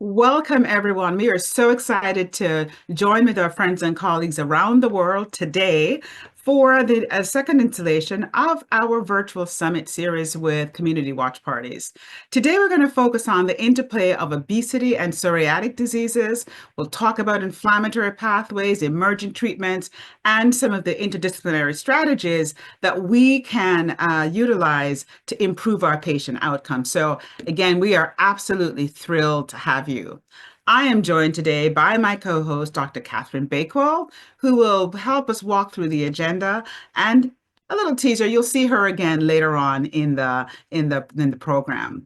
Welcome, everyone. We are so excited to join with our friends and colleagues around the world today for the second installation of our virtual summit series with community watch parties. Today, we're going to focus on the interplay of obesity and psoriatic diseases. We'll talk about inflammatory pathways, emergent treatments, and some of the interdisciplinary strategies that we can utilize to improve our patient outcomes. So, again, we are absolutely thrilled to have you. I am joined today by my co-host, Dr. Catherine Bakewell, who will help us walk through the agenda and a little teaser. You'll see her again later on in the program.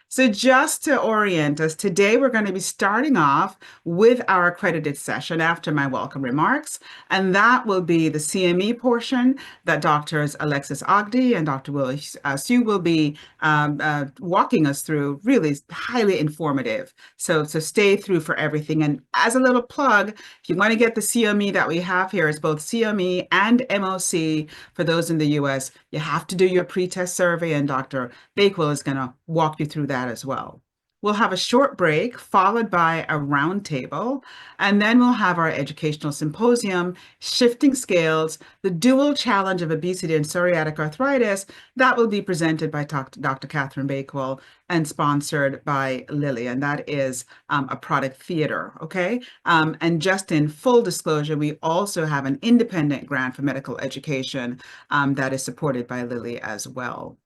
So just to orient us, today we're going to be starting off with our accredited session after my welcome remarks, and that will be the CME portion that Doctors Alexis Ogden and Dr. Will Sue will be walking us through, really highly informative. So stay through for everything. And as a little plug, if you want to get the CME that we have here, it's both CME and MOC for those in the US, you have to do your pre-test survey, and Dr. Bakewell is going to walk you through that as well. We'll have a short break followed by a roundtable, and then we'll have our educational symposium, Shifting Scales, the dual challenge of obesity and psoriatic arthritis, that will be presented by Dr. Catherine Bakewell and sponsored by Lilly, and that is a product theater, okay? And just in full disclosure, we also have an independent grant for medical education that is supported by Lilly as well.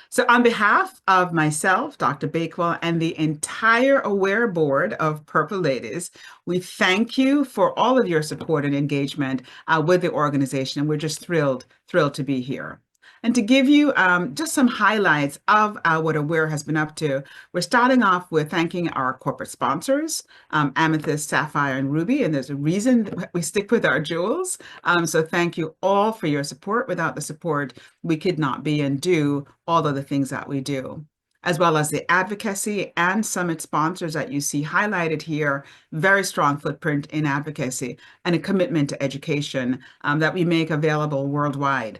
So on behalf of myself, Dr. Bakewell, and the entire AWIR board of Purple Ladies, we thank you for all of your support and engagement with the organization. And we're just thrilled to be here. And to give you just some highlights of what AWIR has been up to, we're starting off with thanking our corporate sponsors, Amethyst, Sapphire, and Ruby. And there's a reason that we stick with our jewels. So thank you all for your support. Without the support, we could not be and do all of the things that we do, as well as the advocacy and summit sponsors that you see highlighted here. Very strong footprint in advocacy and a commitment to education that we make available worldwide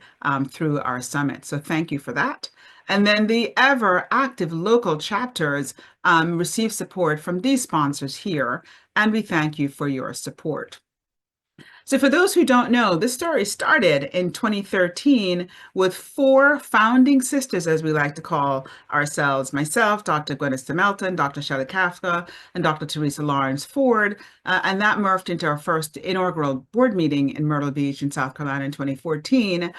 through our summit. So thank you for that. And then the ever active local chapters receive support from these sponsors here, and we thank you for your support. So for those who don't know, this story started in 2013 with four founding sisters, as we like to call ourselves, myself, Dr. Gwyneth Melton, Dr. Shelley Kafka, and Dr. Teresa Lawrence Ford. And that morphed into our first inaugural board meeting in Myrtle Beach in South Carolina in 2014.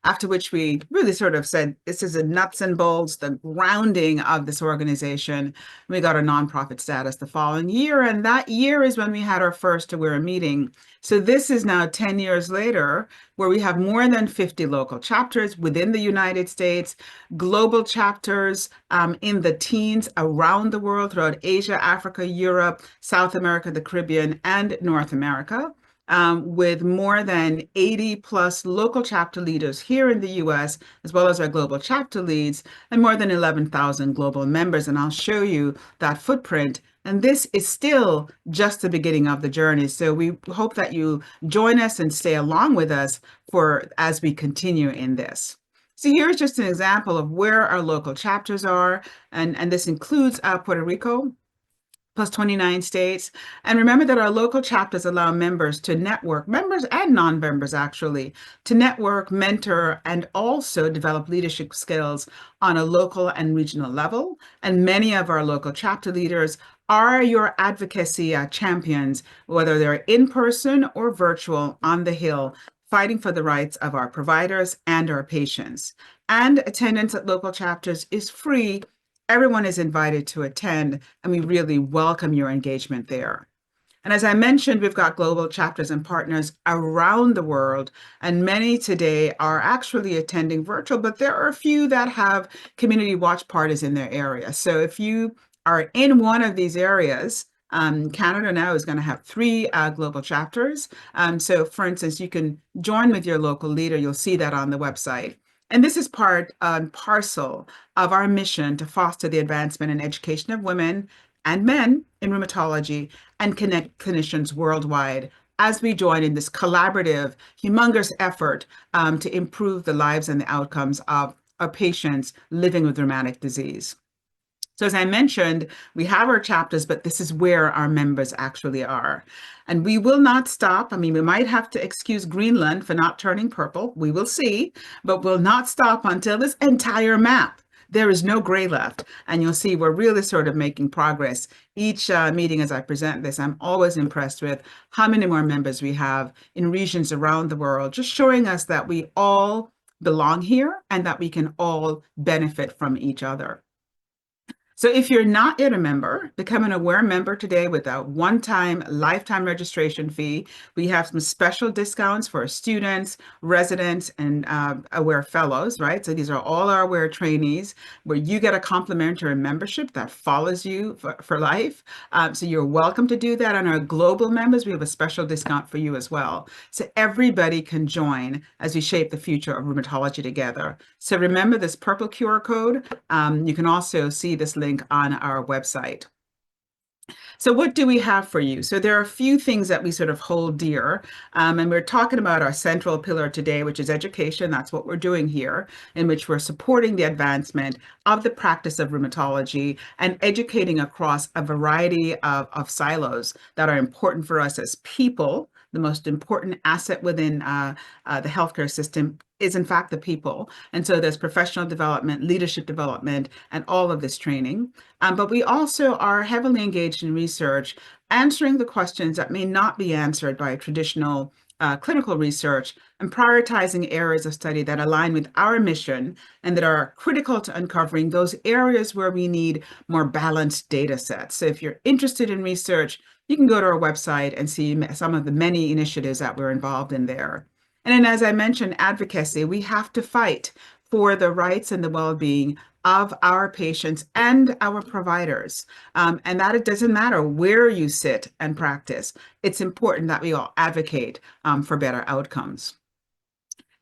After which we really sort of said, this is the nuts and bolts, the grounding of this organization. We got our nonprofit status the following year, and that year is when we had our first AWIR meeting. So this is now 10 years later, where we have more than 50 local chapters within the United States, global chapters in the teens around the world, throughout Asia, Africa, Europe, South America, the Caribbean, and North America. With more than 80 plus local chapter leaders here in the US, as well as our global chapter leads, and more than 11,000 global members. And I'll show you that footprint. And this is still just the beginning of the journey. So we hope that you join us and stay along with us as we continue in this. So here's just an example of where our local chapters are. And this includes Puerto Rico, plus 29 states. And remember that our local chapters allow members to network, members and non-members actually, to network, mentor, and also develop leadership skills on a local and regional level. And many of our local chapter leaders are your advocacy champions, whether they're in person or virtual on the Hill, fighting for the rights of our providers and our patients. And attendance at local chapters is free. Everyone is invited to attend, and we really welcome your engagement there. And as I mentioned, we've got global chapters and partners around the world, and many today are actually attending virtual, but there are a few that have community watch parties in their area. So if you are in one of these areas, Canada now is going to have 3 global chapters. So for instance, you can join with your local leader. You'll see that on the website. And this is part and parcel of our mission to foster the advancement and education of women and men in rheumatology and connect clinicians worldwide as we join in this collaborative, humongous effort to improve the lives and the outcomes of our patients living with rheumatic disease. So as I mentioned, we have our chapters, but this is where our members actually are. And we will not stop. I mean, we might have to excuse Greenland for not turning purple. We will see, but we'll not stop until this entire map. There is no gray left. And you'll see we're really sort of making progress. Each meeting as I present this, I'm always impressed with how many more members we have in regions around the world, just showing us that we all belong here and that we can all benefit from each other. So if you're not yet a member, become an AWIR member today with a one-time lifetime registration fee. We have some special discounts for students, residents, and AWIR fellows, right? So these are all our AWIR trainees where you get a complimentary membership that follows you for life. So you're welcome to do that. On our global members, we have a special discount for you as well. So everybody can join as we shape the future of rheumatology together. So remember this purple QR code. You can also see this link on our website. So what do we have for you? So there are a few things that we sort of hold dear. And we're talking about our central pillar today, which is education. That's what we're doing here, in which we're supporting the advancement of the practice of rheumatology and educating across a variety of silos that are important for us as people. The most important asset within the healthcare system is in fact the people. And so there's professional development, leadership development, and all of this training. But we also are heavily engaged in research, answering the questions that may not be answered by traditional clinical research, and prioritizing areas of study that align with our mission and that are critical to uncovering those areas where we need more balanced data sets. So if you're interested in research, you can go to our website and see some of the many initiatives that we're involved in there. And then, as I mentioned, advocacy, we have to fight for the rights and the well-being of our patients and our providers. And that it doesn't matter where you sit and practice. It's important that we all advocate for better outcomes.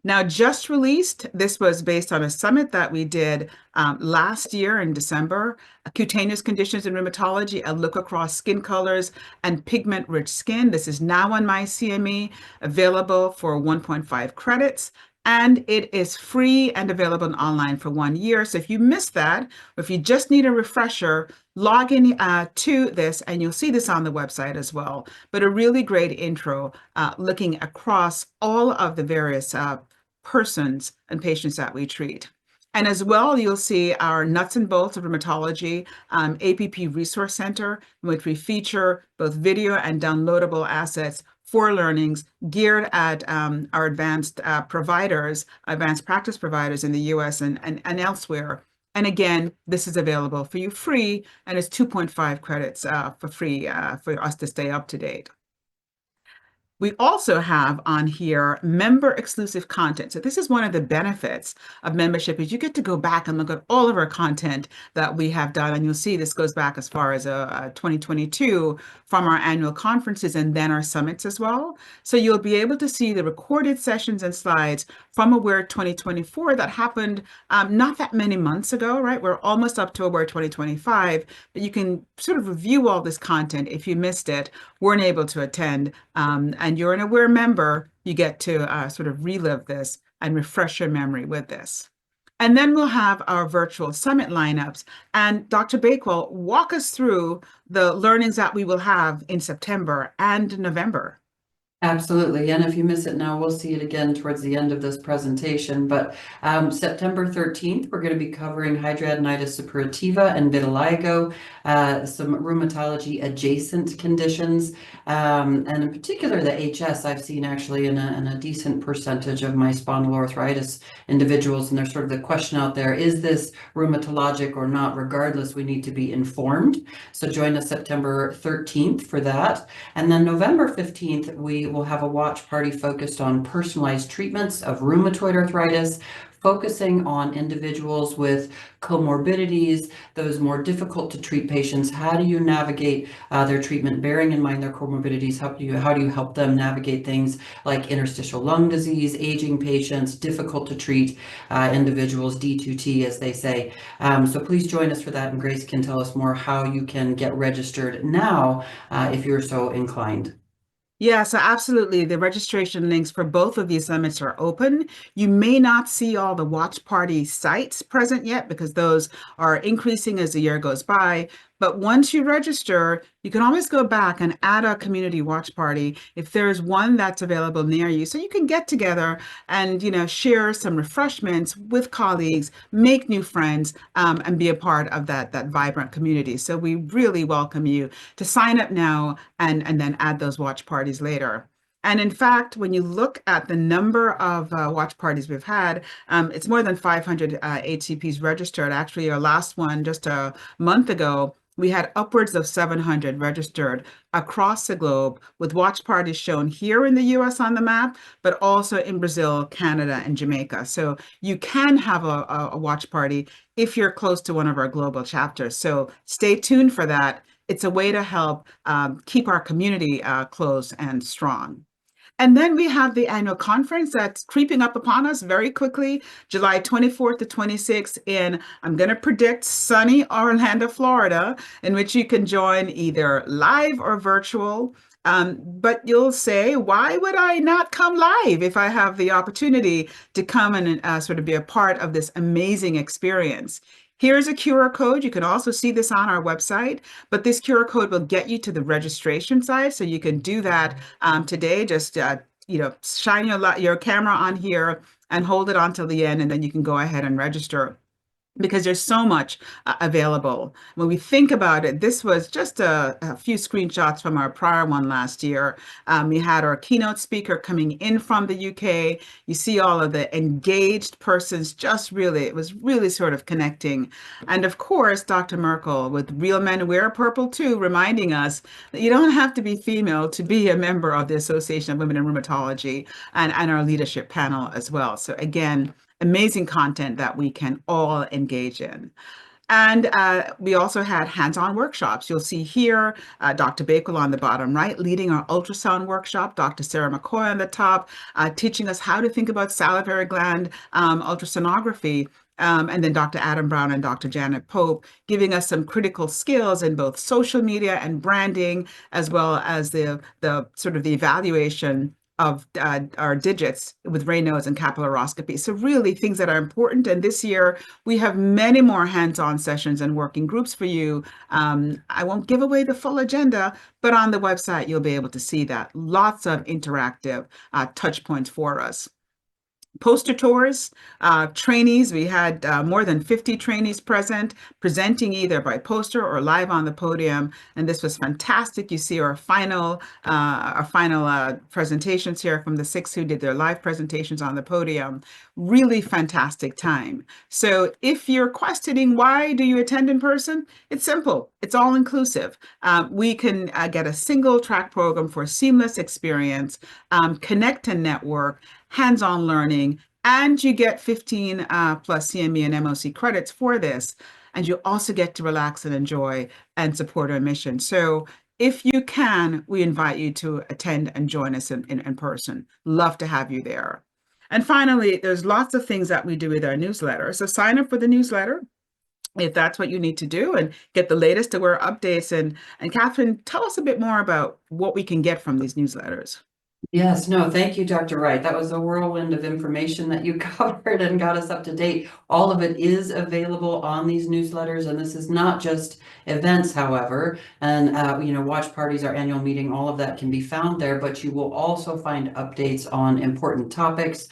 Now, just released, this was based on a summit that we did last year in December, cutaneous conditions in rheumatology, a look across skin colors and pigment-rich skin. This is now on my CME, available for 1.5 credits. And it is free and available online for 1 year. So if you missed that, or if you just need a refresher, log in to this, and you'll see this on the website as well. But a really great intro looking across all of the various persons and patients that we treat. And as well, you'll see our nuts and bolts of rheumatology APP Resource Center, in which we feature both video and downloadable assets for learnings geared at our advanced providers, advanced practice providers in the US and elsewhere. And again, this is available for you free, and it's 2.5 credits for free for us to stay up to date. We also have on here member exclusive content. So this is one of the benefits of membership is you get to go back and look at all of our content that we have done. And you'll see this goes back as far as 2022 from our annual conferences and then our summits as well. So you'll be able to see the recorded sessions and slides from AWIR 2024 that happened not that many months ago, right? We're almost up to AWIR 2025, but you can sort of review all this content if you missed it, weren't able to attend, and you're an AWIR member, you get to sort of relive this and refresh your memory with this. And then we'll have our virtual summit lineups. And Dr. Bakewell, walk us through the learnings that we will have in September and November. Absolutely. And if you miss it now, we'll see it again towards the end of this presentation. But September 13th, we're going to be covering hidradenitis suppurativa and vitiligo, some rheumatology adjacent conditions, and in particular the HS I've seen actually in a decent percentage of my spondyloarthritis individuals. And there's sort of the question out there, is this rheumatologic or not? Regardless, we need to be informed. So join us September 13th for that. And then November 15th, we will have a watch party focused on personalized treatments of rheumatoid arthritis, focusing on individuals with comorbidities, those more difficult to treat patients. How do you navigate their treatment, bearing in mind their comorbidities? How do you help them navigate things like interstitial lung disease, aging patients, difficult to treat individuals, D2T as they say. So please join us for that, and Grace can tell us more how you can get registered now if you're so inclined. Yeah, so absolutely. The registration links for both of these summits are open. You may not see all the watch party sites present yet because those are increasing as the year goes by. But once you register, you can always go back and add a community watch party if there's one that's available near you. So you can get together and, share some refreshments with colleagues, make new friends, and be a part of that vibrant community. So we really welcome you to sign up now and then add those watch parties later. And in fact, when you look at the number of watch parties we've had, it's more than 500 HCPs registered. Actually, our last one just a month ago, we had upwards of 700 registered across the globe, with watch parties shown here in the US on the map, but also in Brazil, Canada, and Jamaica. So you can have a watch party if you're close to one of our global chapters. So stay tuned for that. It's a way to help keep our community close and strong. And then we have the annual conference that's creeping up upon us very quickly, July 24th to 26th in, I'm going to predict, sunny Orlando, Florida, in which you can join either live or virtual. But you'll say, why would I not come live if I have the opportunity to come and sort of be a part of this amazing experience? Here's a QR code. You can also see this on our website, but this QR code will get you to the registration site. So you can do that today. Just, shine your camera on here and hold it until the end, and then you can go ahead and register because there's so much available. When we think about it, this was just a few screenshots from our prior one last year. We had our keynote speaker coming in from the UK. You see all of the engaged persons, it was really sort of connecting. And of course, Dr. Merkel with Real Men Wear Purple too, reminding us that you don't have to be female to be a member of the Association of Women in Rheumatology and our leadership panel as well. So again, amazing content that we can all engage in. And we also had hands-on workshops. You'll see here Dr. Bakel on the bottom right, leading our ultrasound workshop, Dr. Sarah McCoy on the top, teaching us how to think about salivary gland ultrasonography. And then Dr. Adam Brown and Dr. Janet Pope giving us some critical skills in both social media and branding, as well as the sort of the evaluation of our digits with Raynaud's and capillaroscopy. So really things that are important. And this year we have many more hands-on sessions and working groups for you. I won't give away the full agenda, but on the website, you'll be able to see that. Lots of interactive touch points for us. Poster tours, trainees. We had more than 50 trainees present, presenting either by poster or live on the podium, and this was fantastic. You see our final presentations here from the 6 who did their live presentations on the podium. Really fantastic time. So if you're questioning why do you attend in person, it's simple. It's all inclusive. We can get a single track program for a seamless experience, connect and network, hands-on learning, and you get 15 plus CME and MOC credits for this. And you also get to relax and enjoy and support our mission. So if you can, we invite you to attend and join us in person. Love to have you there. And finally, there's lots of things that we do with our newsletter. So sign up for the newsletter if that's what you need to do and get the latest AWIR updates. And Catherine, tell us a bit more about what we can get from these newsletters. Yes, no, thank you, Dr. Wright. That was a whirlwind of information that you covered and got us up to date. All of it is available on these newsletters, and this is not just events, however, and watch parties, our annual meeting, all of that can be found there, but you will also find updates on important topics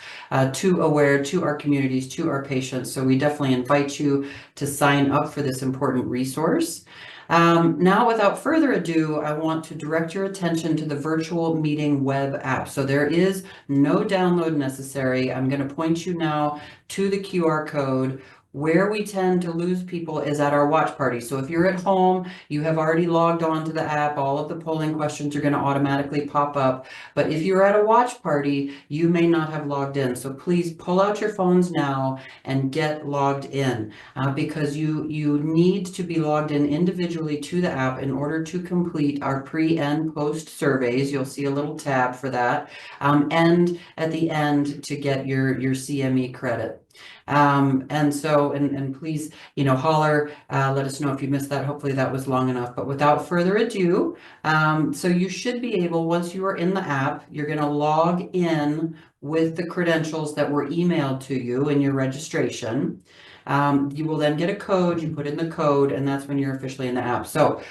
to AWIR, to our communities, to our patients. So we definitely invite you to sign up for this important resource. Now, without further ado, I want to direct your attention to the virtual meeting web app. So there is no download necessary. I'm going to point you now to the QR code. Where we tend to lose people is at our watch party. So if you're at home, you have already logged on to the app, all of the polling questions are going to automatically pop up. But if you're at a watch party, you may not have logged in. So please pull out your phones now and get logged in because you need to be logged in individually to the app in order to complete our pre and post surveys. You'll see a little tab for that. And at the end to get your CME credit. And please, holler, let us know if you missed that. Hopefully that was long enough. But without further ado, so you should be able, once you are in the app, you're going to log in with the credentials that were emailed to you in your registration. You will then get a code, you put in the code, and that's when you're officially in the app. So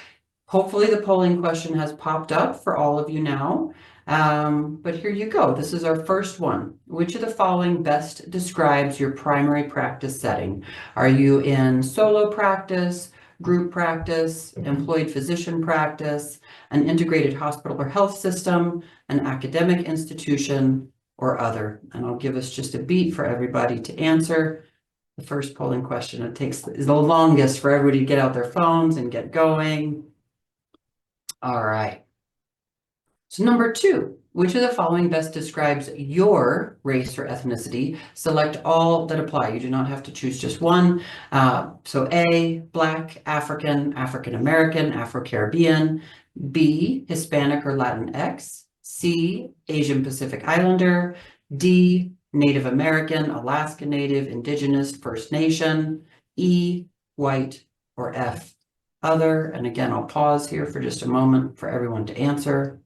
hopefully the polling question has popped up for all of you now. But here you go. This is our first one. Which of the following best describes your primary practice setting? Are you in solo practice, group practice, employed physician practice, an integrated hospital or health system, an academic institution, or other? And I'll give us just a beat for everybody to answer. The first polling question, is the longest for everybody to get out their phones and get going. All right. So number 2, which of the following best describes your race or ethnicity? Select all that apply. You do not have to choose just one. So A, Black, African, African American, Afro-Caribbean. B, Hispanic or Latinx. C, Asian Pacific Islander. D, Native American, Alaska Native, Indigenous, First Nation. E, white, or F, other. And again, I'll pause here for just a moment for everyone to answer.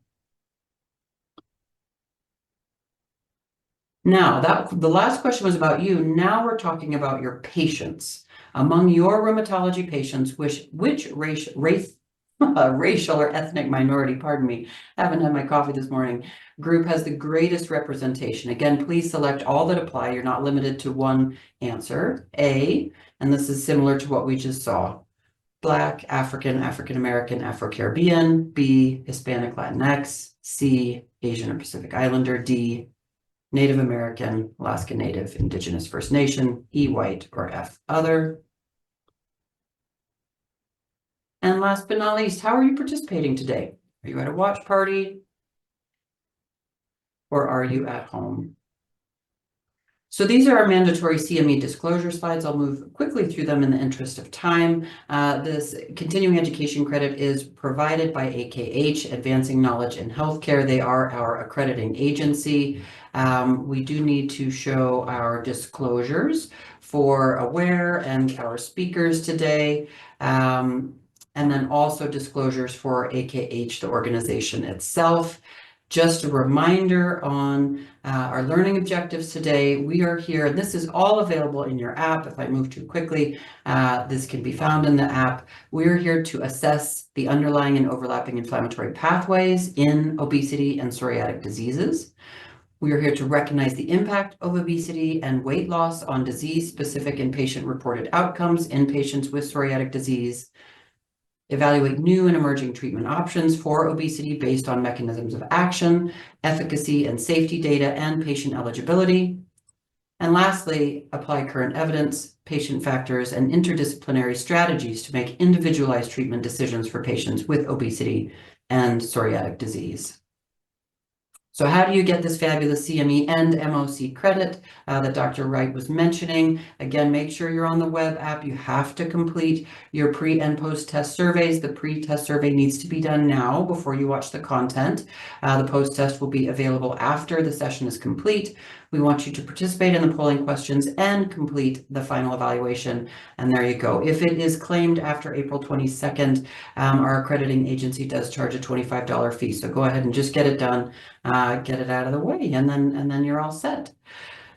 Now, the last question was about you. Now we're talking about your patients. Among your rheumatology patients, which racial or ethnic minority, pardon me, I haven't had my coffee this morning, group has the greatest representation? Again, please select all that apply. You're not limited to one answer. A, and this is similar to what we just saw, Black, African, African American, Afro-Caribbean. B, Hispanic, Latinx. C, Asian or Pacific Islander. D, Native American, Alaska Native, Indigenous, First Nation. E, white, or F, other. And last but not least, how are you participating today? Are you at a watch party? Or are you at home? So these are our mandatory CME disclosure slides. I'll move quickly through them in the interest of time. This continuing education credit is provided by AKH, Advancing Knowledge in Healthcare. They are our accrediting agency. We do need to show our disclosures for AWIR and our speakers today. And then also disclosures for AKH, the organization itself. Just a reminder on our learning objectives today. We are here, and this is all available in your app. If I move too quickly, this can be found in the app. We're here to assess the underlying and overlapping inflammatory pathways in obesity and psoriatic diseases. We are here to recognize the impact of obesity and weight loss on disease-specific and patient-reported outcomes in patients with psoriatic disease. Evaluate new and emerging treatment options for obesity based on mechanisms of action, efficacy and safety data, and patient eligibility. And lastly, apply current evidence, patient factors, and interdisciplinary strategies to make individualized treatment decisions for patients with obesity and psoriatic disease. So how do you get this fabulous CME and MOC credit that Dr. Wright was mentioning? Again, make sure you're on the web app. You have to complete your pre and post test surveys. The pre-test survey needs to be done now before you watch the content. The post test will be available after the session is complete. We want you to participate in the polling questions and complete the final evaluation. And there you go. If it is claimed after April 22nd, our accrediting agency does charge a $25 fee. So go ahead and just get it done, get it out of the way, and then you're all set.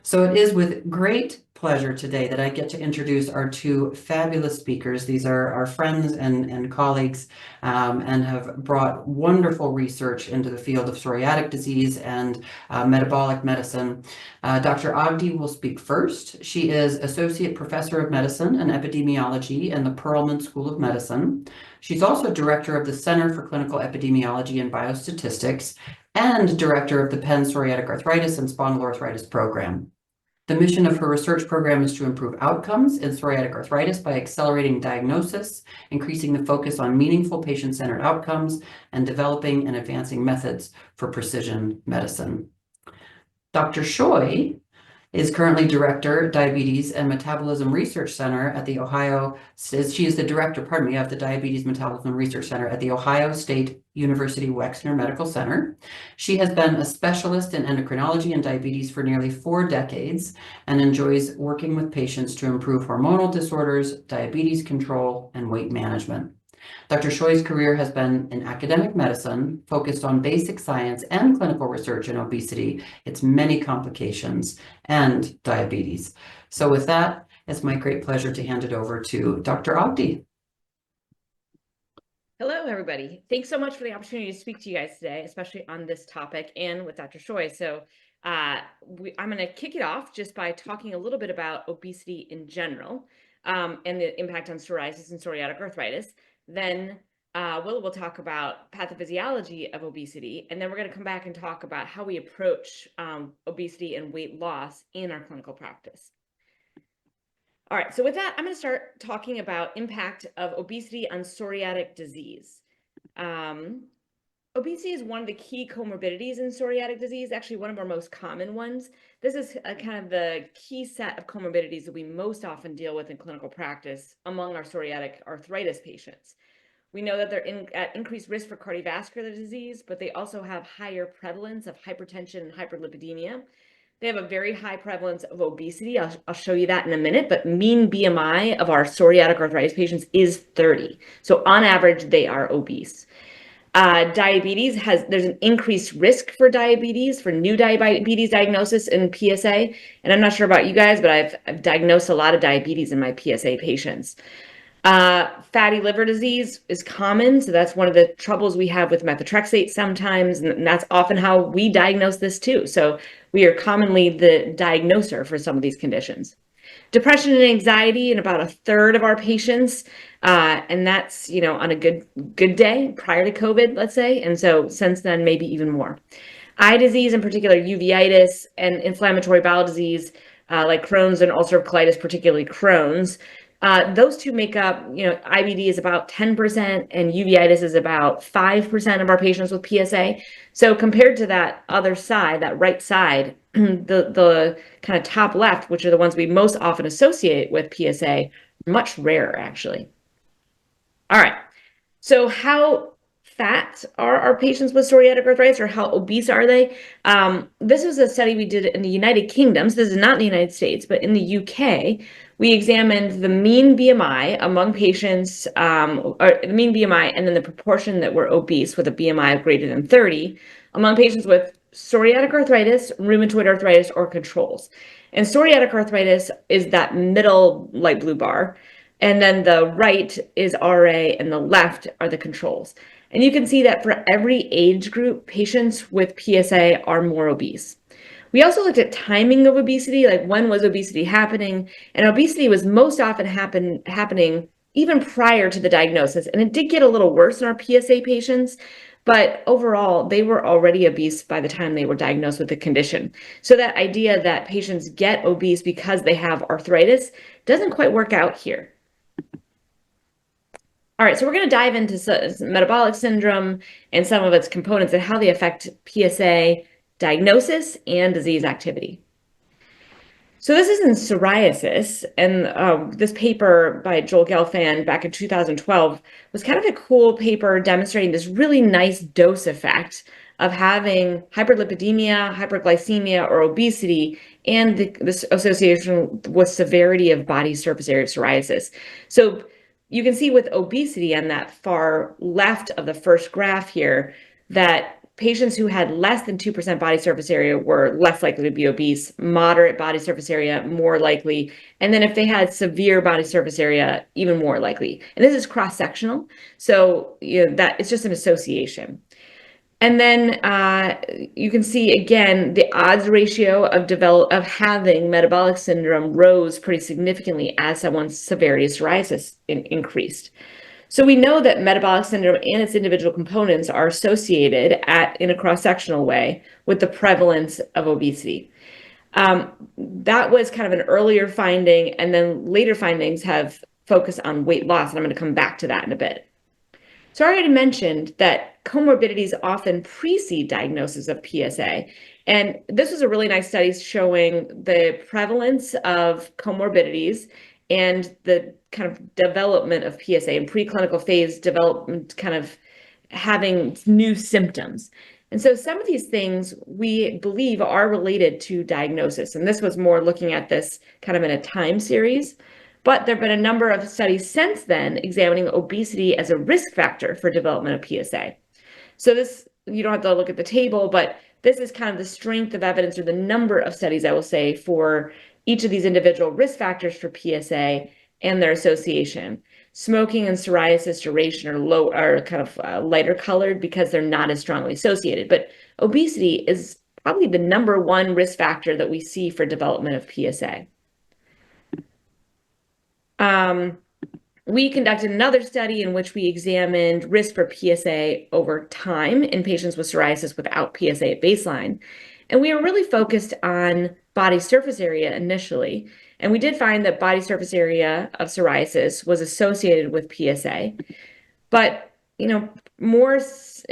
So it is with great pleasure today that I get to introduce our 2 fabulous speakers. These are our friends and colleagues and have brought wonderful research into the field of psoriatic disease and metabolic medicine. Dr. Agdi will speak first. She is Associate Professor of Medicine and Epidemiology in the Perelman School of Medicine. She's also Director of the Center for Clinical Epidemiology and Biostatistics and Director of the Penn Psoriatic Arthritis and Spondyloarthritis Program. The mission of her research program is to improve outcomes in psoriatic arthritis by accelerating diagnosis, increasing the focus on meaningful patient-centered outcomes, and developing and advancing methods for precision medicine. Dr. Choi is currently Director, Diabetes and Metabolism Research Center at the Ohio, she is the Director, pardon me, of the Diabetes Metabolism Research Center at the Ohio State University Wexner Medical Center. She has been a specialist in endocrinology and diabetes for nearly 4 decades and enjoys working with patients to improve hormonal disorders, diabetes control, and weight management. Dr. Choi's career has been in academic medicine, focused on basic science and clinical research in obesity, its many complications, and diabetes. So with that, it's my great pleasure to hand it over to Dr. Ogdi. Hello, everybody. Thanks so much for the opportunity to speak to you guys today, especially on this topic and with Dr. Choi. So I'm going to kick it off just by talking a little bit about obesity in general and the impact on psoriasis and psoriatic arthritis. Then we'll talk about pathophysiology of obesity, and then we're going to come back and talk about how we approach obesity and weight loss in our clinical practice. All right, so with that, I'm going to start talking about impact of obesity on psoriatic disease. Obesity is one of the key comorbidities in psoriatic disease, actually one of our most common ones. This is kind of the key set of comorbidities that we most often deal with in clinical practice among our psoriatic arthritis patients. We know that they're at increased risk for cardiovascular disease, but they also have higher prevalence of hypertension and hyperlipidemia. They have a very high prevalence of obesity. I'll show you that in a minute, but mean BMI of our psoriatic arthritis patients is 30. So on average, they are obese. Diabetes there's an increased risk for diabetes, for new diabetes diagnosis in PSA. And I'm not sure about you guys, but I've diagnosed a lot of diabetes in my PSA patients. Fatty liver disease is common. So that's one of the troubles we have with methotrexate sometimes. And that's often how we diagnose this too. So we are commonly the diagnoser for some of these conditions. Depression and anxiety in about 1/3 of our patients. And that's, on a good day prior to COVID, let's say. And so since then, maybe even more. Eye disease, in particular, uveitis and inflammatory bowel disease, like Crohn's and ulcerative colitis, particularly Crohn's. Those two make up, IBD is about 10% and uveitis is about 5% of our patients with PSA. So compared to that other side, that right side, the kind of top left, which are the ones we most often associate with PSA, much rarer actually. All right. So how fat are our patients with psoriatic arthritis, or how obese are they? This was a study we did in the United Kingdom. So this is not in the United States, but in the UK, we examined the mean BMI among patients, or the mean BMI, and then the proportion that were obese with a BMI of greater than 30 among patients with psoriatic arthritis, rheumatoid arthritis, or controls. And psoriatic arthritis is that middle light blue bar. And then the right is RA and the left are the controls. And you can see that for every age group, patients with PSA are more obese. We also looked at timing of obesity, like when was obesity happening? And obesity was most often happening even prior to the diagnosis. And it did get a little worse in our PSA patients, but overall, they were already obese by the time they were diagnosed with the condition. So that idea that patients get obese because they have arthritis doesn't quite work out here. All right, so we're going to dive into metabolic syndrome and some of its components and how they affect PSA diagnosis and disease activity. So this is in psoriasis, and this paper by Joel Gelfand back in 2012 was kind of a cool paper demonstrating this really nice dose effect of having hyperlipidemia, hyperglycemia, or obesity, and this association with severity of body surface area psoriasis. So you can see with obesity on that far left of the first graph here that patients who had less than 2% body surface area were less likely to be obese, moderate body surface area, more likely. And then if they had severe body surface area, even more likely. And this is cross-sectional. So that it's just an association. And then you can see, again, the odds ratio of having metabolic syndrome rose pretty significantly as someone's severity of psoriasis increased. So we know that metabolic syndrome and its individual components are associated in a cross-sectional way with the prevalence of obesity. That was kind of an earlier finding, and then later findings have focused on weight loss, and I'm going to come back to that in a bit. So I already mentioned that comorbidities often precede diagnosis of PSA, And this was a really nice study showing the prevalence of comorbidities and the kind of development of PSA and preclinical phase development, kind of having new symptoms. And so some of these things we believe are related to diagnosis. And this was more looking at this kind of in a time series. But there have been a number of studies since then examining obesity as a risk factor for development of PSA. So this, you don't have to look at the table, but this is kind of the strength of evidence, or the number of studies, I will say, for each of these individual risk factors for PSA and their association. Smoking and psoriasis duration are kind of lighter colored because they're not as strongly associated. But obesity is probably the number one risk factor that we see for development of PSA. We conducted another study in which we examined risk for PSA over time in patients with psoriasis without PSA at baseline. And we were really focused on body surface area initially. And we did find that body surface area of psoriasis was associated with PSA. But,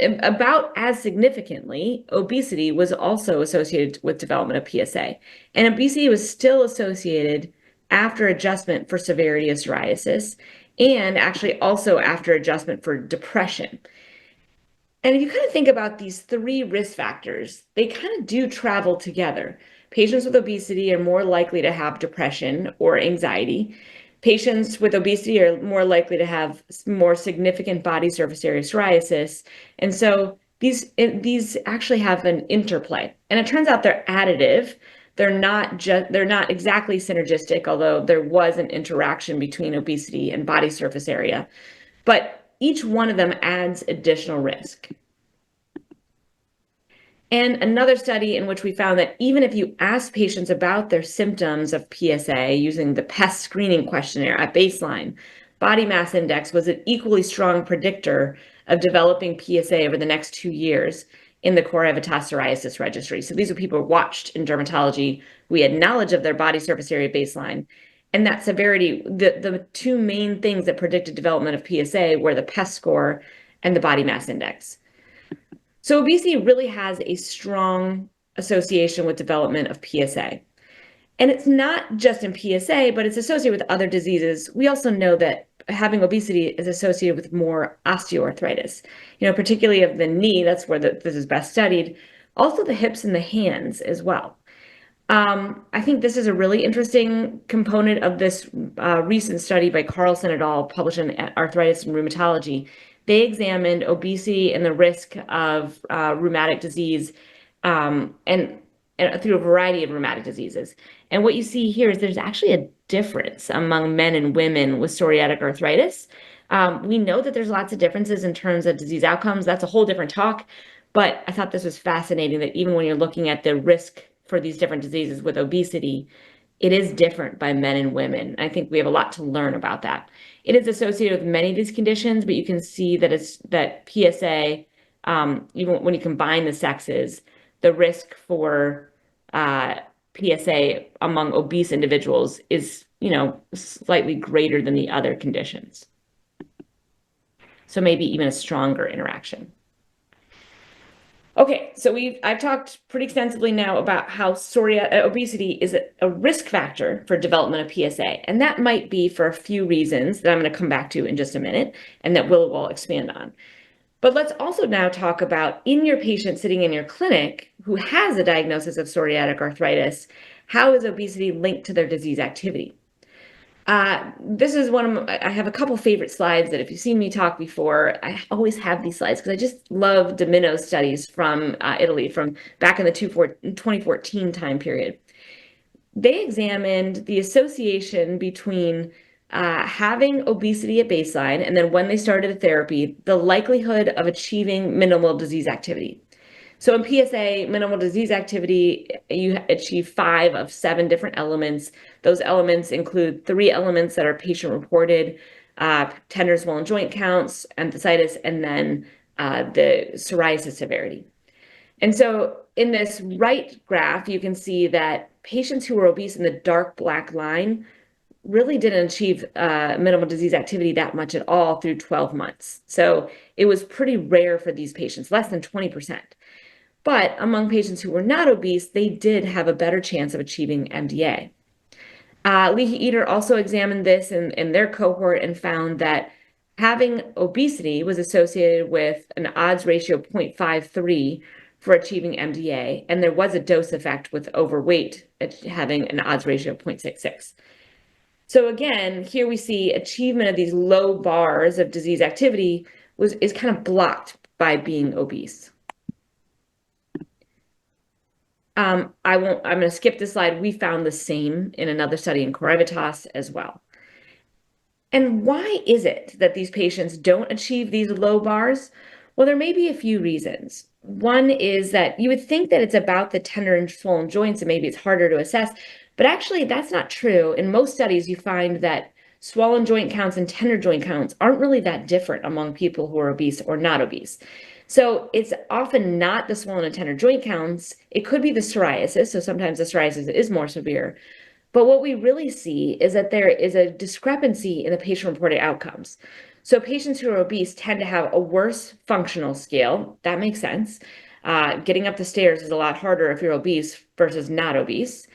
about as significantly, obesity was also associated with development of PSA. And obesity was still associated after adjustment for severity of psoriasis, and actually also after adjustment for depression. And if you kind of think about these three risk factors, they kind of do travel together. Patients with obesity are more likely to have depression or anxiety. Patients with obesity are more likely to have more significant body surface area psoriasis. And so these actually have an interplay. And it turns out they're additive. They're not exactly synergistic, although there was an interaction between obesity and body surface area. But each one of them adds additional risk. And another study in which we found that even if you ask patients about their symptoms of PSA using the PES screening questionnaire at baseline, body mass index was an equally strong predictor of developing PSA over the next 2 years in the core Avitas psoriasis registry. So these are people watched in dermatology. We had knowledge of their body surface area baseline. And that severity, the two main things that predicted development of PSA were the PES score and the body mass index. So obesity really has a strong association with development of PSA. And it's not just in PSA, but it's associated with other diseases. We also know that having obesity is associated with more osteoarthritis, particularly of the knee. That's where this is best studied. Also the hips and the hands as well. I think this is a really interesting component of this recent study by Carlson et al. Published in Arthritis and Rheumatology. They examined obesity and the risk of rheumatic disease and through a variety of rheumatic diseases. And what you see here is there's actually a difference among men and women with psoriatic arthritis. We know that there's lots of differences in terms of disease outcomes. That's a whole different talk. But I thought this was fascinating that even when you're looking at the risk for these different diseases with obesity, it is different by men and women. I think we have a lot to learn about that. It is associated with many of these conditions, but you can see that PSA, even when you combine the sexes, the risk for PSA among obese individuals is, slightly greater than the other conditions. So maybe even a stronger interaction. Okay, so I've talked pretty extensively now about how obesity is a risk factor for development of PSA, and that might be for a few reasons that I'm going to come back to in just a minute, and that will expand on. But let's also now talk about, in your patient sitting in your clinic who has a diagnosis of psoriatic arthritis, how is obesity linked to their disease activity? This is I have a couple favorite slides that if you've seen me talk before, I always have these slides because I just love Domino's studies from Italy from back in the 2014 time period. They examined the association between having obesity at baseline and then when they started the therapy, the likelihood of achieving minimal disease activity. So in PSA, minimal disease activity, you achieve 5 of 7 different elements. Those elements include 3 elements that are patient-reported, tender swollen joint counts, enthesitis, and then the psoriasis severity. And so in this right graph, you can see that patients who were obese in the dark black line really didn't achieve minimal disease activity that much at all through 12 months. So it was pretty rare for these patients, less than 20%. But among patients who were not obese, they did have a better chance of achieving MDA. Leahy Eater also examined this in their cohort and found that having obesity was associated with an odds ratio of 0.53 for achieving MDA, and there was a dose effect with overweight having an odds ratio of 0.66. So again, here we see achievement of these low bars of disease activity is kind of blocked by being obese. I'm going to skip this slide. We found the same in another study in Corrivitas as well. And why is it that these patients don't achieve these low bars? Well, there may be a few reasons. One is that you would think that it's about the tender and swollen joints and maybe it's harder to assess, but actually that's not true. In most studies, you find that swollen joint counts and tender joint counts aren't really that different among people who are obese or not obese. So it's often not the swollen and tender joint counts. It could be the psoriasis. So sometimes the psoriasis is more severe. But what we really see is that there is a discrepancy in the patient-reported outcomes. So patients who are obese tend to have a worse functional scale. That makes sense. Getting up the stairs is a lot harder if you're obese versus not obese.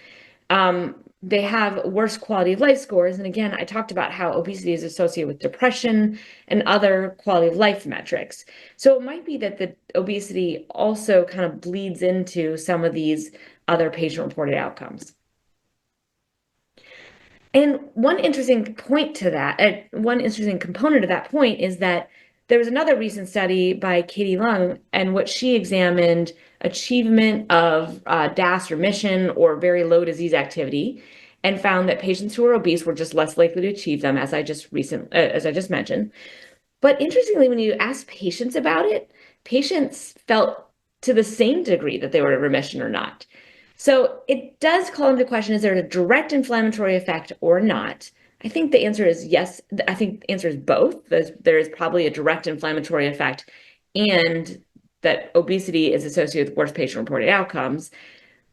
They have worse quality of life scores. And again, I talked about how obesity is associated with depression and other quality of life metrics. So it might be that the obesity also kind of bleeds into some of these other patient-reported outcomes. And one interesting point to that, one interesting component of that point is that there was another recent study by Katie Lung, and what she examined achievement of DAS remission or very low disease activity, and found that patients who were obese were just less likely to achieve them, as I just mentioned. But interestingly, when you ask patients about it, patients felt to the same degree that they were in remission or not. So it does call into question, is there a direct inflammatory effect or not? I think the answer is yes. I think the answer is both. There is probably a direct inflammatory effect and that obesity is associated with worse patient-reported outcomes.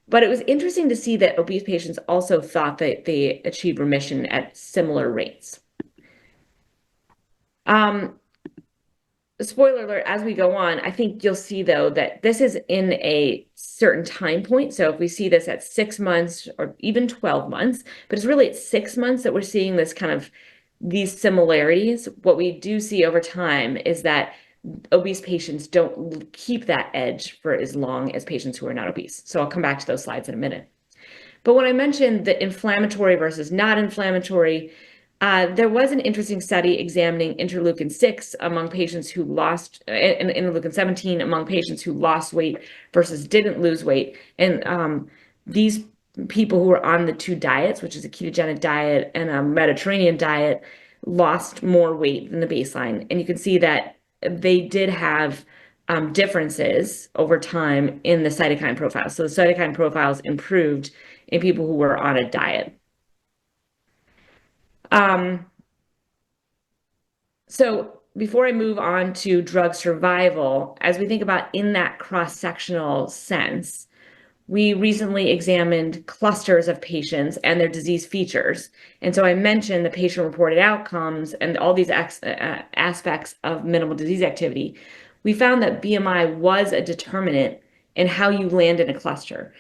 But it was interesting to see that obese patients also thought that they achieved remission at similar rates. Spoiler alert, as we go on, I think you'll see, though, that this is in a certain time point. So if we see this at 6 months or even 12 months, but it's really at 6 months that we're seeing this kind of these similarities. What we do see over time is that obese patients don't keep that edge for as long as patients who are not obese. So I'll come back to those slides in a minute. But when I mentioned the inflammatory versus not inflammatory, there was an interesting study examining interleukin-6 among patients who lost, and interleukin-17 among patients who lost weight versus didn't lose weight. And these people who were on the two diets, which is a ketogenic diet and a Mediterranean diet, lost more weight than the baseline. And you can see that they did have differences over time in the cytokine profiles. So the cytokine profiles improved in people who were on a diet. So before I move on to drug survival, as we think about in that cross-sectional sense, we recently examined clusters of patients and their disease features. And so I mentioned the patient-reported outcomes and all these aspects of minimal disease activity. We found that BMI was a determinant in how you land in a cluster.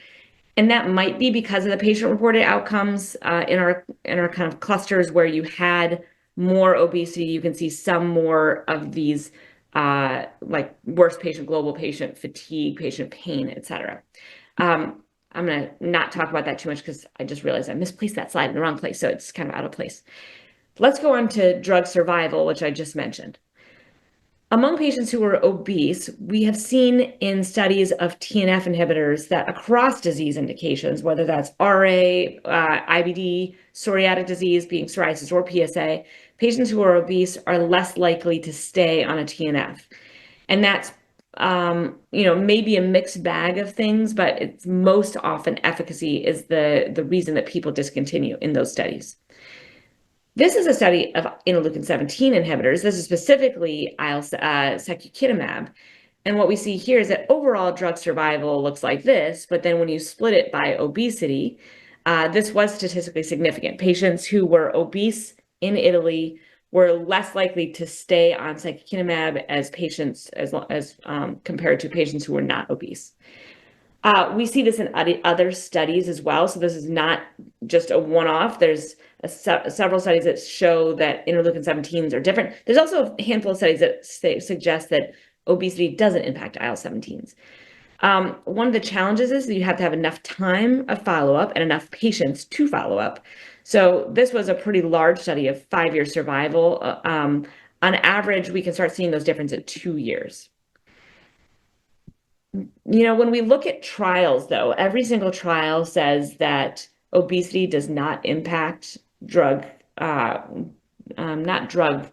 And that might be because of the patient-reported outcomes in our kind of clusters where you had more obesity. You can see some more of these like worse patient, global patient fatigue, patient pain, et cetera. I'm going to not talk about that too much because I just realized I misplaced that slide in the wrong place, so it's kind of out of place. Let's go on to drug survival, which I just mentioned. Among patients who are obese, we have seen in studies of TNF inhibitors that across disease indications, whether that's RA, IBD, psoriatic disease being psoriasis or PSA, patients who are obese are less likely to stay on a TNF. And that's maybe a mixed bag of things, but it's most often efficacy is the reason that people discontinue in those studies. This is a study of interleukin-17 inhibitors. This is specifically secukitamab. And what we see here is that overall drug survival looks like this, but then when you split it by obesity, this was statistically significant. Patients who were obese in Italy were less likely to stay on secukinumab as patients as compared to patients who were not obese. We see this in other studies as well. So this is not just a one-off. There's several studies that show that interleukin-17s are different. There's also a handful of studies that suggest that obesity doesn't impact IL-17s. One of the challenges is that you have to have enough time of follow-up and enough patients to follow up. So this was a pretty large study of 5-year survival. On average, we can start seeing those differences at 2 years. When we look at trials, though, every single trial says that obesity does not impact not drug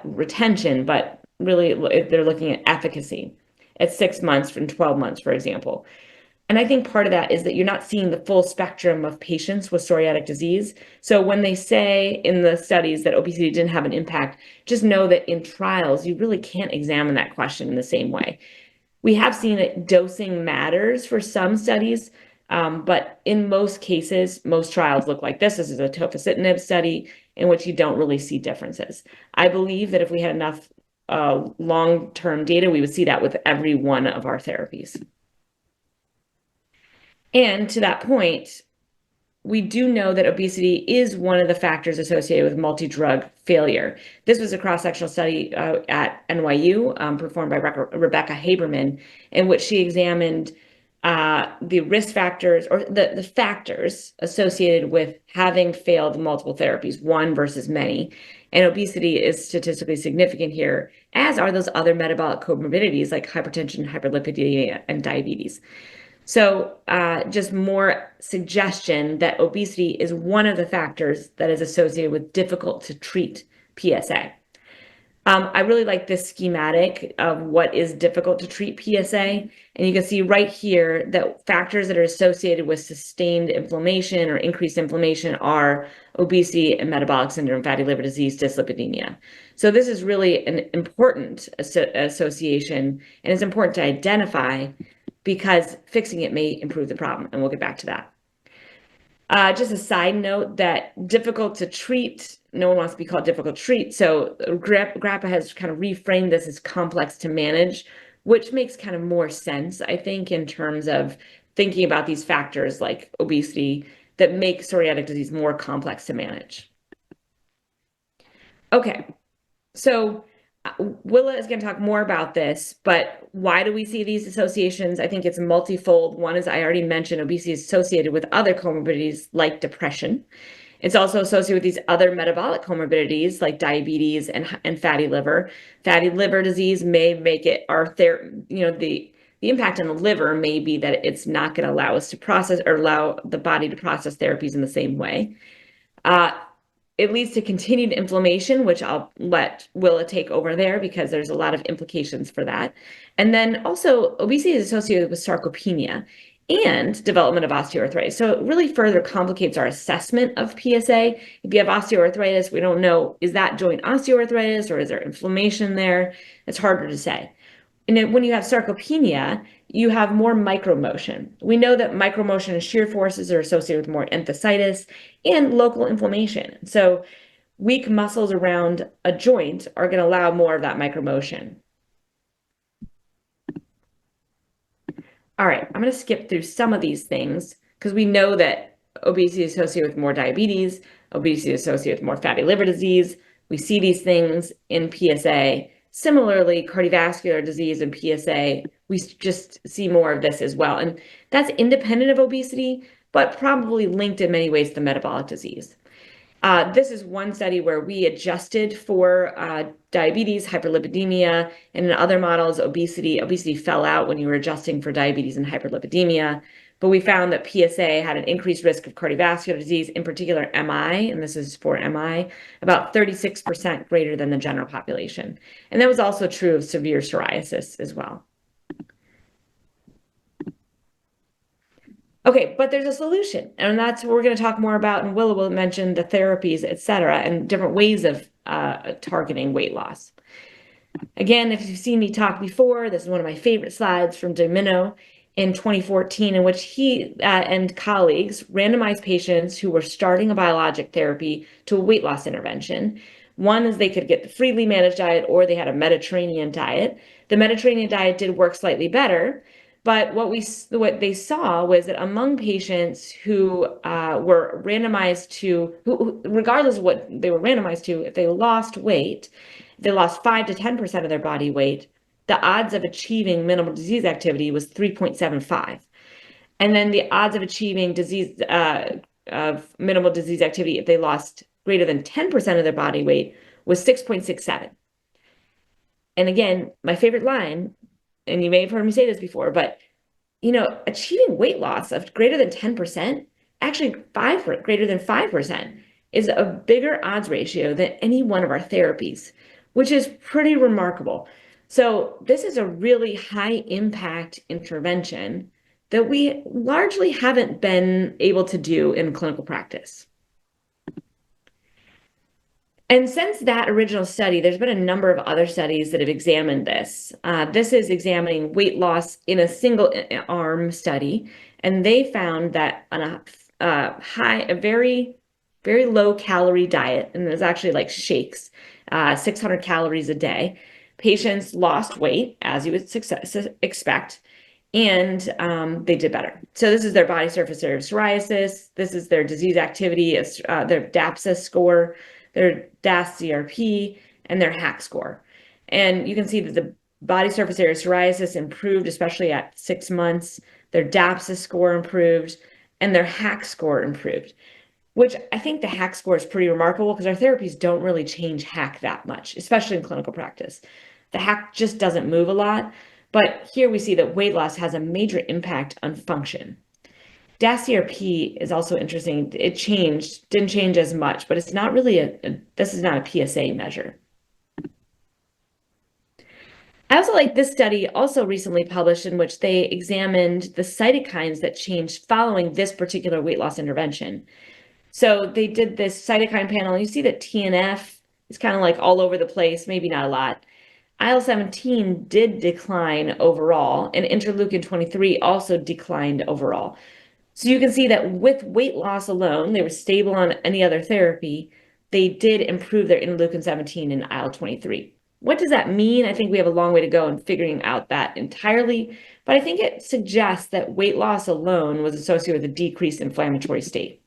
retention, but really they're looking at efficacy at 6 months and 12 months, for example. And I think part of that is that you're not seeing the full spectrum of patients with psoriatic disease. So when they say in the studies that obesity didn't have an impact, just know that in trials, you really can't examine that question in the same way. We have seen that dosing matters for some studies, but in most cases, most trials look like this. This is a tofacitinib study in which you don't really see differences. I believe that if we had enough long-term data, we would see that with every one of our therapies. And to that point, we do know that obesity is one of the factors associated with multi-drug failure. This was a cross-sectional study at NYU performed by Rebecca Haberman, in which she examined the risk factors or the factors associated with having failed multiple therapies, one versus many. And obesity is statistically significant here, as are those other metabolic comorbidities like hypertension, hyperlipidemia, and diabetes. So just more suggestion that obesity is one of the factors that is associated with difficult to treat PSA. I really like this schematic of what is difficult to treat PSA. And you can see right here that factors that are associated with sustained inflammation or increased inflammation are obesity and metabolic syndrome, fatty liver disease, dyslipidemia. So this is really an important association, and it's important to identify because fixing it may improve the problem, and we'll get back to that. Just a side note that difficult to treat, no one wants to be called difficult to treat, so GRAPPA has kind of reframed this as complex to manage, which makes kind of more sense, I think, in terms of thinking about these factors like obesity that make psoriatic disease more complex to manage. Okay, so Willa is going to talk more about this, but why do we see these associations? I think it's multifold. One is I already mentioned obesity is associated with other comorbidities like depression. It's also associated with these other metabolic comorbidities like diabetes and fatty liver. Fatty liver disease may make it the impact on the liver may be that it's not going to allow us to process or allow the body to process therapies in the same way. It leads to continued inflammation, which I'll let Willa take over there because there's a lot of implications for that. And then also obesity is associated with sarcopenia and development of osteoarthritis. So it really further complicates our assessment of PSA. If you have osteoarthritis, we don't know, is that joint osteoarthritis or is there inflammation there? It's harder to say. And then when you have sarcopenia, you have more micromotion. We know that micromotion and shear forces are associated with more enthesitis and local inflammation. So weak muscles around a joint are going to allow more of that micromotion. All right, I'm going to skip through some of these things because we know that obesity is associated with more diabetes, obesity is associated with more fatty liver disease. We see these things in PSA. Similarly, cardiovascular disease and PSA, we just see more of this as well. And that's independent of obesity, but probably linked in many ways to metabolic disease. This is one study where we adjusted for diabetes, hyperlipidemia, and in other models, obesity. Obesity fell out when you were adjusting for diabetes and hyperlipidemia. But we found that PSA had an increased risk of cardiovascular disease, in particular MI, and this is for MI, about 36% greater than the general population. And that was also true of severe psoriasis as well. Okay, but there's a solution, and that's what we're going to talk more about, and Willa will mention the therapies, et cetera, and different ways of targeting weight loss. Again, if you've seen me talk before, this is one of my favorite slides from Domino in 2014, in which he and colleagues randomized patients who were starting a biologic therapy to a weight loss intervention. One is they could get the freely managed diet, or they had a Mediterranean diet. The Mediterranean diet did work slightly better, but what they saw was that among patients who were randomized to, regardless of what they were randomized to, if they lost weight, they lost 5 to 10% of their body weight, the odds of achieving minimal disease activity was 3.75. And then the odds of achieving of minimal disease activity if they lost greater than 10% of their body weight was 6.67. And again, my favorite line, and you may have heard me say this before, but achieving weight loss of greater than 10%, actually greater than 5%, is a bigger odds ratio than any one of our therapies, which is pretty remarkable. So this is a really high impact intervention that we largely haven't been able to do in clinical practice. And since that original study, there's been a number of other studies that have examined this. This is examining weight loss in a single arm study, and they found that on a very, very low calorie diet, and there's actually like shakes, 600 calories a day, patients lost weight, as you would expect, and they did better. So this is their body surface area of psoriasis. This is their disease activity, their DAPSA score, their DAS-CRP, and their HAQ score. And you can see that the body surface area of psoriasis improved, especially at 6 months. Their DAPSA score improved, and their HAQ score improved, which I think the HAQ score is pretty remarkable because our therapies don't really change HAQ that much, especially in clinical practice. The HAQ just doesn't move a lot, but here we see that weight loss has a major impact on function. DAS-CRP is also interesting. It didn't change as much, but it's not really this is not a PSA measure. I also like this study also recently published in which they examined the cytokines that changed following this particular weight loss intervention. So they did this cytokine panel. You see that TNF is kind of like all over the place, maybe not a lot. IL-17 did decline overall, and interleukin-23 also declined overall. So you can see that with weight loss alone, they were stable on any other therapy. They did improve their interleukin-17 and IL-23. What does that mean? I think we have a long way to go in figuring out that entirely, but I think it suggests that weight loss alone was associated with a decreased inflammatory state.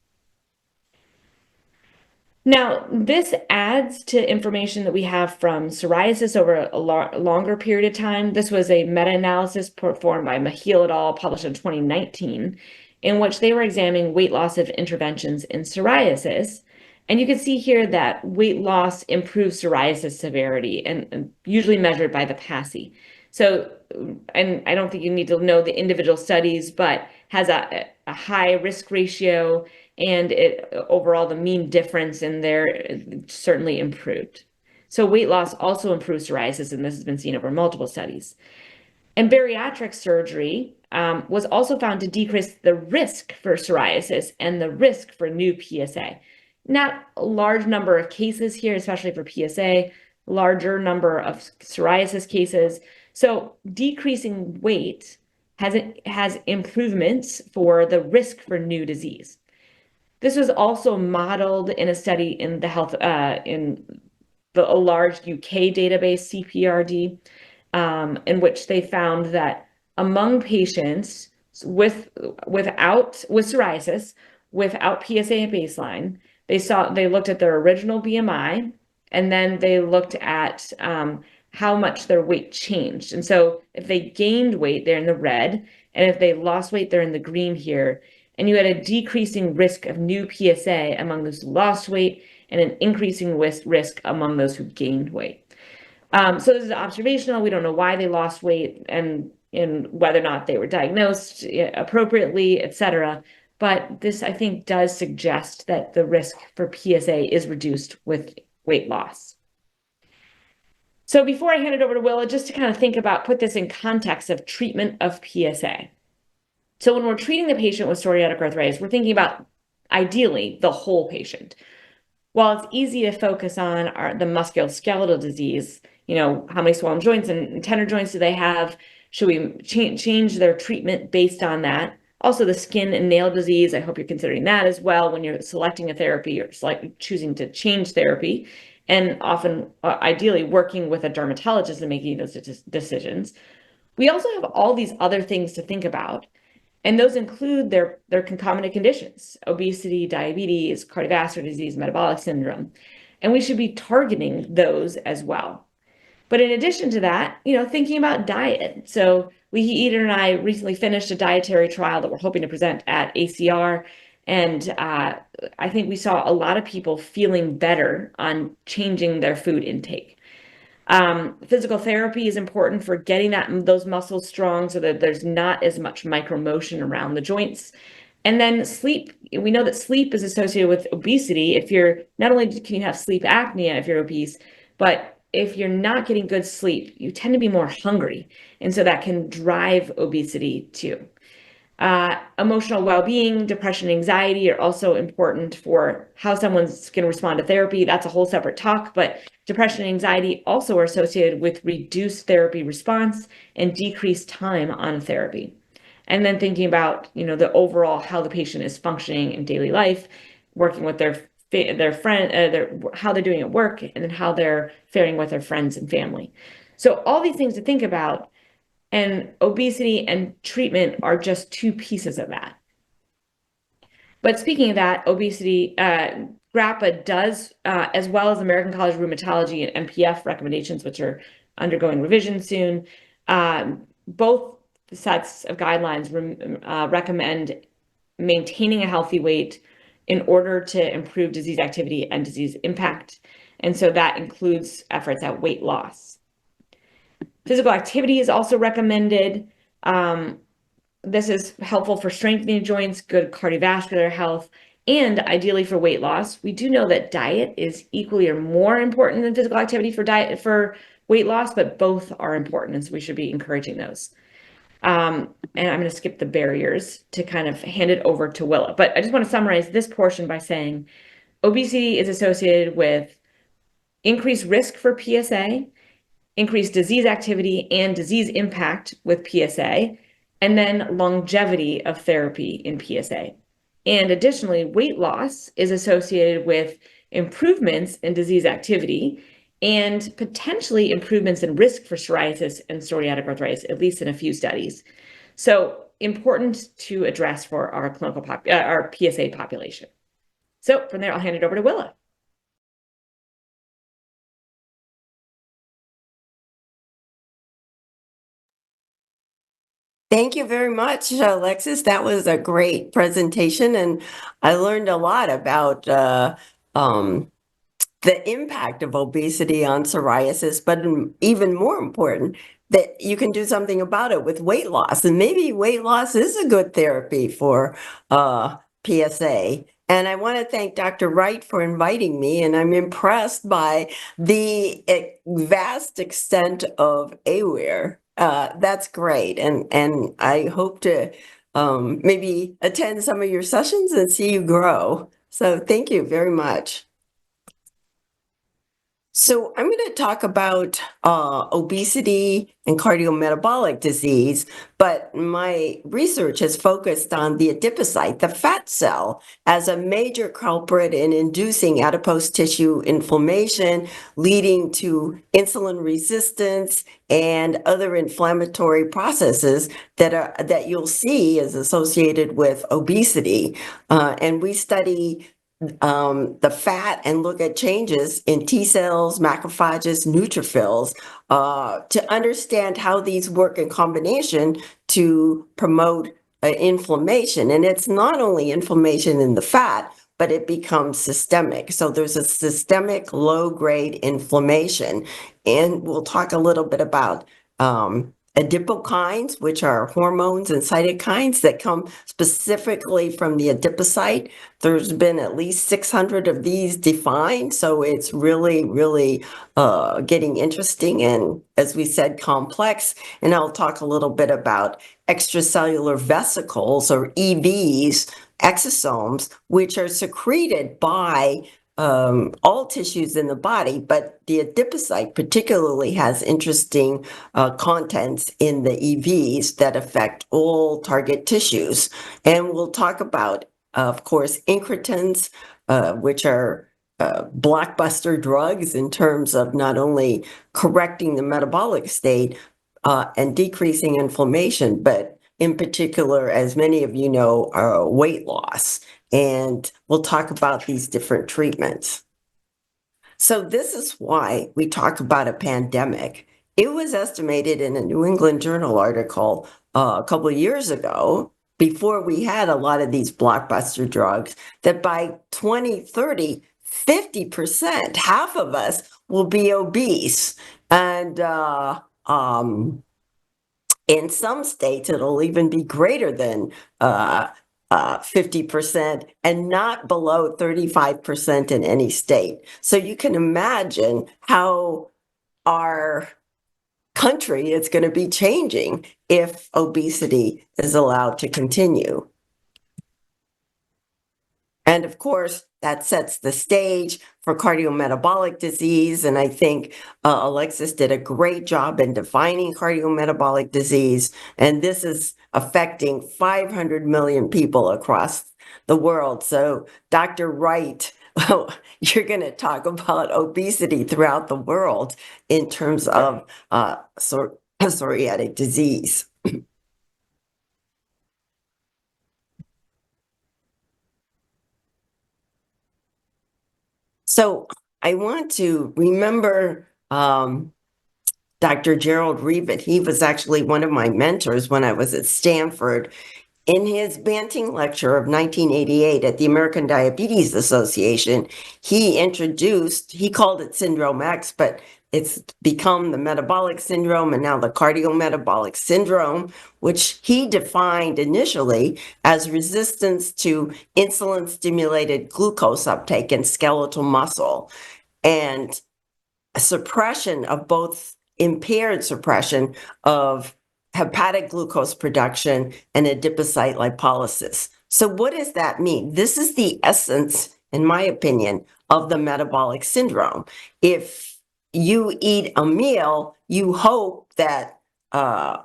Now, this adds to information that we have from psoriasis over a longer period of time. This was a meta-analysis performed by Mahil et al., published in 2019, in which they were examining weight loss of interventions in psoriasis. And you can see here that weight loss improves psoriasis severity, and usually measured by the PASI. So, and I don't think you need to know the individual studies, but has a high risk ratio, and overall the mean difference in there certainly improved. So weight loss also improves psoriasis, and this has been seen over multiple studies. And bariatric surgery was also found to decrease the risk for psoriasis and the risk for new PSA. Not a large number of cases here, especially for PSA, larger number of psoriasis cases. So decreasing weight has improvements for the risk for new disease. This was also modeled in a study in the a large UK database, CPRD, in which they found that among patients with psoriasis, without PSA at baseline, they looked at their original BMI, and then they looked at how much their weight changed. And so if they gained weight, they're in the red, and if they lost weight, they're in the green here. And you had a decreasing risk of new PSA among those who lost weight, and an increasing risk among those who gained weight. So this is observational. We don't know why they lost weight and whether or not they were diagnosed appropriately, et cetera. But this, I think, does suggest that the risk for PSA is reduced with weight loss. So before I hand it over to Willa, just to kind of put this in context of treatment of PSA. So when we're treating the patient with psoriatic arthritis, we're thinking about, ideally, the whole patient. While it's easy to focus on the musculoskeletal disease, how many swollen joints and tender joints do they have? Should we change their treatment based on that? Also, the skin and nail disease, I hope you're considering that as well when you're selecting a therapy or choosing to change therapy. and often ideally working with a dermatologist and making those decisions. We also have all these other things to think about, and those include their concomitant conditions: obesity, diabetes, cardiovascular disease, metabolic syndrome, and we should be targeting those as well. But in addition to that, thinking about diet. So Leahy Eder and I recently finished a dietary trial that we're hoping to present at ACR. And I think we saw a lot of people feeling better on changing their food intake. Physical therapy is important for getting those muscles strong so that there's not as much micromotion around the joints. And then sleep. We know that sleep is associated with obesity. If you're not only can you have sleep apnea if you're obese, but if you're not getting good sleep, you tend to be more hungry. And so that can drive obesity too. Emotional well-being, depression, anxiety are also important for how someone's going to respond to therapy. That's a whole separate talk, but depression and anxiety also are associated with reduced therapy response and decreased time on therapy. And then thinking about, the overall how the patient is functioning in daily life, working with their friend, how they're doing at work, and then how they're faring with their friends and family. So all these things to think about, and obesity and treatment are just two pieces of that. But speaking of that, obesity, GRAPPA does, as well as American College of Rheumatology and MPF recommendations, which are undergoing revision soon, both sets of guidelines recommend maintaining a healthy weight in order to improve disease activity and disease impact. And so that includes efforts at weight loss. Physical activity is also recommended. This is helpful for strengthening joints, good cardiovascular health, and ideally for weight loss. We do know that diet is equally or more important than physical activity for weight loss, but both are important, and so we should be encouraging those. And I'm going to skip the barriers to kind of hand it over to Willa. But I just want to summarize this portion by saying obesity is associated with increased risk for PSA, increased disease activity and disease impact with PSA, and then longevity of therapy in PSA. And additionally, weight loss is associated with improvements in disease activity and potentially improvements in risk for psoriasis and psoriatic arthritis, at least in a few studies. So important to address for our our PSA population. So from there, I'll hand it over to Willa. Thank you very much, Alexis. That was a great presentation, and I learned a lot about the impact of obesity on psoriasis, but even more important, that you can do something about it with weight loss. And maybe weight loss is a good therapy for PSA. And I want to thank Dr. Wright for inviting me, and I'm impressed by the vast extent of AWIR. That's great. And I hope to maybe attend some of your sessions and see you grow. So thank you very much. So I'm going to talk about obesity and cardiometabolic disease, but my research has focused on the adipocyte, the fat cell, as a major culprit in inducing adipose tissue inflammation, leading to insulin resistance and other inflammatory processes that you'll see is associated with obesity. And we study the fat and look at changes in T cells, macrophages, neutrophils, to understand how these work in combination to promote inflammation. And it's not only inflammation in the fat, but it becomes systemic. So there's a systemic low-grade inflammation. And we'll talk a little bit about adipokines, which are hormones and cytokines that come specifically from the adipocyte. There's been at least 600 of these defined, so it's really, really getting interesting and, as we said, complex. And I'll talk a little bit about extracellular vesicles, or EVs, exosomes, which are secreted by all tissues in the body, but the adipocyte particularly has interesting contents in the EVs that affect all target tissues. And we'll talk about, of course, incretins, which are blockbuster drugs in terms of not only correcting the metabolic state and decreasing inflammation, but in particular, as many of you know, weight loss. And we'll talk about these different treatments. So this is why we talk about a pandemic. It was estimated in a New England Journal article a couple of years ago, before we had a lot of these blockbuster drugs, that by 2030, 50%, half of us will be obese. And in some states, it'll even be greater than 50% and not below 35% in any state. So you can imagine how our country is going to be changing if obesity is allowed to continue. And of course, that sets the stage for cardiometabolic disease. And I think Alexis did a great job in defining cardiometabolic disease. And this is affecting 500 million people across the world. So Dr. Wright, you're going to talk about obesity throughout the world in terms of psoriatic disease. So I want to remember Dr. Gerald Reaven. He was actually one of my mentors when I was at Stanford. In his Banting lecture of 1988 at the American Diabetes Association, he called it Syndrome X, but it's become the metabolic syndrome and now the cardiometabolic syndrome, which he defined initially as resistance to insulin-stimulated glucose uptake in skeletal muscle and suppression of both impaired suppression of hepatic glucose production and adipocyte lipolysis. So what does that mean? This is the essence, in my opinion, of the metabolic syndrome. If you eat a meal, you hope that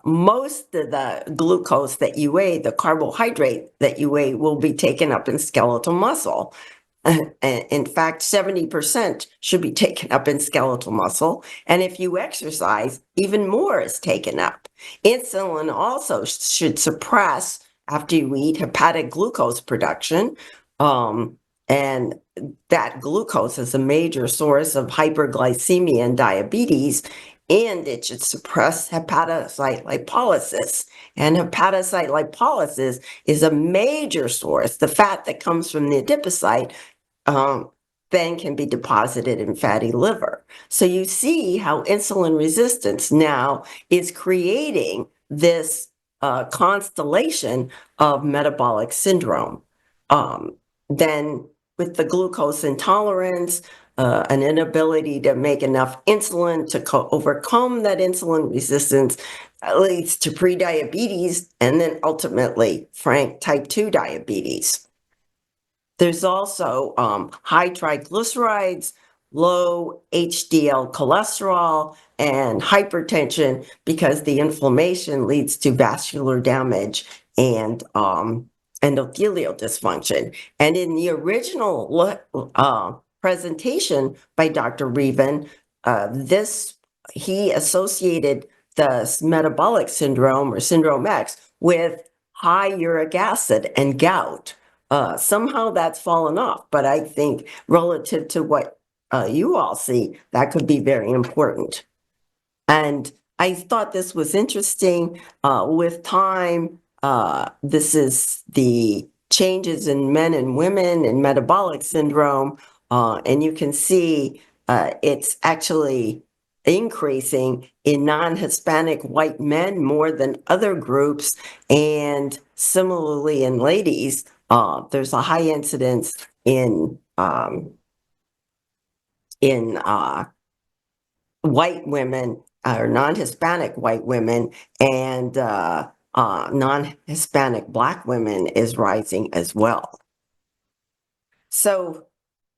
most of the glucose that you ate, the carbohydrate that you ate, will be taken up in skeletal muscle. In fact, 70% should be taken up in skeletal muscle. And if you exercise, even more is taken up. Insulin also should suppress, after you eat, hepatic glucose production. And that glucose is a major source of hyperglycemia and diabetes. And it should suppress hepatocyte lipolysis. And hepatocyte lipolysis is a major source. The fat that comes from the adipocyte then can be deposited in fatty liver. So you see how insulin resistance now is creating this constellation of metabolic syndrome. Then with the glucose intolerance, an inability to make enough insulin to overcome that insulin resistance leads to prediabetes and then ultimately, type 2 diabetes. There's also high triglycerides, low HDL cholesterol, and hypertension because the inflammation leads to vascular damage and endothelial dysfunction. And in the original presentation by Dr. Reaven, he associated the metabolic syndrome or syndrome X with high uric acid and gout. Somehow that's fallen off, but I think relative to what you all see, that could be very important. And I thought this was interesting. With time, this is the changes in men and women in metabolic syndrome, and you can see it's actually increasing in non-Hispanic white men more than other groups, and similarly in ladies. There's a high incidence in white women or non-Hispanic white women, and non-Hispanic Black women is rising as well. So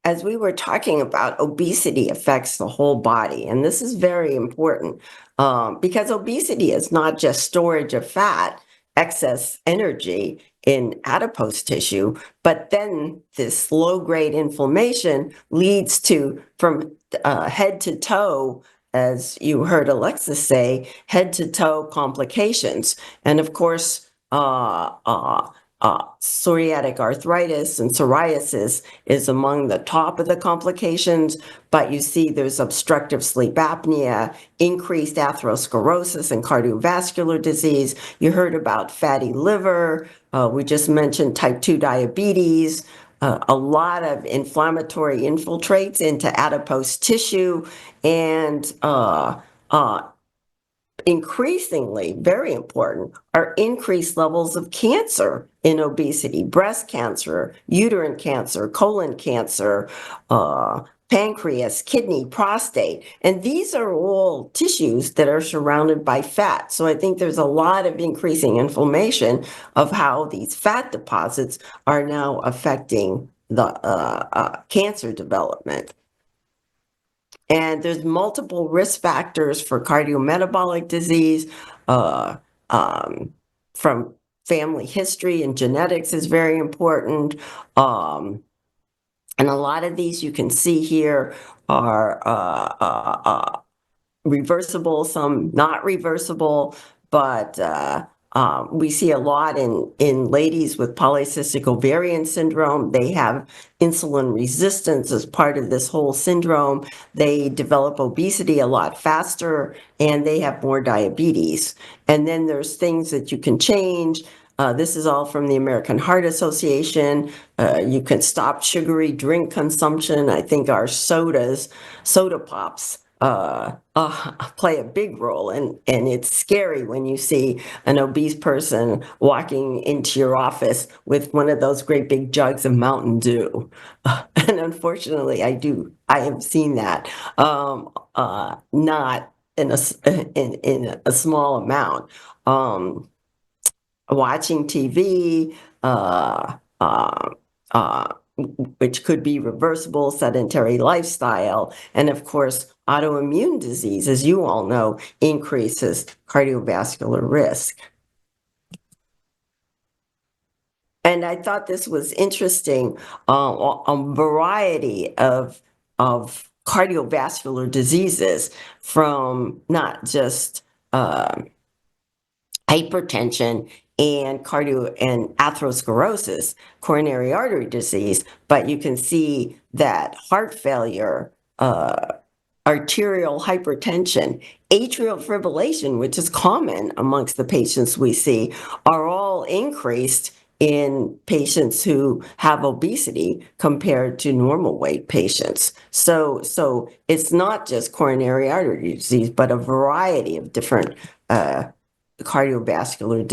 as we were talking about, obesity affects the whole body, and this is very important because obesity is not just storage of fat. excess energy in adipose tissue, but then this low-grade inflammation leads to, from head to toe, as you heard Alexis say, head to toe complications. And of course, psoriatic arthritis and psoriasis is among the top of the complications, but you see there's obstructive sleep apnea, increased atherosclerosis and cardiovascular disease. You heard about fatty liver. We just mentioned type 2 diabetes. A lot of inflammatory infiltrates into adipose tissue, and increasingly, very important, are increased levels of cancer in obesity: breast cancer, uterine cancer, colon cancer, pancreas, kidney, prostate. And these are all tissues that are surrounded by fat. So I think there's a lot of increasing inflammation of how these fat deposits are now affecting the cancer development. And there's multiple risk factors for cardiometabolic disease, from family history, and genetics is very important. And a lot of these you can see here are reversible, some not reversible, but we see a lot in ladies with polycystic ovarian syndrome. They have insulin resistance as part of this whole syndrome. They develop obesity a lot faster, and they have more diabetes. And then there's things that you can change. This is all from the American Heart Association. You can stop sugary drink consumption. I think our soda pops play a big role, and it's scary when you see an obese person walking into your office with one of those great big jugs of Mountain Dew. And unfortunately, I have seen that, not in a small amount. Watching TV, which could be reversible, sedentary lifestyle, and of course, autoimmune disease, as you all know, increases cardiovascular risk. And I thought this was interesting, a variety of cardiovascular diseases, from not just hypertension and atherosclerosis, coronary artery disease, but you can see that heart failure, arterial hypertension, atrial fibrillation, which is common amongst the patients we see, are all increased in patients who have obesity compared to normal weight patients. So it's not just coronary artery disease, but a variety of different cardiovascular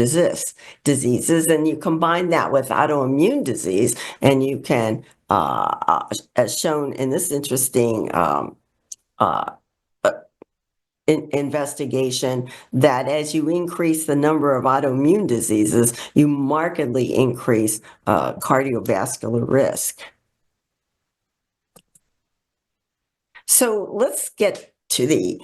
diseases, and you combine that with autoimmune disease, and you can, as shown in this interesting investigation, that as you increase the number of autoimmune diseases, you markedly increase cardiovascular risk. So let's get to the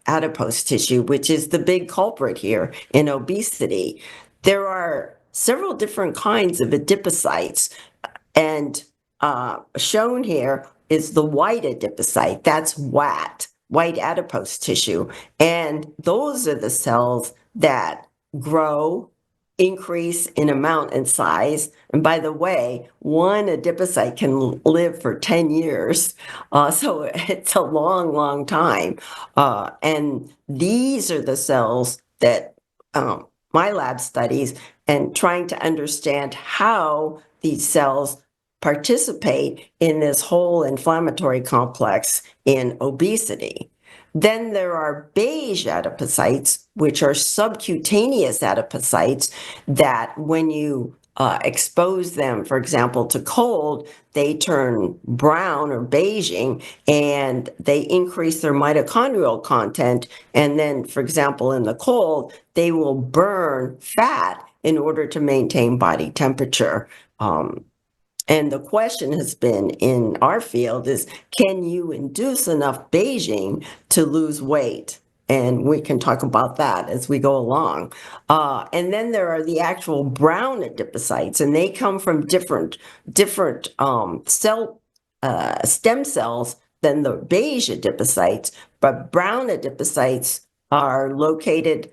adipose tissue, which is the big culprit here in obesity. There are several different kinds of adipocytes, and shown here is the white adipocyte. That's WAT, white adipose tissue. And those are the cells that grow, increase in amount and size. And by the way, one adipocyte can live for 10 years. So it's a long, long time. And these are the cells that my lab studies, and trying to understand how these cells participate in this whole inflammatory complex in obesity. Then there are beige adipocytes, which are subcutaneous adipocytes that when you expose them, for example, to cold, they turn brown or beiging, and they increase their mitochondrial content. And then, for example, in the cold, they will burn fat in order to maintain body temperature. And the question has been in our field is, can you induce enough beiging to lose weight? and we can talk about that as we go along. And then there are the actual brown adipocytes, and they come from different stem cells than the beige adipocytes, but brown adipocytes are located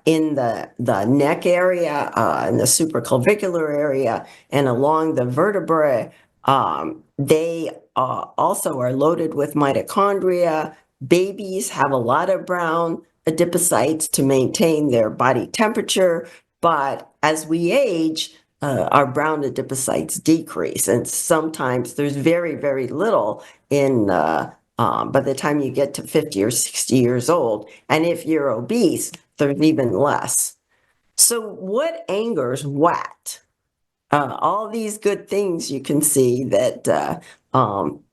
in the neck area, in the supraclavicular area, and along the vertebrae. They also are loaded with mitochondria. Babies have a lot of brown adipocytes to maintain their body temperature, but as we age, our brown adipocytes decrease, and sometimes there's very, very little in by the time you get to 50 or 60 years old. And if you're obese, there's even less. So what angers what? All these good things you can see that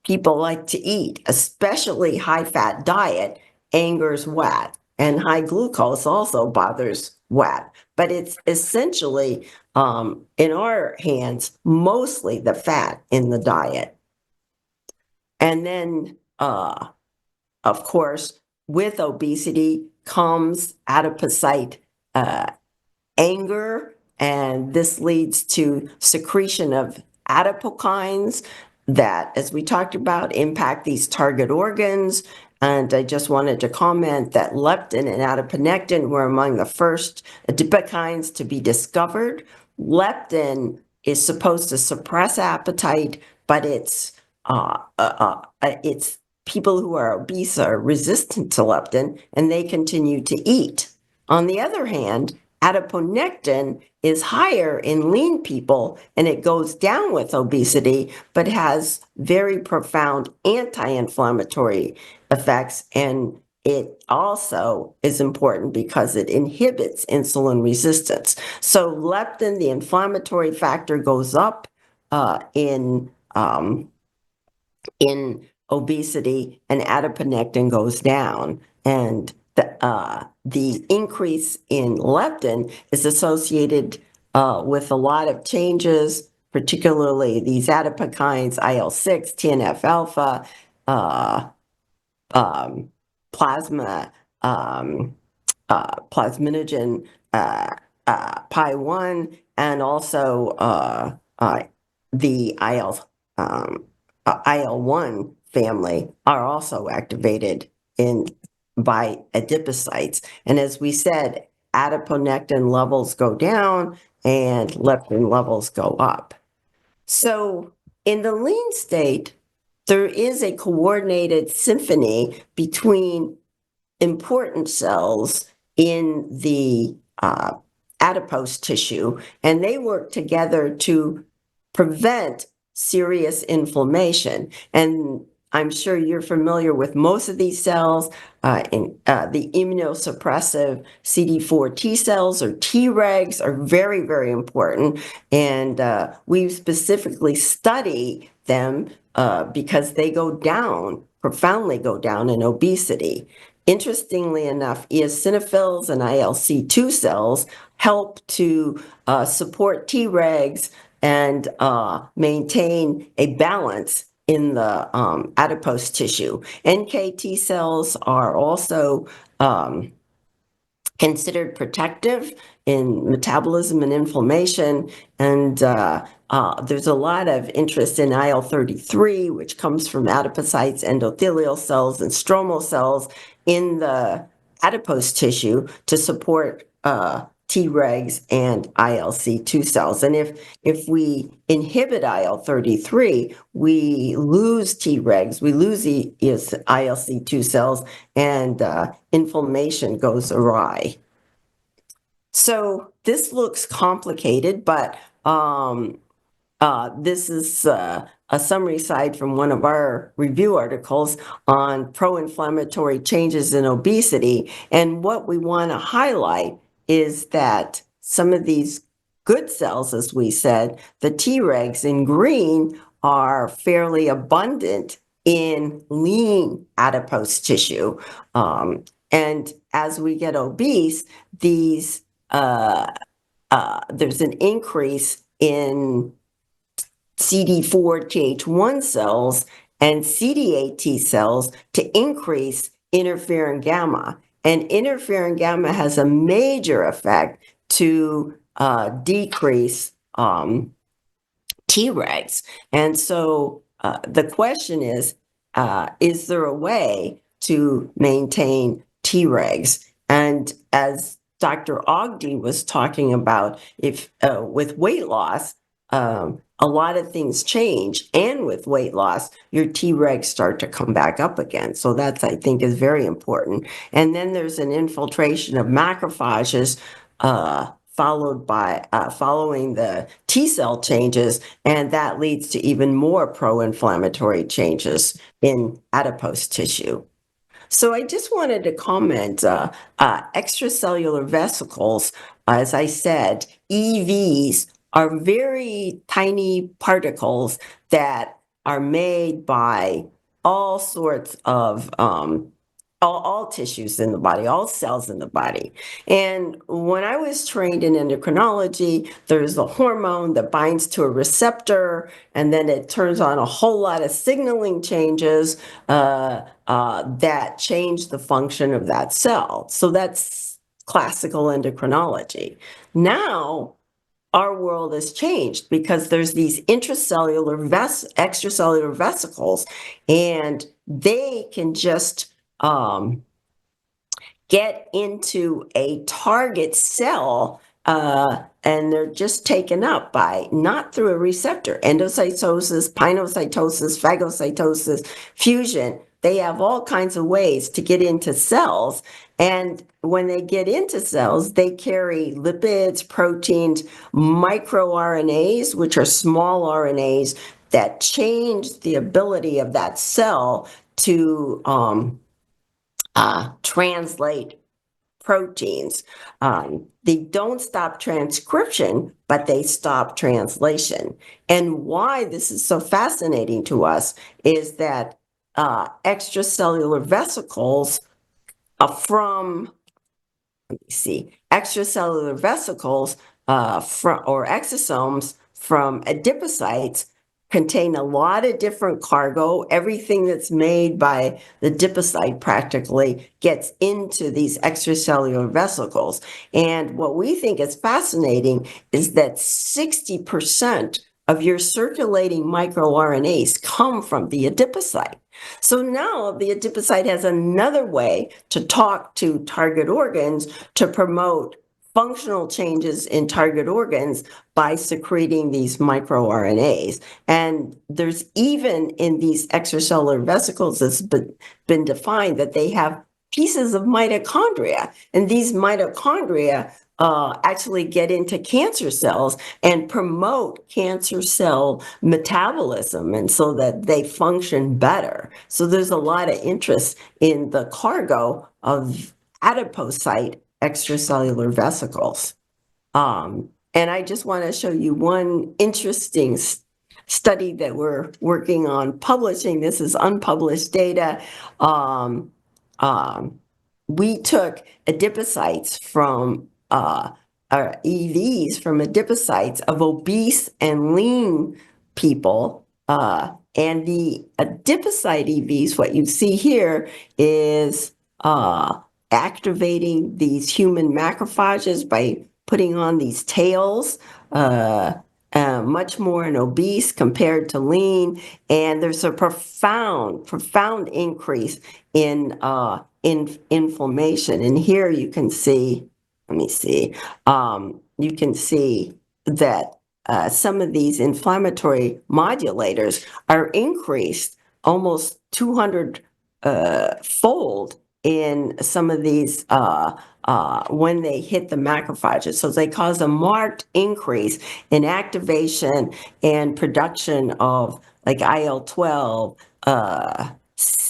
people like to eat, especially high-fat diet, angers WAT, and high glucose also bothers WAT. But it's essentially, in our hands, mostly the fat in the diet. And then, of course, with obesity comes adipocyte anger, and this leads to secretion of adipokines that, as we talked about, impact these target organs. And I just wanted to comment that leptin and adiponectin were among the first adipokines to be discovered. Leptin is supposed to suppress appetite, but it's people who are obese are resistant to leptin, and they continue to eat. On the other hand, adiponectin is higher in lean people, and it goes down with obesity, but has very profound anti-inflammatory effects. And it also is important because it inhibits insulin resistance. So leptin, the inflammatory factor, goes up in obesity, and adiponectin goes down. And the increase in leptin is associated with a lot of changes, particularly these adipokines, IL-6, TNF-alpha, plasminogen pi1, and also the IL-1 family are also activated by adipocytes. And as we said, adiponectin levels go down and leptin levels go up. So in the lean state, there is a coordinated symphony between important cells in the adipose tissue, and they work together to prevent serious inflammation. And I'm sure you're familiar with most of these cells. The immunosuppressive CD4 T cells, or Tregs, are very, very important. And we specifically study them because they go down, profoundly go down in obesity. Interestingly enough, eosinophils and ILC2 cells help to support Tregs and maintain a balance in the adipose tissue. NKT cells are also considered protective in metabolism and inflammation. And there's a lot of interest in IL-33, which comes from adipocytes, endothelial cells, and stromal cells in the adipose tissue to support Tregs and ILC2 cells. And if we inhibit IL-33, we lose Tregs, we lose ILC2 cells, and inflammation goes awry. So this looks complicated, but this is a summary slide from one of our review articles on pro-inflammatory changes in obesity. And what we want to highlight is that some of these good cells, as we said, the Tregs in green, are fairly abundant in lean adipose tissue. And as we get obese, these there's an increase in CD4 Th1 cells and CD8 T cells to increase interferon gamma. And interferon gamma has a major effect to decrease Tregs. And so the question is there a way to maintain Tregs? And as Dr. Ogden was talking about, if with weight loss, a lot of things change, and with weight loss, your Tregs start to come back up again. So that's, I think, is very important. And then there's an infiltration of macrophages following the T cell changes, and that leads to even more pro-inflammatory changes in adipose tissue. So I just wanted to comment, extracellular vesicles, as I said, EVs are very tiny particles that are made by all sorts of, all tissues in the body, all cells in the body. And when I was trained in endocrinology, there's a hormone that binds to a receptor, and then it turns on a whole lot of signaling changes that change the function of that cell. So that's classical endocrinology. Now, our world has changed because there's these extracellular vesicles, and they can just get into a target cell, and they're just taken up by, not through a receptor, endocytosis, pinocytosis, phagocytosis, fusion. They have all kinds of ways to get into cells. And when they get into cells, they carry lipids, proteins, microRNAs, which are small RNAs that change the ability of that cell to translate proteins. They don't stop transcription, but they stop translation. And why this is so fascinating to us is that extracellular vesicles extracellular vesicles or exosomes from adipocytes contain a lot of different cargo. Everything that's made by the adipocyte practically gets into these extracellular vesicles. And what we think is fascinating is that 60% of your circulating microRNAs come from the adipocyte. So now the adipocyte has another way to talk to target organs to promote functional changes in target organs by secreting these microRNAs. And there's even in these extracellular vesicles, it's been defined that they have pieces of mitochondria. And these mitochondria actually get into cancer cells and promote cancer cell metabolism, and so that they function better. So there's a lot of interest in the cargo of adipocyte extracellular vesicles. And I just want to show you one interesting study that we're working on publishing. This is unpublished data. We took adipocytes from EVs from adipocytes of obese and lean people, and the adipocyte EVs, what you see here is activating these human macrophages by putting on these tails, much more in obese compared to lean. And there's a profound increase in inflammation. And here you can see, let me see, you can see that some of these inflammatory modulators are increased almost 200 fold in some of these when they hit the macrophages. So they cause a marked increase in activation and production of like IL-12,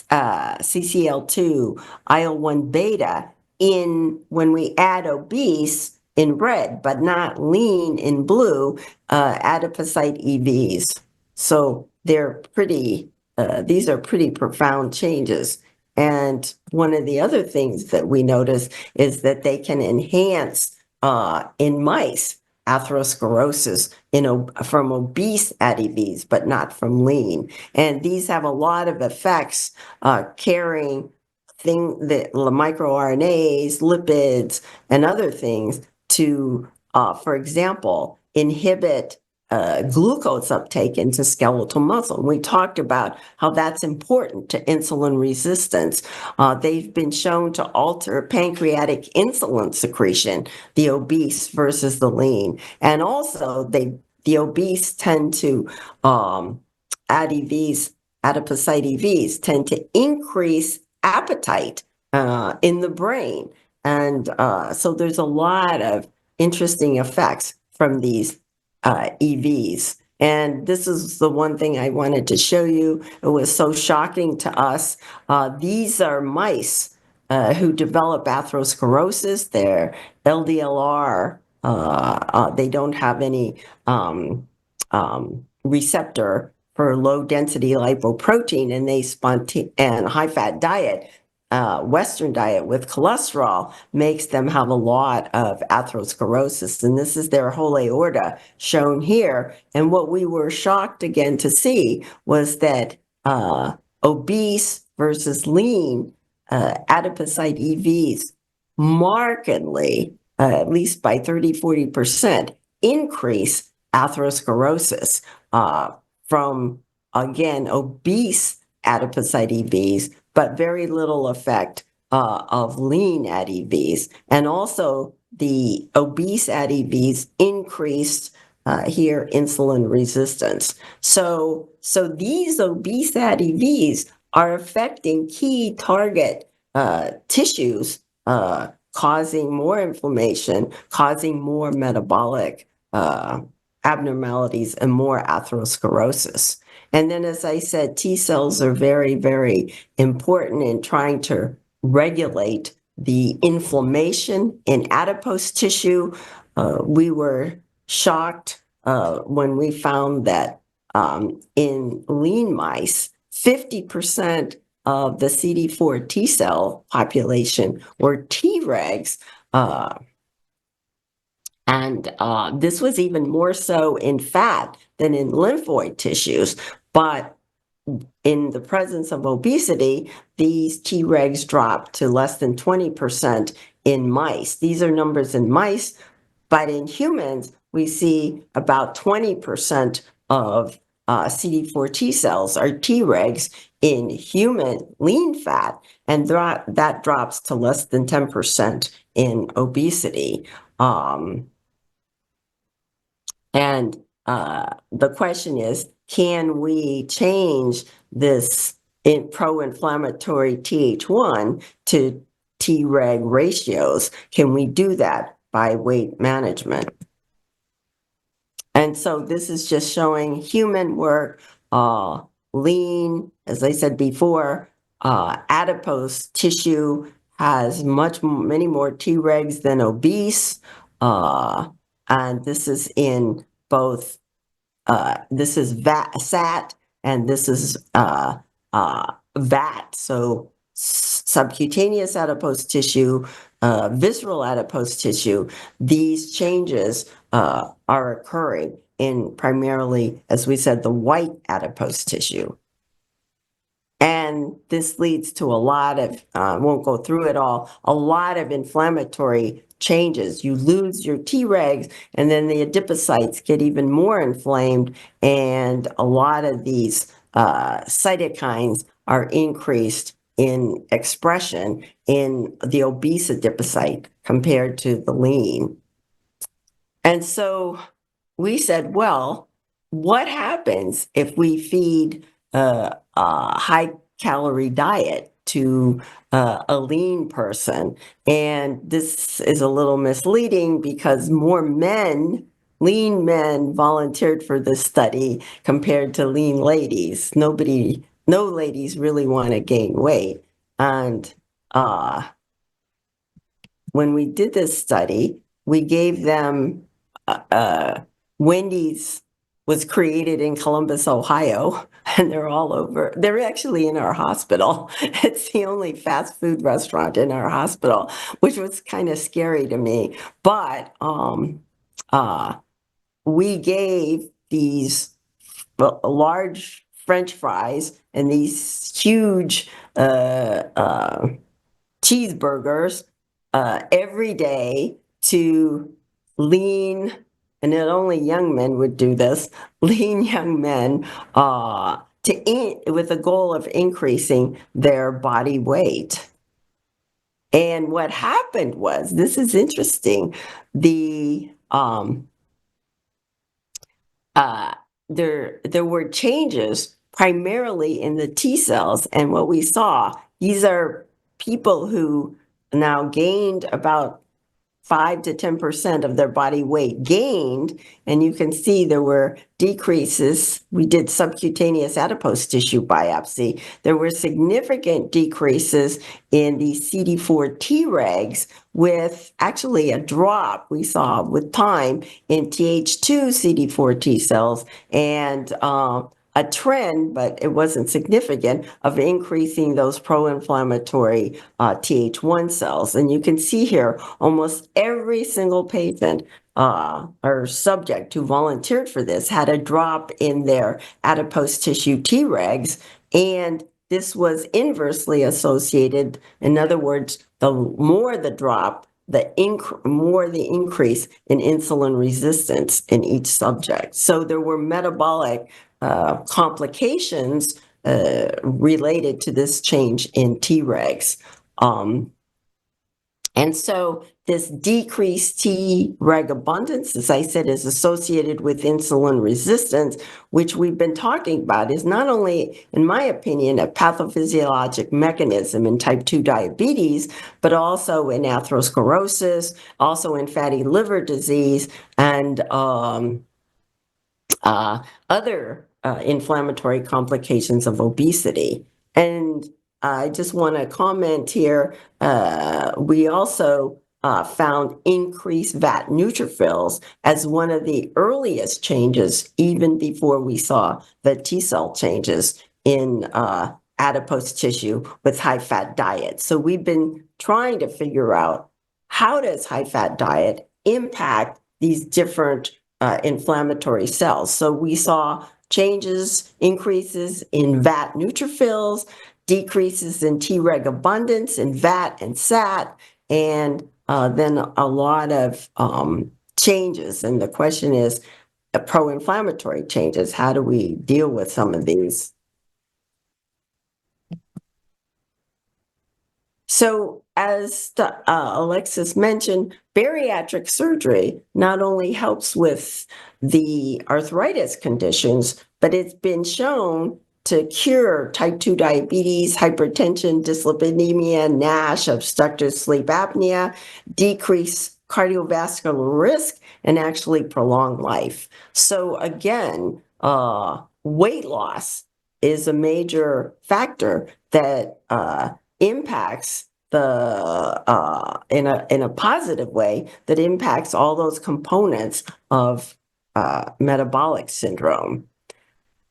CCL2, IL-1 beta when we add obese in red, but not lean in blue, adipocyte EVs. So they're pretty, these are pretty profound changes. And one of the other things that we notice is that they can enhance in mice atherosclerosis from obese ADVs, but not from lean. And these have a lot of effects carrying the microRNAs, lipids, and other things to, for example, inhibit glucose uptake into skeletal muscle. And we talked about how that's important to insulin resistance. They've been shown to alter pancreatic insulin secretion, the obese versus the lean. And also, the obese tend to, adipocyte EVs tend to increase appetite in the brain. And so there's a lot of interesting effects from these EVs. And this is the one thing I wanted to show you. It was so shocking to us. These are mice who develop atherosclerosis. They're LDLR. They don't have any receptor for low density lipoprotein, and they and high fat diet. Western diet with cholesterol makes them have a lot of atherosclerosis. And this is their whole aorta shown here. And what we were shocked again to see was that obese versus lean adipocyte EVs markedly, at least by 30-40%, increase atherosclerosis from, again, obese adipocyte EVs, but very little effect of lean ADVs. And also the obese ADVs increased here insulin resistance. So these obese ADVs are affecting key target tissues, causing more inflammation, causing more metabolic abnormalities and more atherosclerosis. And then, as I said, T cells are very, very important in trying to regulate the inflammation in adipose tissue. We were shocked when we found that in lean mice, 50% of the CD4 T cell population were Tregs. And this was even more so in fat than in lymphoid tissues. But in the presence of obesity, these Tregs dropped to less than 20% in mice. These are numbers in mice, but in humans, we see about 20% of CD4 T cells are Tregs in human lean fat, and that drops to less than 10% in obesity. And the question is, can we change this pro-inflammatory Th1 to Treg ratios? Can we do that by weight management? And so this is just showing human work, lean, as I said before, adipose tissue has many more Tregs than obese. And this is in both, this is SAT and this is VAT. So subcutaneous adipose tissue, visceral adipose tissue, these changes are occurring in primarily, as we said, the white adipose tissue. And this leads to a lot of, won't go through it all, a lot of inflammatory changes. You lose your Tregs, and then the adipocytes get even more inflamed, and a lot of these cytokines are increased in expression in the obese adipocyte compared to the lean. And so we said, well, what happens if we feed a high-calorie diet to a lean person? And this is a little misleading because more lean men volunteered for this study compared to lean ladies. No ladies really want to gain weight. And when we did this study, we gave them Wendy's was created in Columbus, Ohio, and they're all over. They're actually in our hospital. It's the only fast food restaurant in our hospital, which was kind of scary to me. But we gave these large French fries and these huge cheeseburgers every day to lean, and that only young men would do this, lean young men to eat with the goal of increasing their body weight. And what happened was, this is interesting, there were changes primarily in the T cells, and what we saw, these are people who now gained about 5 to 10% of their body weight gained, and you can see there were decreases. We did subcutaneous adipose tissue biopsy. There were significant decreases in the CD4 Tregs, with actually a drop we saw with time in Th2 CD4 T cells, and a trend, but it wasn't significant, of increasing those pro-inflammatory Th1 cells. And you can see here, almost every single patient or subject who volunteered for this had a drop in their adipose tissue Tregs, and this was inversely associated. In other words, the more the drop, the more the increase in insulin resistance in each subject. So there were metabolic complications related to this change in Tregs. And so this decreased Treg abundance, as I said, is associated with insulin resistance, which we've been talking about, is not only, in my opinion, a pathophysiologic mechanism in type 2 diabetes, but also in atherosclerosis, also in fatty liver disease, and other inflammatory complications of obesity. And I just want to comment here, we also found increased VAT neutrophils as one of the earliest changes, even before we saw the T cell changes in adipose tissue with high-fat diet. So we've been trying to figure out, how does high-fat diet impact these different inflammatory cells? So we saw changes, increases in VAT neutrophils, decreases in Treg abundance in VAT and SAT, and then a lot of changes. And the question is, pro-inflammatory changes. How do we deal with some of these? So as Alexis mentioned, bariatric surgery not only helps with the arthritis conditions, but it's been shown to cure type 2 diabetes, hypertension, dyslipidemia, NASH, obstructive sleep apnea, decrease cardiovascular risk, and actually prolong life. So again, weight loss is a major factor that impacts the in a positive way, that impacts all those components of metabolic syndrome.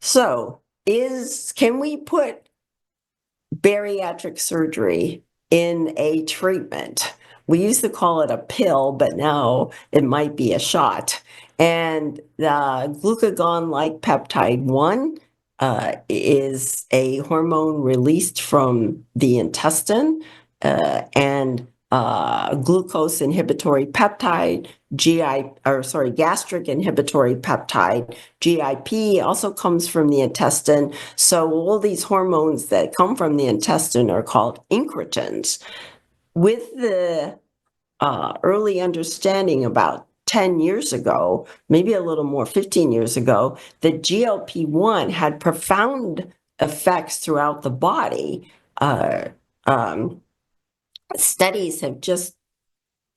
So can we put bariatric surgery in a treatment? We used to call it a pill, but now it might be a shot. And the glucagon-like peptide 1 is a hormone released from the intestine, and glucose inhibitory peptide, gastric inhibitory peptide, GIP, also comes from the intestine. So all these hormones that come from the intestine are called incretins. With the early understanding about 10 years ago, maybe a little more, 15 years ago, that GLP-1 had profound effects throughout the body. Studies have just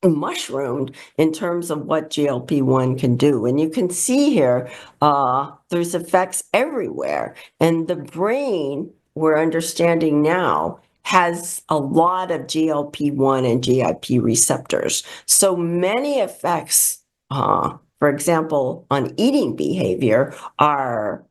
mushroomed in terms of what GLP-1 can do. And you can see here, there's effects everywhere. And the brain, we're understanding now, has a lot of GLP-1 and GIP receptors. So many effects, for example, on eating behavior are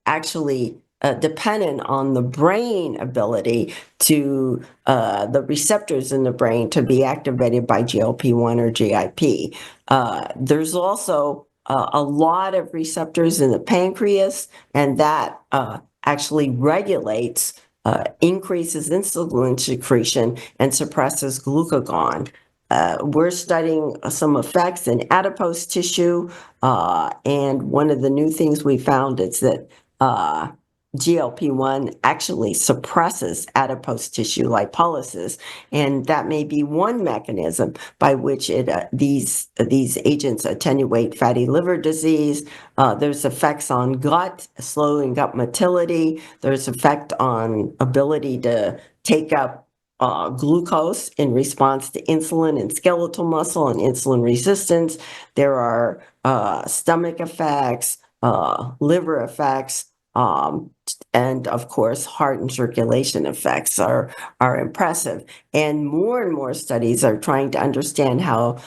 actually dependent on the brain ability to, the receptors in the brain to be activated by GLP-1 or GIP. There's also a lot of receptors in the pancreas, and that actually regulates increases insulin secretion and suppresses glucagon. We're studying some effects in adipose tissue, and one of the new things we found is that GLP-1 actually suppresses adipose tissue lipolysis, and that may be one mechanism by which these agents attenuate fatty liver disease. There's effects on gut, slowing gut motility. There's effect on ability to take up glucose in response to insulin and skeletal muscle and insulin resistance. There are stomach effects, liver effects, and of course, heart and circulation effects are impressive. And more studies are trying to understand how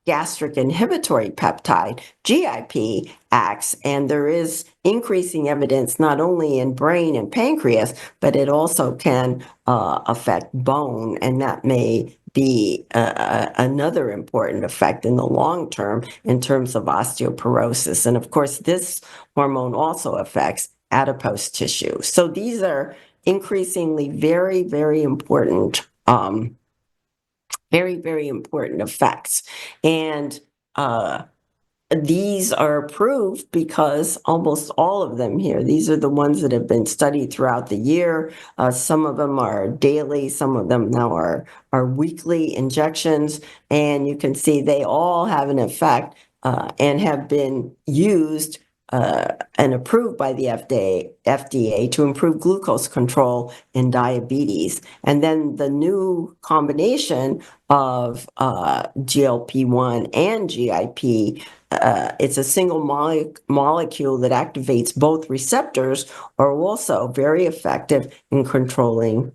gastric inhibitory peptide, GIP, acts. And there is increasing evidence not only in brain and pancreas, but it also can affect bone, and that may be another important effect in the long term in terms of osteoporosis. And of course, this hormone also affects adipose tissue. So these are increasingly very, very important, very important effects. And these are approved because almost all of them here, these are the ones that have been studied throughout the year. Some of them are daily, some of them now are weekly injections, and you can see they all have an effect and have been used and approved by the FDA to improve glucose control in diabetes. And then the new combination of GLP-1 and GIP, it's a single molecule that activates both receptors, are also very effective in controlling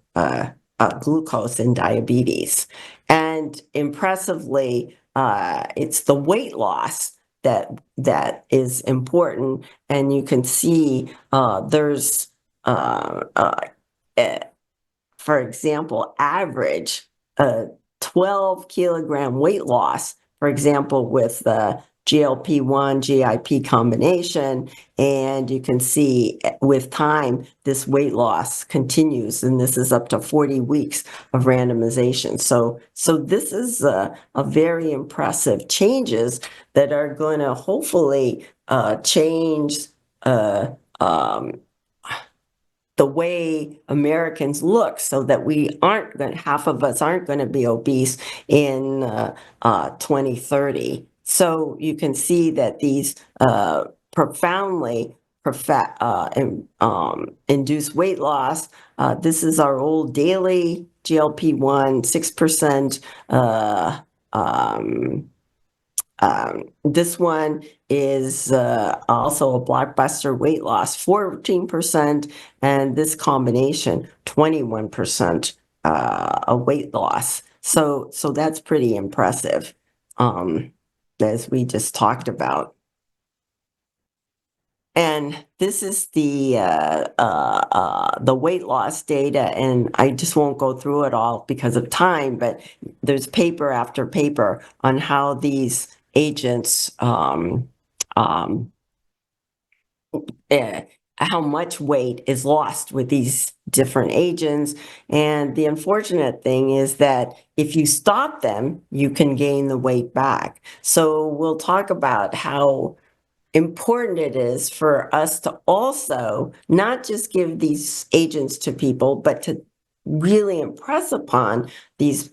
glucose in diabetes. And impressively, it's the weight loss that is important, and you can see there's for example, average 12 kilogram weight loss, for example, with the GLP-1 GIP combination, and you can see with time this weight loss continues, and this is up to 40 weeks of randomization. So this is a very impressive changes that are going to hopefully change the way Americans look, so that half of us aren't going to be obese in 2030. So you can see that these profoundly induce weight loss. This is our old daily GLP-1, 6%. This one is also a blockbuster weight loss, 14%, and this combination, 21% a weight loss. So that's pretty impressive, as we just talked about. And this is the weight loss data, and I just won't go through it all because of time, but there's paper after paper on how these agents, how much weight is lost with these different agents. And the unfortunate thing is that if you stop them, you can gain the weight back. So we'll talk about how important it is for us to also not just give these agents to people, but to really impress upon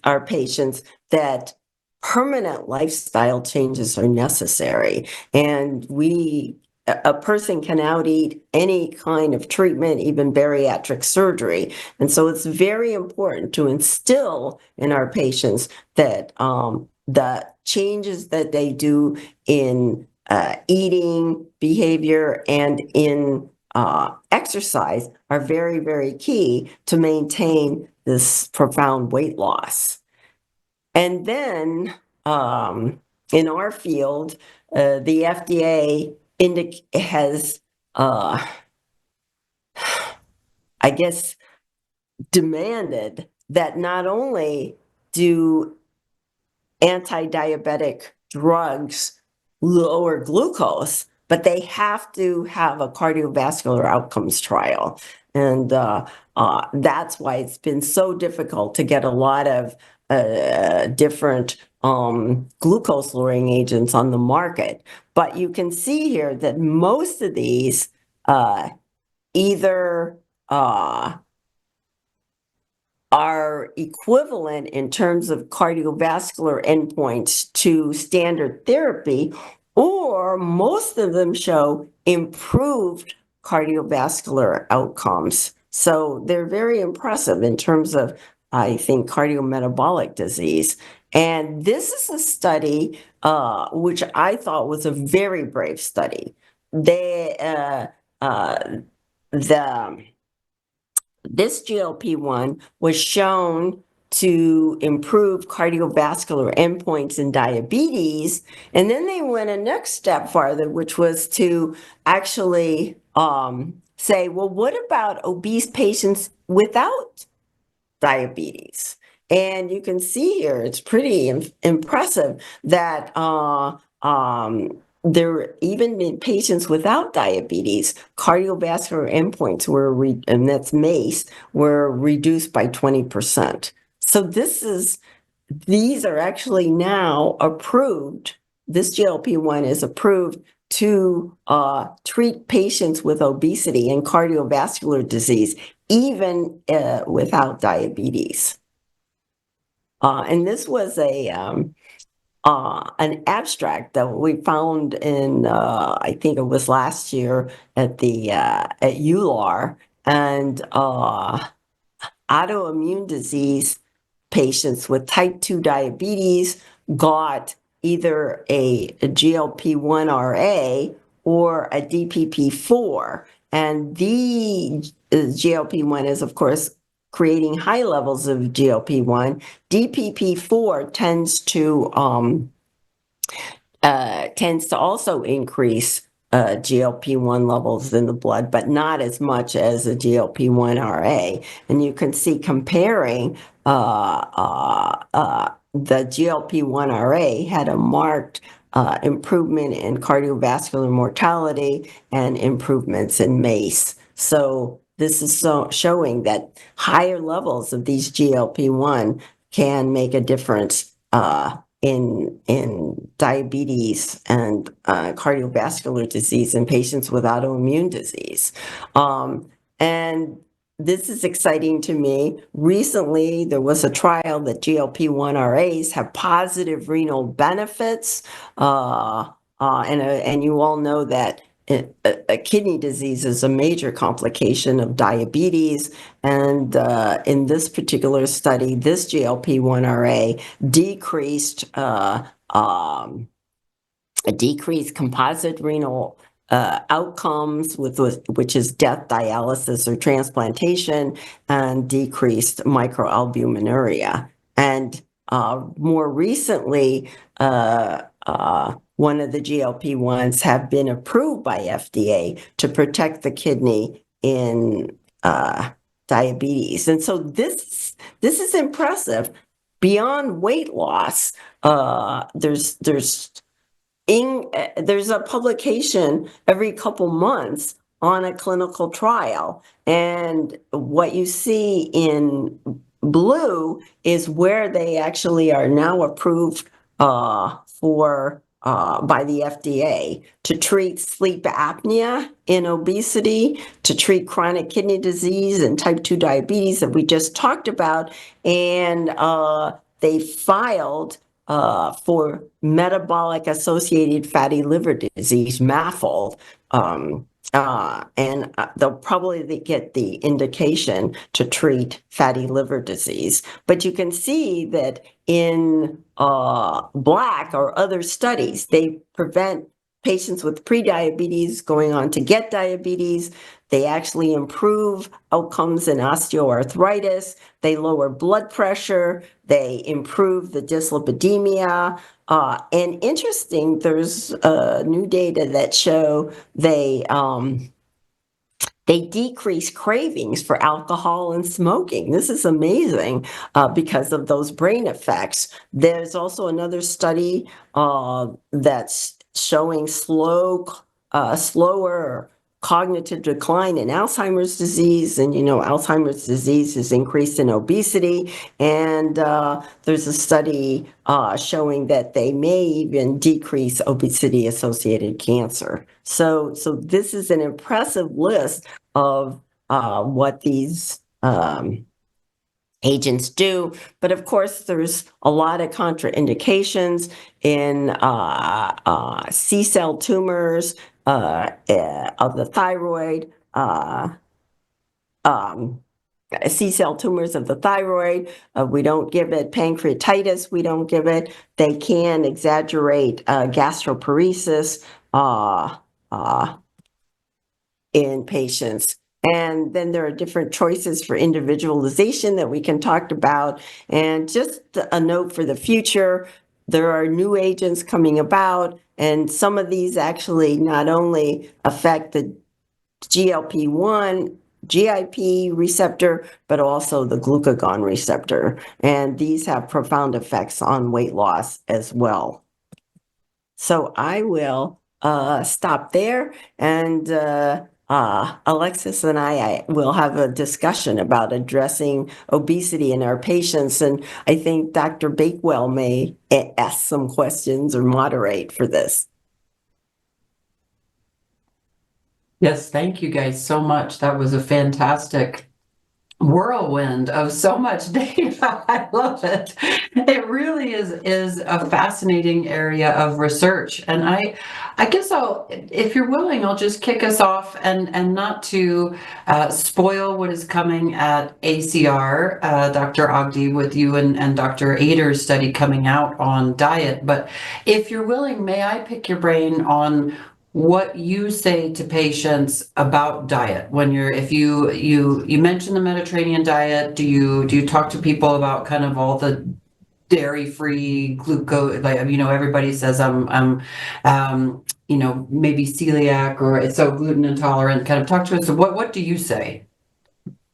our patients that permanent lifestyle changes are necessary. And a person can out-eat any kind of treatment, even bariatric surgery. And so it's very important to instill in our patients that the changes that they do in eating behavior and in exercise are very, very key to maintain this profound weight loss. And then in our field, the FDA has, I guess, demanded that not only do anti-diabetic drugs lower glucose, but they have to have a cardiovascular outcomes trial. And that's why it's been so difficult to get a lot of different glucose lowering agents on the market. But you can see here that most of these either are equivalent in terms of cardiovascular endpoints to standard therapy, or most of them show improved cardiovascular outcomes. So they're very impressive in terms of, I think, cardiometabolic disease. And this is a study which I thought was a very brave study. This GLP-1 was shown to improve cardiovascular endpoints in diabetes. And then they went a next step farther, which was to actually say, well, what about obese patients without diabetes? And you can see here, it's pretty impressive that there, even in patients without diabetes, cardiovascular endpoints were, and that's MACE, were reduced by 20%. So these are actually now approved. This GLP-1 is approved to treat patients with obesity and cardiovascular disease, even without diabetes. And this was an abstract that we found in, I think it was last year at the at AWIR, and autoimmune disease patients with type 2 diabetes got either a GLP-1RA or a DPP-4. And the GLP-1 is, of course, creating high levels of GLP-1. DPP-4 tends to also increase GLP-1 levels in the blood, but not as much as a GLP-1RA. And you can see comparing the GLP-1RA had a marked improvement in cardiovascular mortality and improvements in MACE. So this is showing that higher levels of these GLP-1 can make a difference in diabetes and cardiovascular disease in patients with autoimmune disease. And this is exciting to me. Recently, there was a trial that GLP-1RAs have positive renal benefits. And you all know that a kidney disease is a major complication of diabetes. And in this particular study, this GLP-1RA decreased composite renal outcomes, which is death, dialysis, or transplantation, and decreased microalbuminuria. And more recently, one of the GLP-1s have been approved by FDA to protect the kidney in diabetes. And so this is impressive. Beyond weight loss, there's a publication every couple months on a clinical trial. And what you see in blue is where they actually are now approved by the FDA to treat sleep apnea in obesity, to treat chronic kidney disease and type 2 diabetes that we just talked about. And they filed for metabolic associated fatty liver disease, MAFLD, and they'll probably get the indication to treat fatty liver disease. But you can see that in black or other studies, they prevent patients with prediabetes going on to get diabetes. They actually improve outcomes in osteoarthritis. They lower blood pressure. They improve the dyslipidemia. And interesting, there's new data that show they decrease cravings for alcohol and smoking. This is amazing because of those brain effects. There's also another study that's showing slower cognitive decline in Alzheimer's disease, and Alzheimer's disease is increased in obesity, and there's a study showing that they may even decrease obesity-associated cancer. So this is an impressive list of what these agents do, but of course there's a lot of contraindications in C-cell tumors of the thyroid, C-cell tumors of the thyroid. We don't give it. Pancreatitis, we don't give it. They can exaggerate gastroparesis in patients. And then there are different choices for individualization that we can talk about. And just a note for the future, there are new agents coming about, and some of these actually not only affect the GLP-1, GIP receptor, but also the glucagon receptor. And these have profound effects on weight loss as well. So I will stop there, and Alexis and I will have a discussion about addressing obesity in our patients, and I think Dr. Bakewell may ask some questions or moderate for this. Yes, thank you guys so much. That was a fantastic whirlwind of so much data. I love it. It really is a fascinating area of research. And I guess if you're willing, I'll just kick us off, and not to spoil what is coming at ACR, Dr. Agdi, with you and Dr. Ader's study coming out on diet. But if you're willing, may I pick your brain on what you say to patients about diet when if you mention the Mediterranean diet, do you talk to people about kind of all the dairy-free glucose, like, everybody says I'm maybe celiac or so gluten intolerant, kind of talk to us. So what do you say?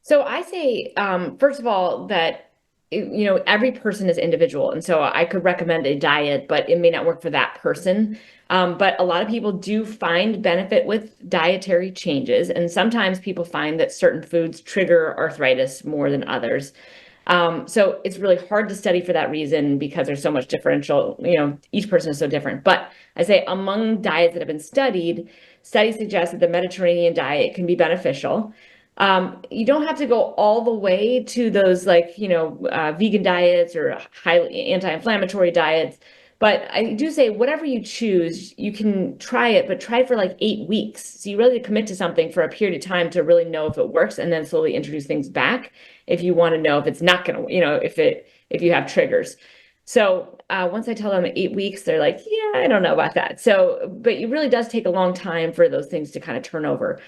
So I say, first of all, that every person is individual, and so I could recommend a diet, but it may not work for that person. But a lot of people do find benefit with dietary changes, and sometimes people find that certain foods trigger arthritis more than others. So it's really hard to study for that reason, because there's so much differential, each person is so different. But I say among diets that have been studies suggest that the Mediterranean diet can be beneficial. You don't have to go all the way to those vegan diets or highly anti-inflammatory diets. But I do say whatever you choose, you can try it, but try it for like 8 weeks. So you really commit to something for a period of time to really know if it works, and then slowly introduce things back if you want to know if it's not going to, if you have triggers. So once I tell them 8 weeks, they're like, yeah, I don't know about that. So, but it really does take a long time for those things to kind of turn over.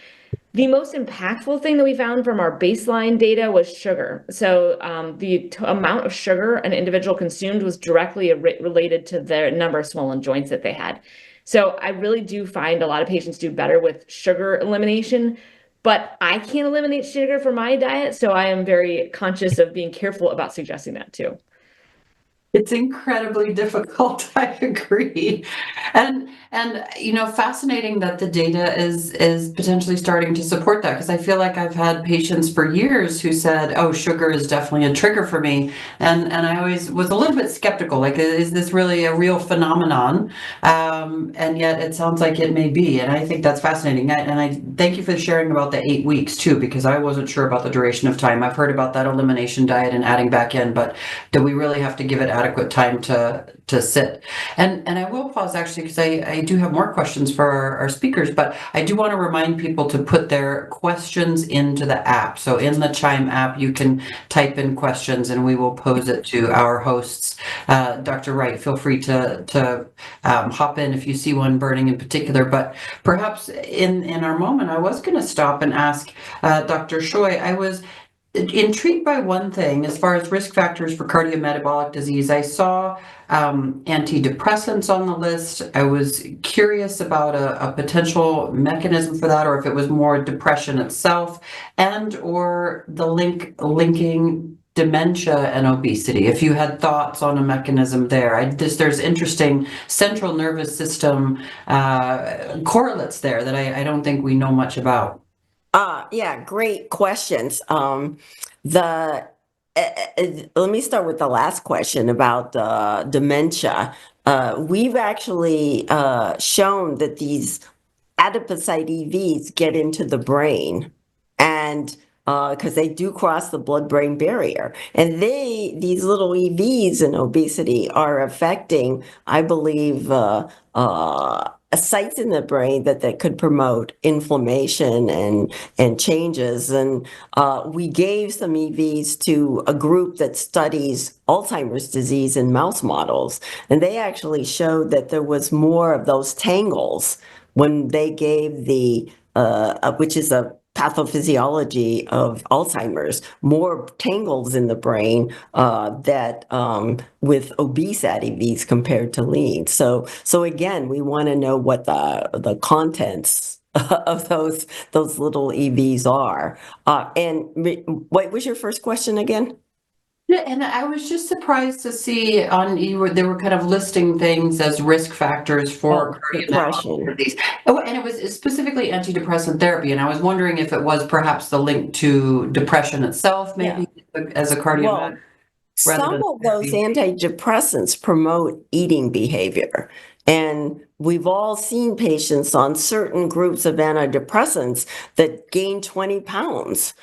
The most impactful thing that we found from our baseline data was sugar. So the amount of sugar an individual consumed was directly related to the number of swollen joints that they had. So I really do find a lot of patients do better with sugar elimination, but I can't eliminate sugar from my diet. So I am very conscious of being careful about suggesting that too. It's incredibly difficult. I agree. And fascinating that the data is potentially starting to support that, because I feel like I've had patients for years who said, oh, sugar is definitely a trigger for me. And I always was a little bit skeptical, like, is this really a real phenomenon? And yet it sounds like it may be. And I think that's fascinating. And I thank you for sharing about the 8 weeks too, because I wasn't sure about the duration of time. I've heard about that elimination diet and adding back in, but do we really have to give it adequate time to sit? And I will pause actually, because I do have more questions for our speakers, but I do want to remind people to put their questions into the app. So in the Chime app, you can type in questions and we will pose it to our hosts. Dr. Wright, feel free to hop in if you see one burning in particular, but perhaps in our moment, I was going to stop and ask Dr. Choi. I was intrigued by one thing as far as risk factors for cardiometabolic disease. I saw antidepressants on the list. I was curious about a potential mechanism for that, or if it was more depression itself, and or the linking dementia and obesity, if you had thoughts on a mechanism there. There's interesting central nervous system correlates there that I don't think we know much about. Yeah, great questions. The Let me start with the last question about dementia. We've actually shown that these adipocyte EVs get into the brain, and because they do cross the blood-brain barrier, and these little EVs in obesity are affecting, I believe, sites in the brain that could promote inflammation and changes. And we gave some EVs to a group that studies Alzheimer's disease in mouse models, and they actually showed that there was more of those tangles when they gave which is a pathophysiology of Alzheimer's, more tangles in the brain that with obese ADVs compared to lean. So again, we want to know what the contents of those little EVs are. And what was your first question again? Yeah, and I was just surprised to see they were kind of listing things as risk factors for cardiometabolic Depression. disease. And it was specifically antidepressant therapy. And I was wondering if it was perhaps the link to depression itself, maybe as a cardiovascular. Some of those antidepressants promote eating behavior. And we've all seen patients on certain groups of antidepressants that gain 20 pounds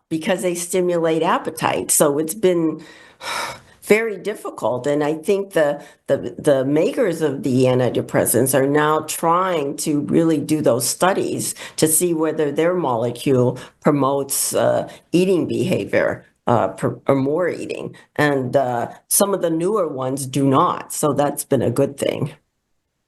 because they stimulate appetite. So it's been very difficult. And I think the makers of the antidepressants are now trying to really do those studies to see whether their molecule promotes eating behavior. Or more eating, and some of the newer ones do not. So that's been a good thing.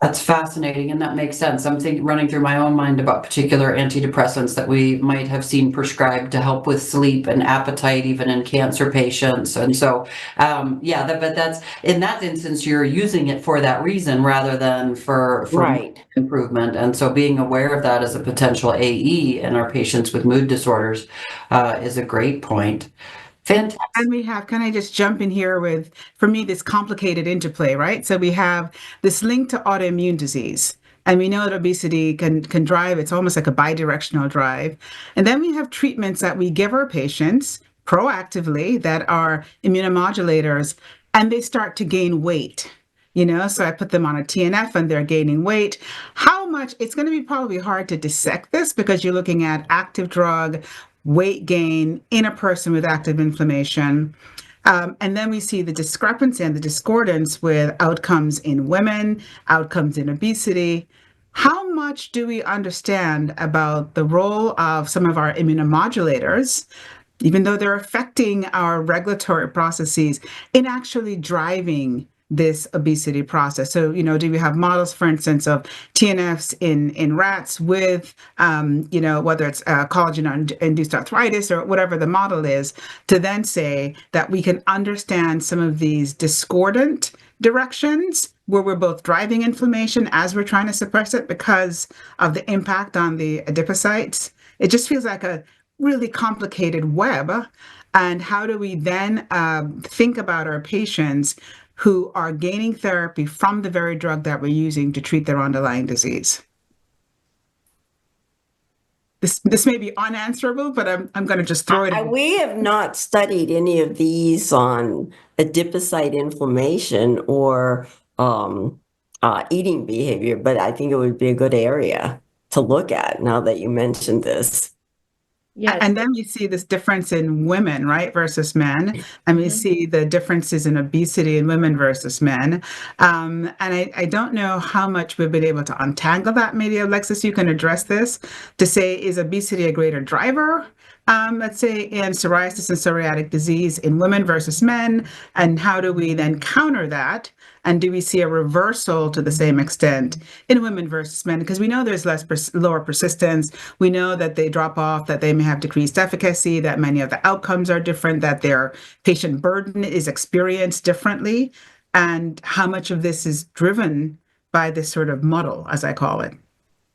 That's fascinating, and that makes sense. I'm running through my own mind about particular antidepressants that we might have seen prescribed to help with sleep and appetite, even in cancer patients. And so, but that's in that instance, you're using it for that reason rather than for Right. improvement. And so, being aware of that as a potential AE in our patients with mood disorders is a great point. Fantastic. And we have, can I just jump in here with, for me, this complicated interplay, right? So we have this link to autoimmune disease. And we know that obesity can drive, it's almost like a bidirectional drive. And then we have treatments that we give our patients proactively that are immunomodulators, and they start to gain weight. So I put them on a TNF and they're gaining weight. How much? It's going to be probably hard to dissect this because you're looking at active drug, weight gain in a person with active inflammation. And then we see the discrepancy and the discordance with outcomes in women, outcomes in obesity. How much do we understand about the role of some of our immunomodulators, even though they're affecting our regulatory processes, in actually driving this obesity process? So, do we have models, for instance, of TNFs in rats with, whether it's collagen-induced arthritis or whatever the model is, to then say that we can understand some of these discordant directions where we're both driving inflammation as we're trying to suppress it because of the impact on the adipocytes? It just feels like a really complicated web. And how do we then think about our patients who are gaining therapy from the very drug that we're using to treat their underlying disease? This may be unanswerable, but I'm going to just throw it in. We have not studied any of these on adipocyte inflammation or eating behavior, but I think it would be a good area to look at now that you mentioned this. Yes. And then we see this difference in women, right, versus men. And we see the differences in obesity in women versus men. And I don't know how much we've been able to untangle that. Maybe, Alexis, you can address this to say, is obesity a greater driver, let's say, in psoriasis and psoriatic disease in women versus men? And how do we then counter that? And do we see a reversal to the same extent in women versus men? Because we know there's lower persistence. We know that they drop off, that they may have decreased efficacy, that many of the outcomes are different, that their patient burden is experienced differently. And how much of this is driven by this sort of muddle, as I call it?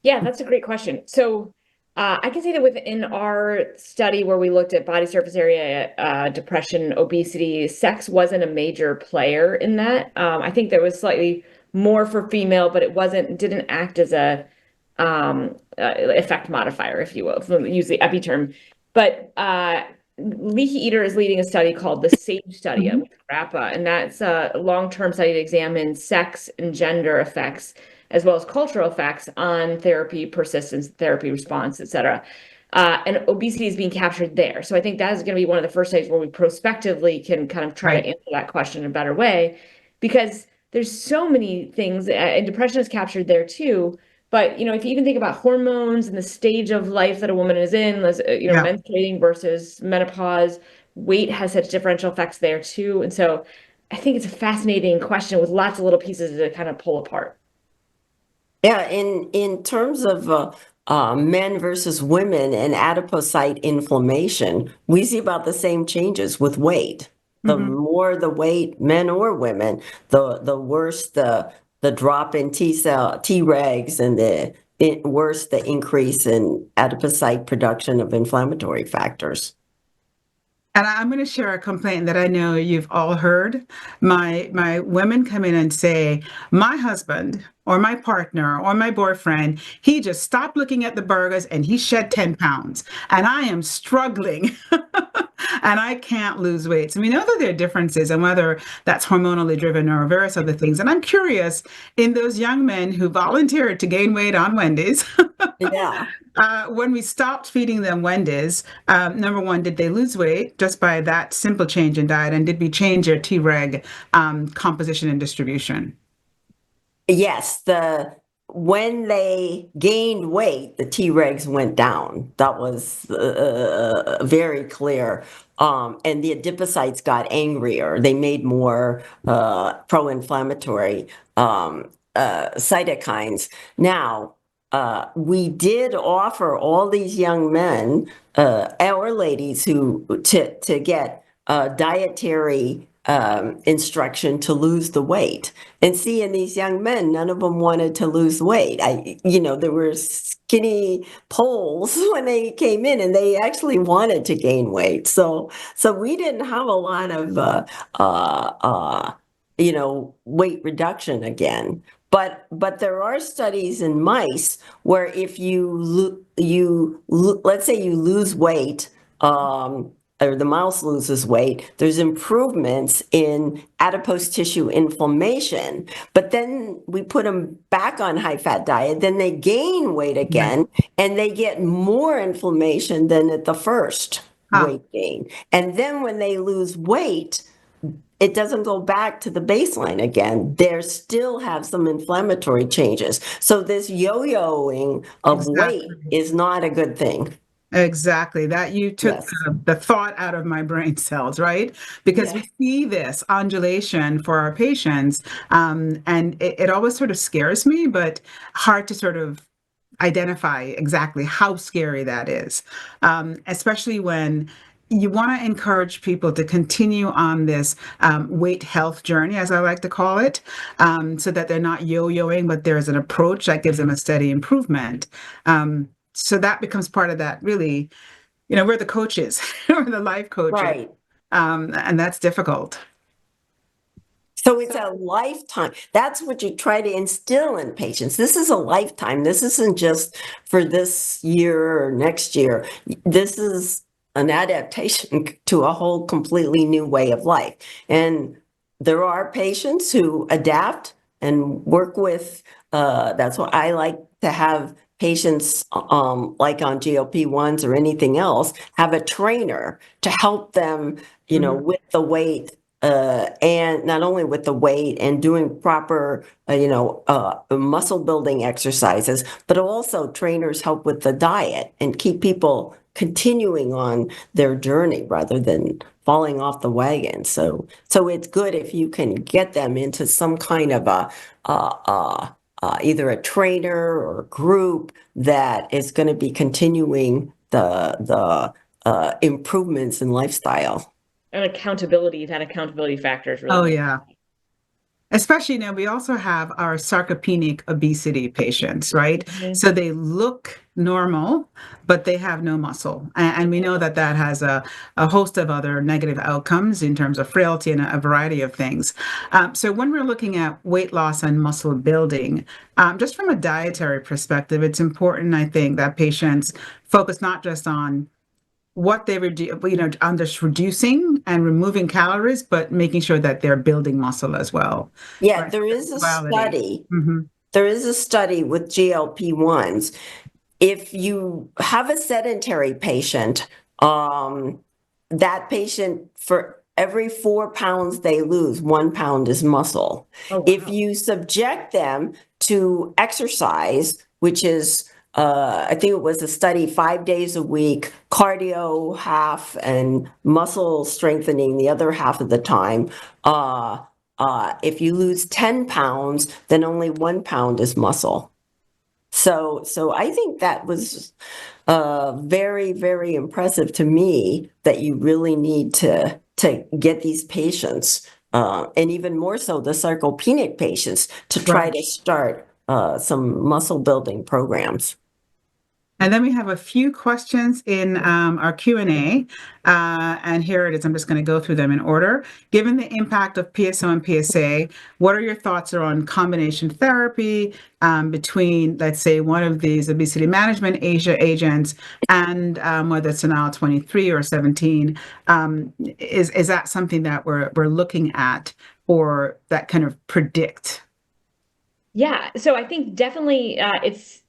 Yeah, that's a great question. So I can say that within our study where we looked at body surface area, depression, obesity, sex wasn't a major player in that. I think there was slightly more for female, but didn't act as a effect modifier, if you will, if we use the epi term. But Leahy Eater is leading a study called the SAGE study Mhm. with RAPA, and that's a long-term study to examine sex and gender effects as well as cultural effects on therapy persistence, therapy response, et cetera. And obesity is being captured there. So I think that is going to be one of the first studies where we prospectively can kind of try to Right. answer that question in a better way, because there's so many things, and depression is captured there too. But if you even think about hormones and the stage of life that a woman is in, Yeah. menstruating versus menopause, weight has such differential effects there too. And so I think it's a fascinating question with lots of little pieces to kind of pull apart. Yeah, in terms of men versus women and adipocyte inflammation, we see about the same changes with weight. The Mhm. more the weight, men or women, the worse the drop in Tregs, and worse the increase in adipocyte production of inflammatory factors. And I'm going to share a complaint that I know you've all heard. My women come in and say, my husband or my partner or my boyfriend, he just stopped looking at the burgers and he shed 10 pounds. And I am struggling and I can't lose weight. So we know that there are differences and whether that's hormonally driven or various other things. And I'm curious, in those young men who volunteered to gain weight on Wendy's, Yeah. when we stopped feeding them Wendy's, number one, did they lose weight just by that simple change in diet? And did we change their Treg composition and distribution? Yes, when they gained weight, the Tregs went down. That was very clear. And the adipocytes got angrier. They made more pro-inflammatory cytokines. Now, we did offer all these young men or ladies to get dietary instruction to lose the weight. And see, in these young men, none of them wanted to lose weight. There were skinny poles when they came in, and they actually wanted to gain weight. So we didn't have a lot of, weight reduction again. But there are studies in mice where if let's say you lose weight, or the mouse loses weight, there's improvements in adipose tissue inflammation. But then we put them back on high-fat diet, then they gain weight Right. again, and they get more inflammation than at the first Ah, weight gain. And then when they lose weight, it doesn't go back to the baseline again. They still have some inflammatory changes. So this yo-yoing of weight exactly. is not a good thing. Exactly. That you took Yes. the thought out of my brain cells, right? Because Yeah. we see this undulation for our patients, and it always sort of scares me, but hard to sort of identify exactly how scary that is, especially when you want to encourage people to continue on this weight health journey, as I like to call it, so that they're not yo-yoing, but there's an approach that gives them a steady improvement. So that becomes part of that, really, we're the coaches, we're the life coaches, Right. and that's difficult. So it's a lifetime. That's what you try to instill in patients. This is a lifetime. This isn't just for this year or next year. This is an adaptation to a whole completely new way of life. And there are patients who adapt and work with, that's what I like to have patients, like on GLP-1s or anything else, have a trainer to help them, Mhm. with the weight, and not only with the weight and doing proper, muscle building exercises, but also trainers help with the diet and keep people continuing on their journey rather than falling off the wagon. So it's good if you can get them into some kind of either a trainer or group that is going to be continuing the improvements in lifestyle. And accountability, that accountability factor is really Oh, important. yeah. Especially now, we also have our sarcopenic obesity patients, right? Mhm. So they look normal, but they have no muscle. And we know that that has a host of other negative outcomes in terms of frailty and a variety of things. So when we're looking at weight loss and muscle building, just from a dietary perspective, it's important, I think, that patients focus not just on what they reduce, on just reducing and removing calories, but making sure that they're building muscle as well. Yeah, Right. there is a Sexuality. study. Hmm. There is a study with GLP-1s. If you have a sedentary patient, that patient, for every 4 pounds they lose, 1 pound is muscle. Oh, If wow. you subject them to exercise, which is, I think it was a study, 5 days a week, cardio half and muscle strengthening the other half of the time. If you lose 10 pounds, then only 1 pound is muscle. So I think that was very, very impressive to me, that you really need to get these patients, and even more so the sarcopenic patients, to try Right. to start some muscle building programs. And then we have a few questions in our Q&A, and here it is. I'm just going to go through them in order. Given the impact of PSO and PSA, what are your thoughts around combination therapy between, let's say, one of these obesity management agents and whether it's an IL-23 or 17? Is that something that we're looking at, or that kind of predict? Yeah, so I think definitely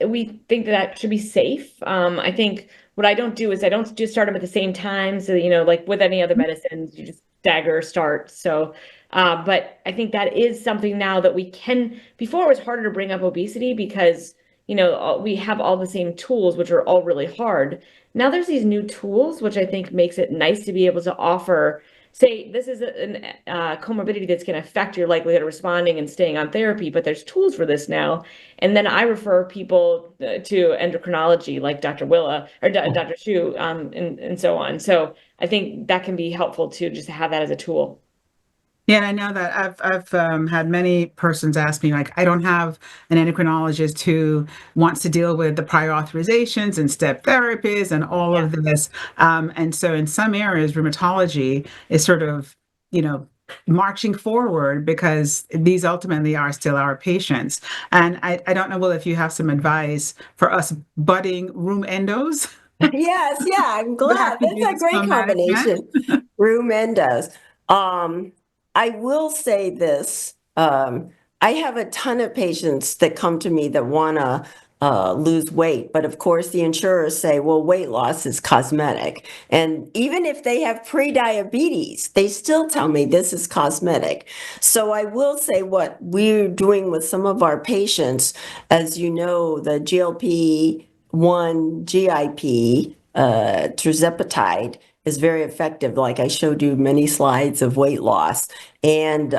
we think that should be safe. I think what I don't do is I don't just start them at the same time. So, like with any other medicines, you just stagger start. So, but I think that is something now that we can. Before it was harder to bring up obesity because, we have all the same tools, which are all really hard. Now there's these new tools, which I think makes it nice to be able to offer, say this is a comorbidity that's going to affect your likelihood of responding and staying on therapy, but there's tools for this now. And then I refer people to endocrinology, like Dr. Willa or Dr. Shu, and so on. So I think that can be helpful too, just to have that as a tool. Yeah, and I know that I've had many persons ask me, like, I don't have an endocrinologist who wants to deal with the prior authorizations and step therapies and all Yeah. of this. And so in some areas, rheumatology is sort of, marching forward because these ultimately are still our patients. And I don't know, Will, if you have some advice for us budding room endos Yes, yeah, I'm who have glad. to do That's a this great co-management. combination. Rue Mendez. I will say this. I have a ton of patients that come to me that want to lose weight, but of course the insurers say, well, weight loss is cosmetic. And even if they have pre-diabetes, they still tell me this is cosmetic. So I will say what we're doing with some of our patients, as you know, the GLP-1 GIP, tirzepatide, is very effective. Like I showed you many slides of weight loss. And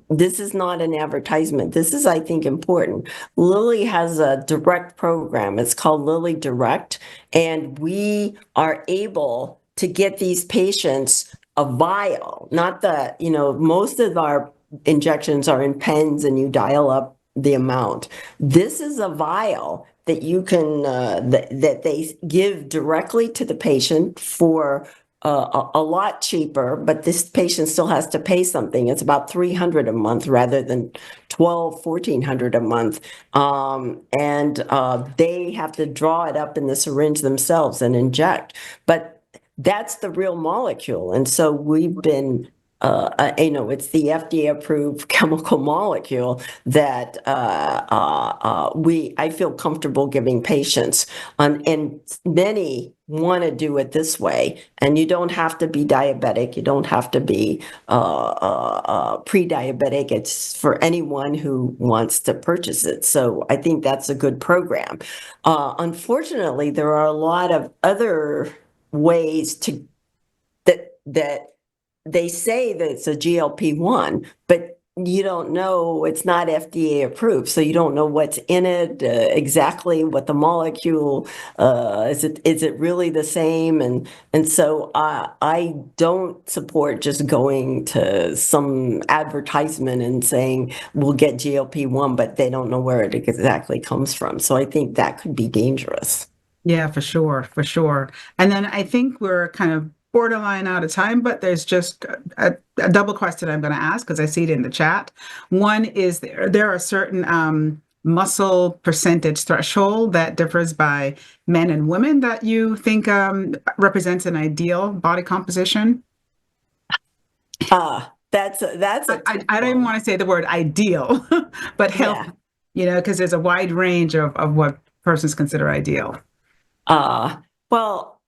this is not an advertisement. This is, I think, important. Lilly has a direct program. It's called Lilly Direct. And we are able to get these patients a vial, not the, most of our injections are in pens and you dial up the amount. This is a vial that you can that they give directly to the patient for a lot cheaper, but this patient still has to pay something. It's about $300 a month rather than $1,400 a month, and they have to draw it up in the syringe themselves and inject. But that's the real molecule, and so we've been. It's the FDA approved chemical molecule that I feel comfortable giving patients, and many want to do it this way. And you don't have to be diabetic. You don't have to be pre-diabetic. It's for anyone who wants to purchase it. So I think that's a good program. Unfortunately, there are a lot of other ways that they say that it's a GLP-1, but you don't know, it's not FDA approved, so you don't know what's in it, exactly what the molecule, is it really the same? And so I don't support just going to some advertisement and saying we'll get GLP-1, but they don't know where it exactly comes from. So I think that could be dangerous. Yeah, for sure, for sure. And then I think we're kind of borderline out of time, but there's just a double question I'm going to ask because I see it in the chat. One is there are certain muscle percentage threshold that differs by men and women that you think represents an ideal body composition? That's a I don't even want to say the word ideal, but healthy, because there's a wide range of what persons consider ideal. Well,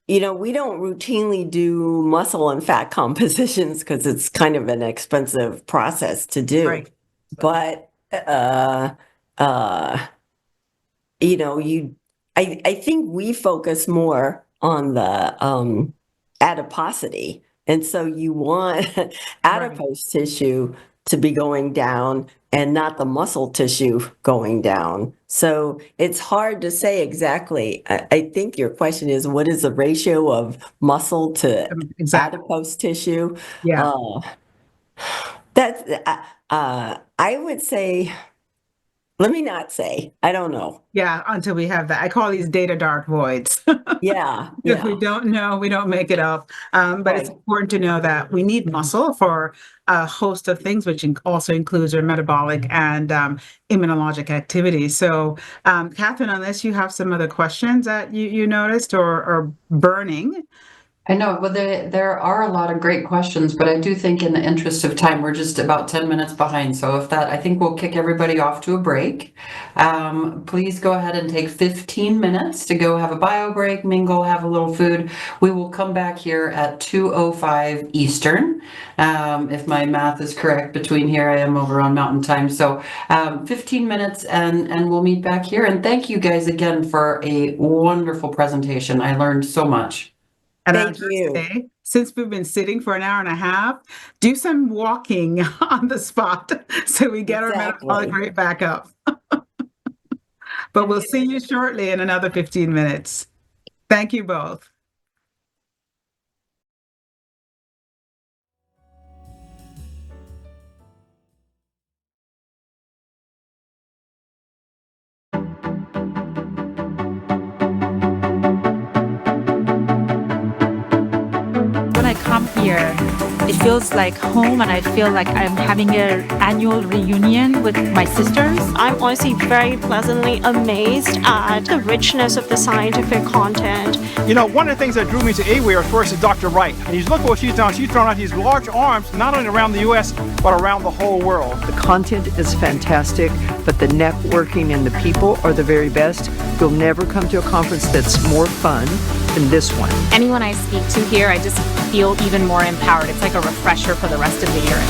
we don't routinely do muscle and fat compositions because it's kind of an expensive process to do. Right. But I think we focus more on the adiposity, and so you want adipose tissue to be going down and not the muscle tissue going down. So it's hard to say exactly. I think your question is, what is the ratio of muscle to adipose tissue? Yeah. That's I would say, let me not say, I don't know. Yeah, until we have that. I call these data dark voids. Yeah. If we don't know, we don't make it up. But it's important to know that we need muscle for a host of things, which also includes our metabolic and immunologic activity. So, Catherine, unless you have some other questions that you noticed or burning. I know, well, there are a lot of great questions, but I do think in the interest of time, we're just about 10 minutes behind. So I think we'll kick everybody off to a break. Please go ahead and take 15 minutes to go have a bio break, mingle, have a little food. We will come back here at 2:05 Eastern. If my math is correct, between here, I am over on Mountain Time. So 15 minutes and we'll meet back here. And thank you guys again for a wonderful presentation. I learned so much. And Thank you. Say, since we've been sitting for an hour and a half, do some walking on the spot so we get our metabolic rate back up. But we'll see you shortly in another 15 minutes. Thank you both. Come here, it feels like home, and I feel like I'm having an annual reunion with my sisters. I'm honestly very pleasantly amazed at the richness of the scientific content. One of the things that drew me to AWIR, of course, is Dr. Wright. And you look at what she's done. She's thrown out these large arms, not only around the U.S., but around the whole world. The content is fantastic, but the networking and the people are the very best. You'll never come to a conference that's more fun than this one. Anyone I speak to here, I just feel even more empowered. It's like a refresher for the rest of the year.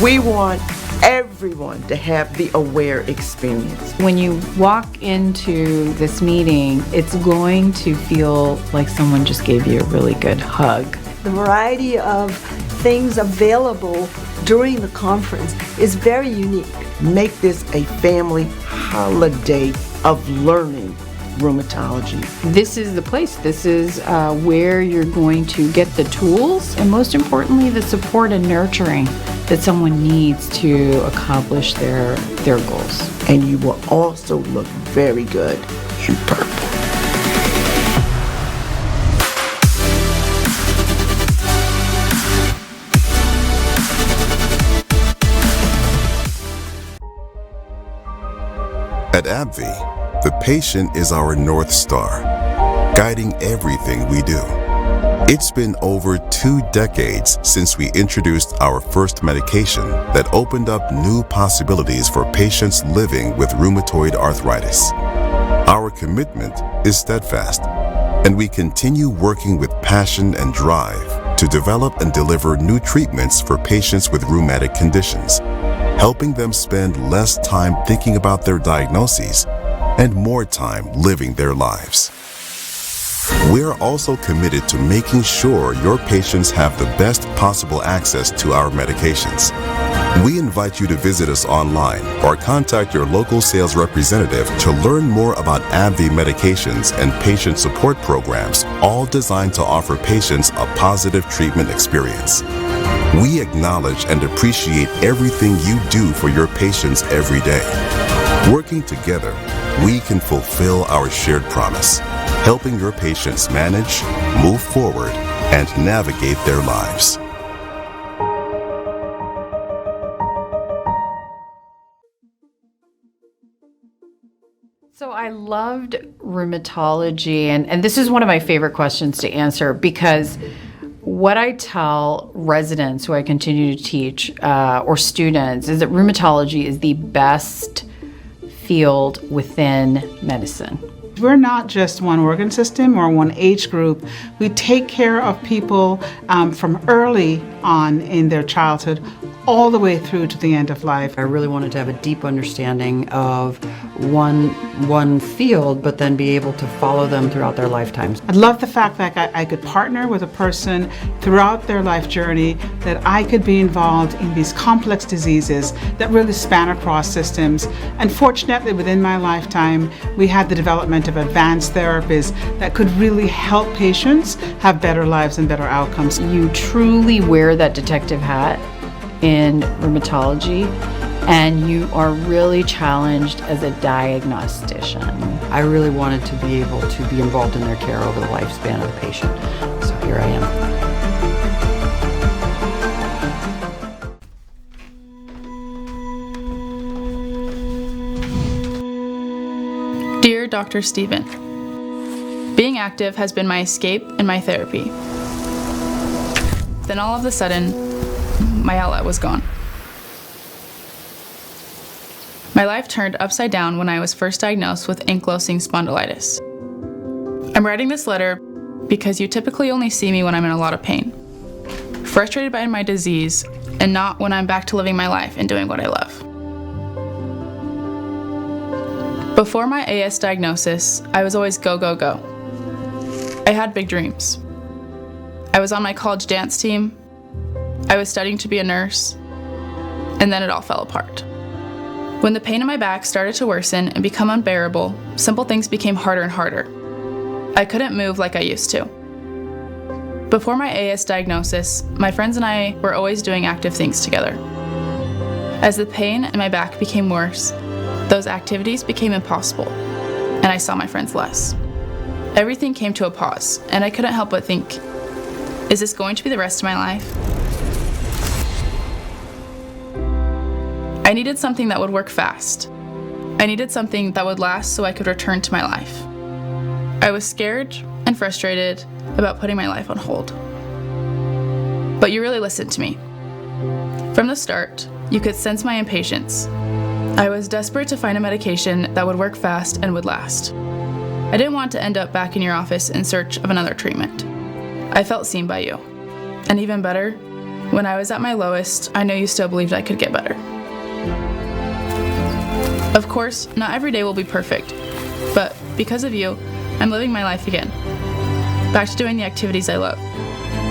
We want everyone to have the AWIR experience. When you walk into this meeting, it's going to feel like someone just gave you a really good hug. The variety of things available during the conference is very unique. Make this a family holiday of learning rheumatology. This is the place. This is where you're going to get the tools and, most importantly, the support and nurturing that someone needs to accomplish their goals. And you will also look very good in purple. At AbbVie, the patient is our North Star, guiding everything we do. It's been over 2 decades since we introduced our first medication that opened up new possibilities for patients living with rheumatoid arthritis. Our commitment is steadfast. And we continue working with passion and drive to develop and deliver new treatments for patients with rheumatic conditions, helping them spend less time thinking about their diagnoses and more time living their lives. We're also committed to making sure your patients have the best possible access to our medications. We invite you to visit us online or contact your local sales representative to learn more about AbbVie medications and patient support programs, all designed to offer patients a positive treatment experience. We acknowledge and appreciate everything you do for your patients every day. Working together, we can fulfill our shared promise, helping your patients manage, move forward, and navigate their lives. So I loved rheumatology, and this is one of my favorite questions to answer, because what I tell residents who I continue to teach or students is that rheumatology is the best field within medicine. We're not just one organ system or one age group. We take care of people from early on in their childhood all the way through to the end of life. I really wanted to have a deep understanding of one field, but then be able to follow them throughout their lifetimes. I love the fact that I could partner with a person throughout their life journey, that I could be involved in these complex diseases that really span across systems. And fortunately, within my lifetime, we had the development of advanced therapies that could really help patients have better lives and better outcomes. You truly wear that detective hat in rheumatology, and you are really challenged as a diagnostician. I really wanted to be able to be involved in their care over the lifespan of the patient. So here I am. Dear Dr. Stephen, being active has been my escape and my therapy. Then all of a sudden, my outlet was gone. My life turned upside down when I was first diagnosed with ankylosing spondylitis. I'm writing this letter because you typically only see me when I'm in a lot of pain, frustrated by my disease, and not when I'm back to living my life and doing what I love. Before my AS diagnosis, I was always go, go, go. I had big dreams. I was on my college dance team. I was studying to be a nurse, and then it all fell apart. When the pain in my back started to worsen and become unbearable, simple things became harder and harder. I couldn't move like I used to. Before my AS diagnosis, my friends and I were always doing active things together. As the pain in my back became worse, those activities became impossible, and I saw my friends less. Everything came to a pause, and I couldn't help but think, is this going to be the rest of my life? I needed something that would work fast. I needed something that would last so I could return to my life. I was scared and frustrated about putting my life on hold. But you really listened to me. From the start, you could sense my impatience. I was desperate to find a medication that would work fast and would last. I didn't want to end up back in your office in search of another treatment. I felt seen by you. And even better, when I was at my lowest, I knew you still believed I could get better. Of course, not every day will be perfect, but because of you, I'm living my life again. Back to doing the activities I love.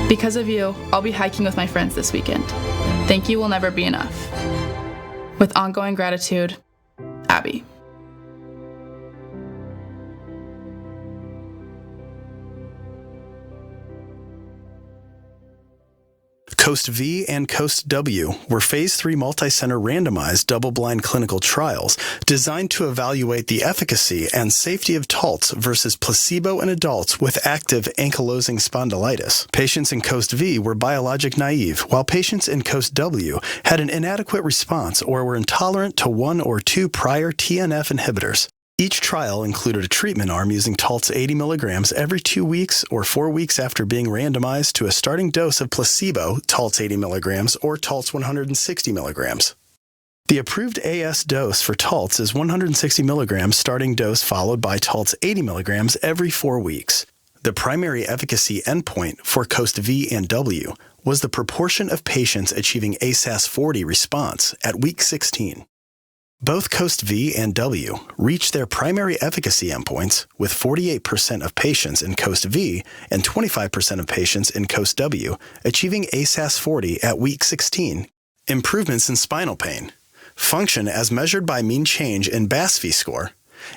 Because of you, I'll be hiking with my friends this weekend. Thank you will never be enough. With ongoing gratitude, Abby. COAST V and COAST W were Phase 3 multi-center randomized double-blind clinical trials designed to evaluate the efficacy and safety of Taltz versus placebo in adults with active ankylosing spondylitis. Patients in COAST V were biologic naive, while patients in COAST W had an inadequate response or were intolerant to 1 or 2 prior TNF inhibitors. Each trial included a treatment arm using Taltz 80 milligrams every 2 weeks or 4 weeks after being randomized to a starting dose of placebo, Taltz 80 milligrams, or Taltz 160 milligrams. The approved AS dose for Taltz is 160 milligrams starting dose followed by Taltz 80 milligrams every 4 weeks. The primary efficacy endpoint for COAST V and W was the proportion of patients achieving ASAS-40 response at week 16. Both COAST V and W reached their primary efficacy endpoints with 48% of patients in COAST V and 25% of patients in COAST W achieving ASAS-40 at week 16. Improvements in spinal pain, function as measured by mean change in BASFI score,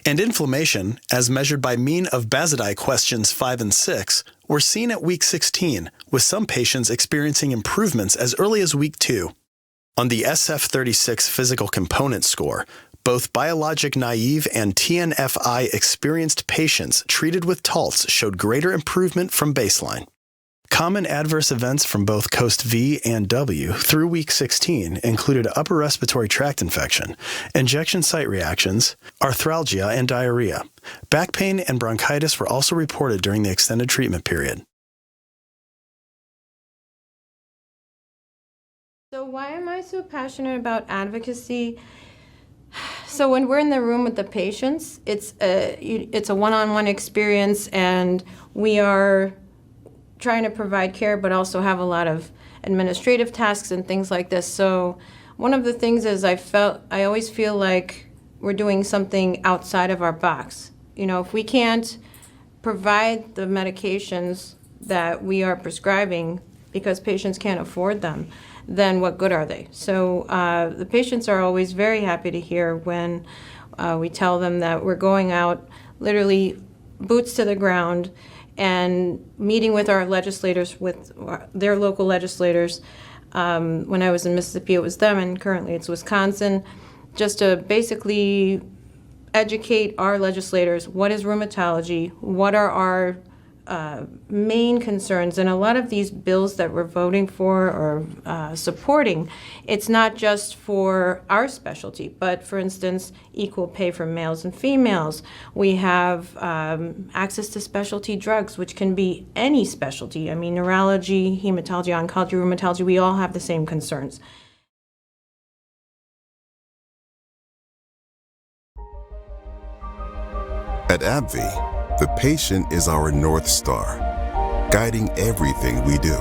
and inflammation as measured by mean of Bazadai questions 5 and 6 were seen at week 16, with some patients experiencing improvements as early as week 2. On the SF-36 physical component score, both biologic-naive and TNFI experienced patients treated with Taltz showed greater improvement from baseline. Common adverse events from both COAST V and W through week 16 included upper respiratory tract infection, injection site reactions, arthralgia, and diarrhea. Back pain and bronchitis were also reported during the extended treatment period. So why am I so passionate about advocacy? So when we're in the room with the patients, it's a one-on-one experience, and we are trying to provide care, but also have a lot of administrative tasks and things like this. So one of the things is I always feel like we're doing something outside of our box. You know, if we can't provide the medications that we are prescribing because patients can't afford them, then what good are they? So the patients are always very happy to hear when we tell them that we're going out, literally boots to the ground, and meeting with our legislators, with their local legislators. When I was in Mississippi, it was them, and currently it's Wisconsin, just to basically educate our legislators. What is rheumatology? What are our main concerns? And a lot of these bills that we're voting for or supporting, it's not just for our specialty, but for instance, equal pay for males and females. We have access to specialty drugs, which can be any specialty. I mean, neurology, hematology, oncology, rheumatology, we all have the same concerns. At AbbVie, the patient is our North Star, guiding everything we do.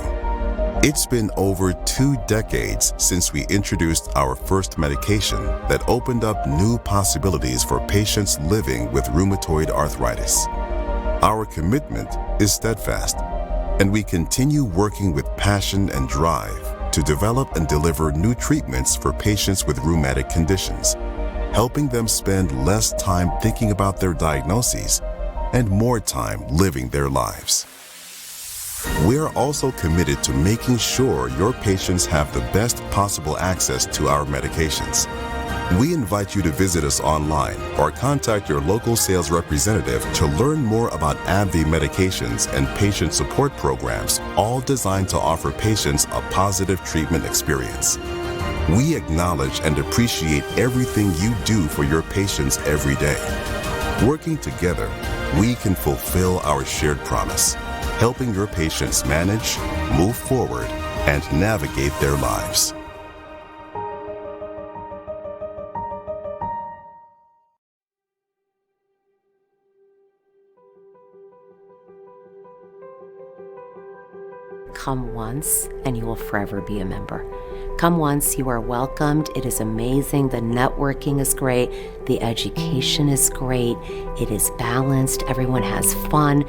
It's been over 2 decades since we introduced our first medication that opened up new possibilities for patients living with rheumatoid arthritis. Our commitment is steadfast, and we continue working with passion and drive to develop and deliver new treatments for patients with rheumatic conditions, helping them spend less time thinking about their diagnoses and more time living their lives. We're also committed to making sure your patients have the best possible access to our medications. We invite you to visit us online or contact your local sales representative to learn more about AbbVie medications and patient support programs, all designed to offer patients a positive treatment experience. We acknowledge and appreciate everything you do for your patients every day. Working together, we can fulfill our shared promise, helping your patients manage, move forward, and navigate their lives. Come once, and you will forever be a member. Come once, you are welcomed. It is amazing. The networking is great. The education is great. It is balanced. Everyone has fun.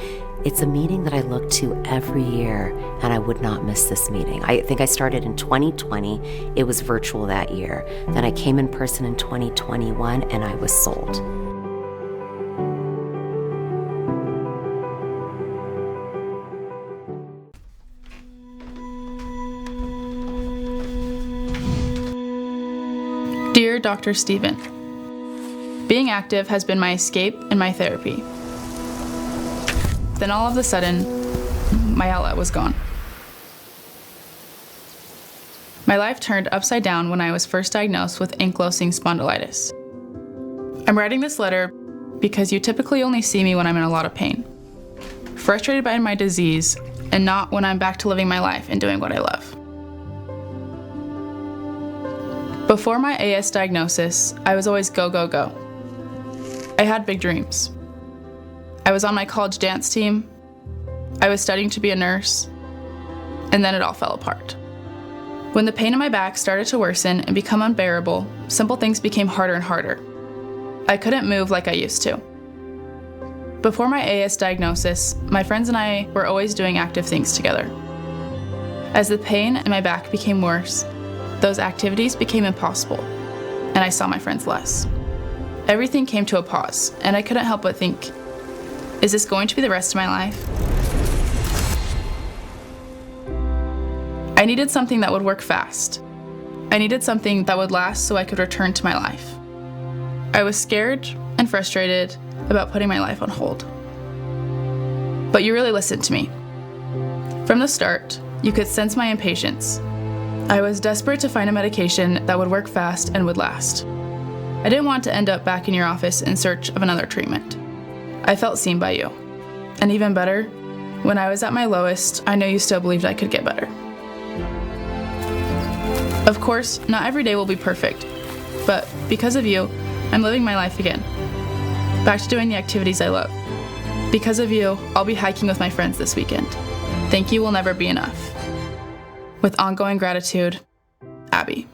It's a meeting that I look to every year, and I would not miss this meeting. I think I started in 2020. It was virtual that year. Then I came in person in 2021, and I was sold. Dear Dr. Stephen, being active has been my escape and my therapy. Then all of a sudden, my outlet was gone. My life turned upside down when I was first diagnosed with ankylosing spondylitis. I'm writing this letter because you typically only see me when I'm in a lot of pain, frustrated by my disease, and not when I'm back to living my life and doing what I love. Before my AS diagnosis, I was always go, go, go. I had big dreams. I was on my college dance team. I was studying to be a nurse, and then it all fell apart. When the pain in my back started to worsen and become unbearable, simple things became harder and harder. I couldn't move like I used to. Before my AS diagnosis, my friends and I were always doing active things together. As the pain in my back became worse, those activities became impossible, and I saw my friends less. Everything came to a pause, and I couldn't help but think, is this going to be the rest of my life? I needed something that would work fast. I needed something that would last so I could return to my life. I was scared and frustrated about putting my life on hold. But you really listened to me. From the start, you could sense my impatience. I was desperate to find a medication that would work fast and would last. I didn't want to end up back in your office in search of another treatment. I felt seen by you. And even better, when I was at my lowest, I knew you still believed I could get better. Of course, not every day will be perfect, but because of you, I'm living my life again. Back to doing the activities I love. Because of you, I'll be hiking with my friends this weekend. Thank you will never be enough. With ongoing gratitude, Abby.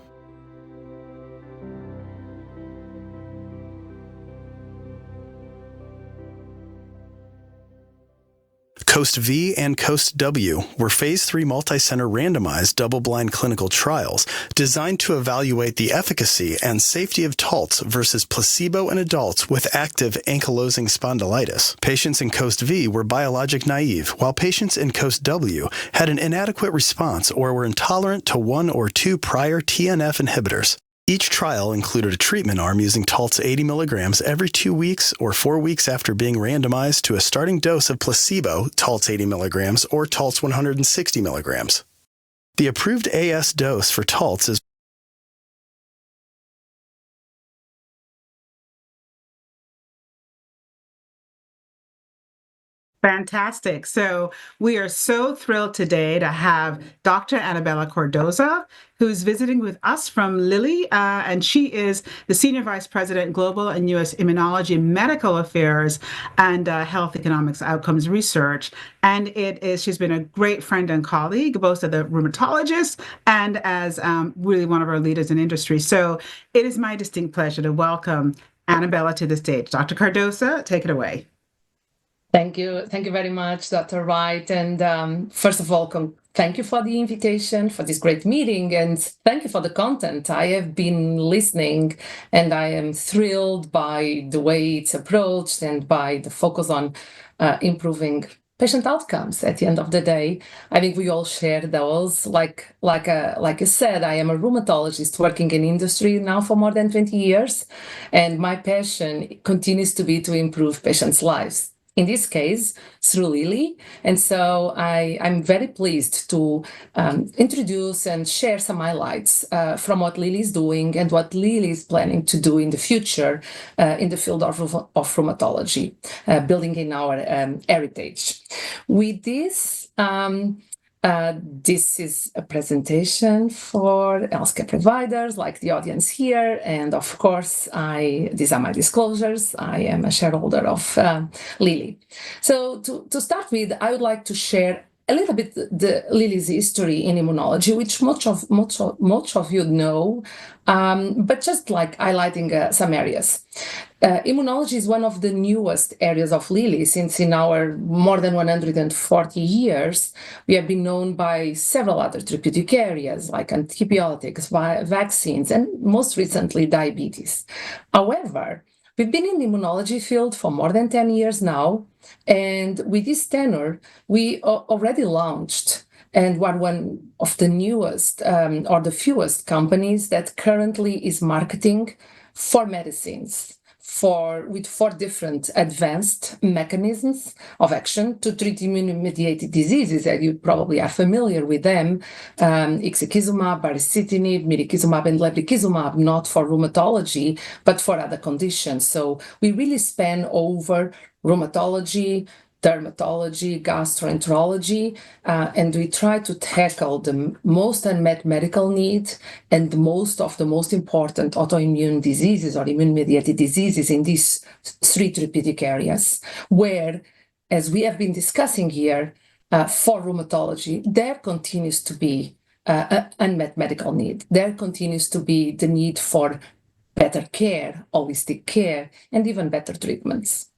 COAST V and COAST W were Phase 3 multi-center randomized double-blind clinical trials designed to evaluate the efficacy and safety of Taltz versus placebo in adults with active ankylosing spondylitis. Patients in COAST V were biologic naive, while patients in COAST W had an inadequate response or were intolerant to 1 or 2 prior TNF inhibitors. Each trial included a treatment arm using Taltz 80 milligrams every 2 weeks or 4 weeks after being randomized to a starting dose of placebo, Taltz 80 milligrams, or Taltz 160 milligrams. The approved AS dose for Taltz is Fantastic. So we are so thrilled today to have Dr. Annabella Cardoza, who's visiting with us from Lilly, and she is the Senior Vice President, Global and U.S. Immunology, Medical Affairs, and Health Economics Outcomes Research. And she's been a great friend and colleague, both as a rheumatologist and as really one of our leaders in industry. So it is my distinct pleasure to welcome Annabella to the stage. Dr. Cardoza, take it away. Thank you. Thank you very much, Dr. Wright. And first of all, thank you for the invitation for this great meeting. And thank you for the content. I have been listening and I am thrilled by the way it's approached and by the focus on improving patient outcomes at the end of the day. I think we all share those. Like I said, I am a rheumatologist working in industry now for more than 20 years. And my passion continues to be to improve patients' lives. In this case, through Lilly. And so I'm very pleased to introduce and share some highlights from what Lilly is doing and what Lilly is planning to do in the future in the field of rheumatology, building in our heritage. With this, this is a presentation for healthcare providers like the audience here. And of course, these are my disclosures. I am a shareholder of Lilly. So to start with, I would like to share a little bit the Lilly's history in immunology, which much of you know, but just like highlighting some areas. Immunology is one of the newest areas of Lilly, since in our more than 140 years, we have been known by several other therapeutic areas like antibiotics, vaccines, and most recently diabetes. However, we've been in the immunology field for more than 10 years now, and with this tenure, we already launched and we're one of the newest or the fewest companies that currently is marketing 4 medicines with 4 different advanced mechanisms of action to treat immune-mediated diseases, and you probably are familiar with them, ixekizumab, baricitinib, mirikizumab, and lebrikizumab, not for rheumatology, but for other conditions. So we really span over rheumatology, dermatology, gastroenterology, and we try to tackle the most unmet medical needs and most of the most important autoimmune diseases or immune-mediated diseases in these 3 therapeutic areas, where, as we have been discussing here, for rheumatology, there continues to be unmet medical need. There continues to be the need for better care, holistic care, and even better treatments.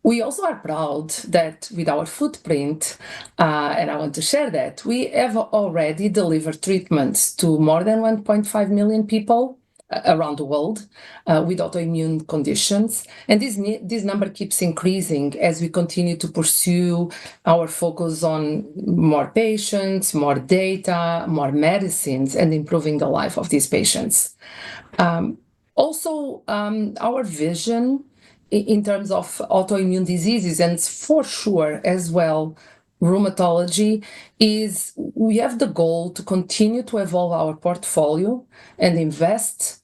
We also are proud that with our footprint, and I want to share that, we have already delivered treatments to more than 1.5 million people around the world with autoimmune conditions. And this number keeps increasing as we continue to pursue our focus on more patients, more data, more medicines, and improving the life of these patients. Our vision in terms of autoimmune diseases, and for sure as well rheumatology, is we have the goal to continue to evolve our portfolio and invest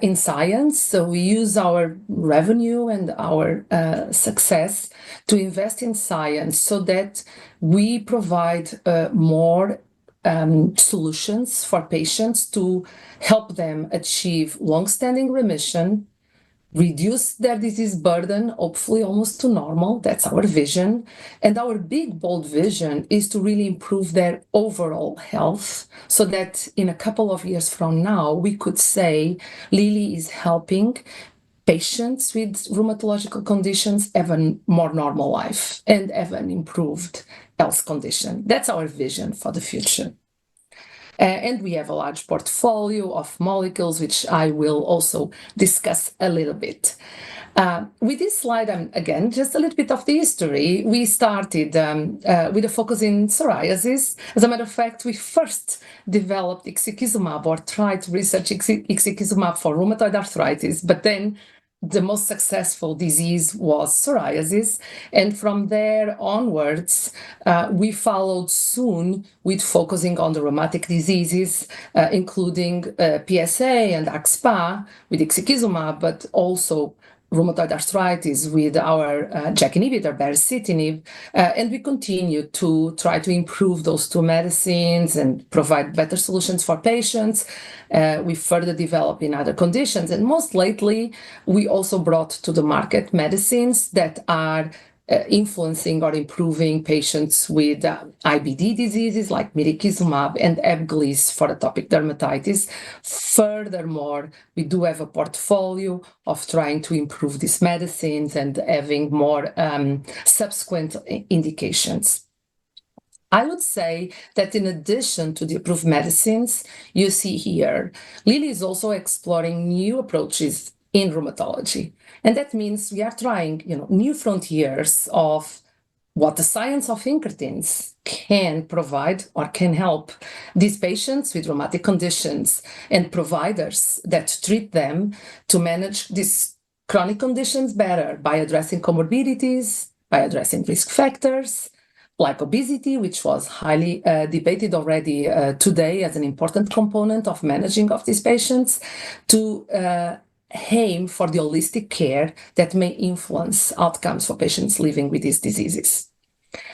in science. So we use our revenue and our success to invest in science so that we provide more solutions for patients to help them achieve long-standing remission, reduce their disease burden, hopefully almost to normal. That's our vision. And our big, bold vision is to really improve their overall health so that in a couple of years from now, we could say Lilly is helping patients with rheumatological conditions have a more normal life and have an improved health condition. That's our vision for the future. And we have a large portfolio of molecules, which I will also discuss a little bit. With this slide, again, just a little bit of the history. We started with a focus in psoriasis. As a matter of fact, we first developed ixekizumab, or tried to research ixekizumab for rheumatoid arthritis, but then the most successful disease was psoriasis. And from there onwards, we followed soon with focusing on the rheumatic diseases, including PSA and axSpA with ixekizumab, but also rheumatoid arthritis with our JAK inhibitor, baricitinib, and we continue to try to improve those two medicines and provide better solutions for patients. We further develop in other conditions, and most lately, we also brought to the market medicines that are influencing or improving patients with IBD diseases like mirikizumab and Ebglyss for atopic dermatitis. Furthermore, we do have a portfolio of trying to improve these medicines and having more subsequent indications. I would say that in addition to the approved medicines you see here, Lilly is also exploring new approaches in rheumatology. And that means we are trying, new frontiers of what the science of incretins can provide or can help these patients with rheumatic conditions and providers that treat them to manage these chronic conditions better by addressing comorbidities, by addressing risk factors, like obesity, which was highly debated already today as an important component of managing of these patients, to aim for the holistic care that may influence outcomes for patients living with these diseases.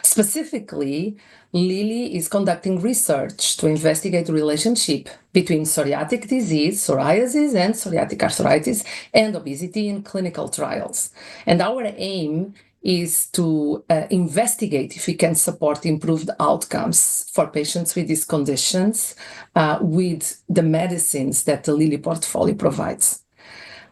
Specifically, Lilly is conducting research to investigate the relationship between psoriatic disease, psoriasis, and psoriatic arthritis, and obesity in clinical trials. And our aim is to investigate if we can support improved outcomes for patients with these conditions with the medicines that the Lilly portfolio provides.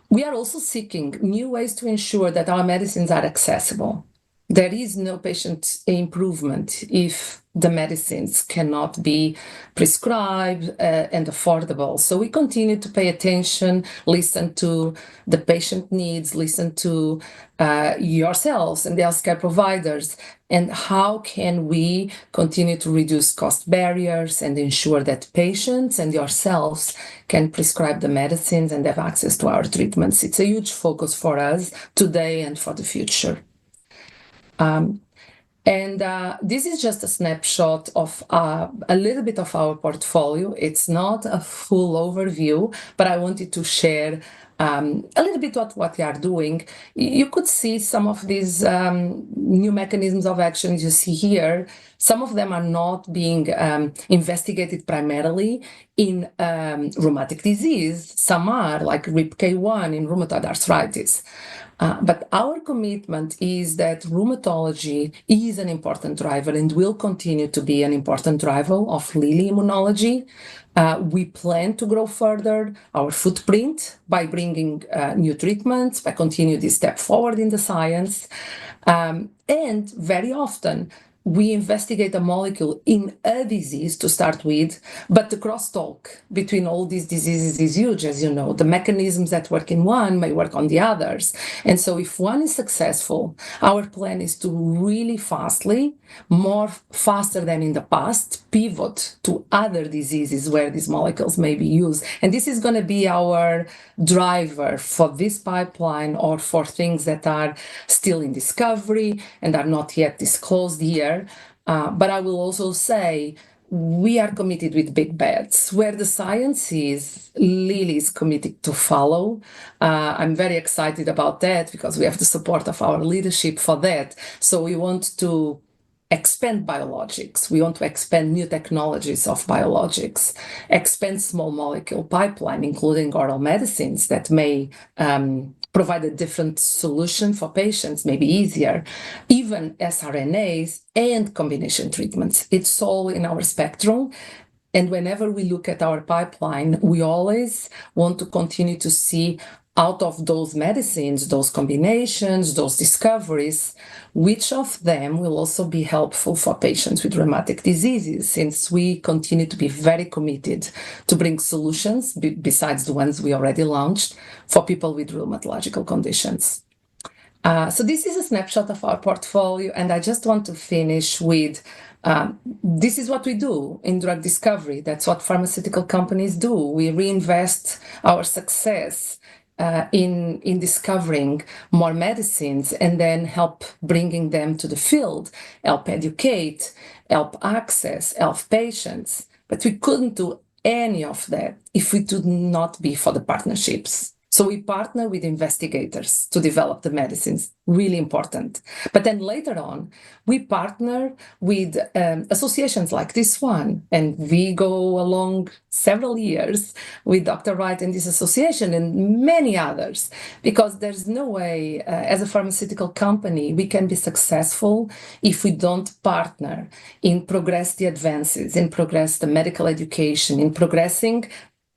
We are also seeking new ways to ensure that our medicines are accessible. There is no patient improvement if the medicines cannot be prescribed and affordable. So we continue to pay attention, listen to the patient needs, listen to yourselves and the healthcare providers, and how can we continue to reduce cost barriers and ensure that patients and yourselves can prescribe the medicines and have access to our treatments. It's a huge focus for us today and for the future. This is just a snapshot of a little bit of our portfolio. It's not a full overview, but I wanted to share a little bit of what we are doing. You could see some of these new mechanisms of action you see here. Some of them are not being investigated primarily in rheumatic disease. Some are, like RIPK1 in rheumatoid arthritis. But our commitment is that rheumatology is an important driver and will continue to be an important driver of Lilly Immunology. We plan to grow further our footprint by bringing new treatments, by continuing this step forward in the science. And very often, we investigate a molecule in a disease to start with, but the crosstalk between all these diseases is huge, as you know. The mechanisms that work in one may work on the others. And so if one is successful, our plan is to really faster than in the past, pivot to other diseases where these molecules may be used. And this is going to be our driver for this pipeline or for things that are still in discovery and are not yet disclosed here. But I will also say we are committed with big bets. Where the science is, Lilly is committed to follow. I'm very excited about that because we have the support of our leadership for that. So we want to expand biologics. We want to expand new technologies of biologics, expand small molecule pipeline, including oral medicines that may provide a different solution for patients, maybe easier, even sRNAs and combination treatments. It's all in our spectrum. And whenever we look at our pipeline, we always want to continue to see out of those medicines, those combinations, those discoveries, which of them will also be helpful for patients with rheumatic diseases, since we continue to be very committed to bring solutions, besides the ones we already launched, for people with rheumatological conditions. So this is a snapshot of our portfolio, and I just want to finish with this is what we do in drug discovery. That's what pharmaceutical companies do. We reinvest our success in discovering more medicines and then help bringing them to the field, help educate, help access, help patients. But we couldn't do any of that if we did not be for the partnerships. So we partner with investigators to develop the medicines, really important. But then later on, we partner with associations like this one, and we go along several years with Dr. Wright and this association and many others, because there's no way, as a pharmaceutical company, we can be successful if we don't partner in progress the advances, in progress the medical education, in progressing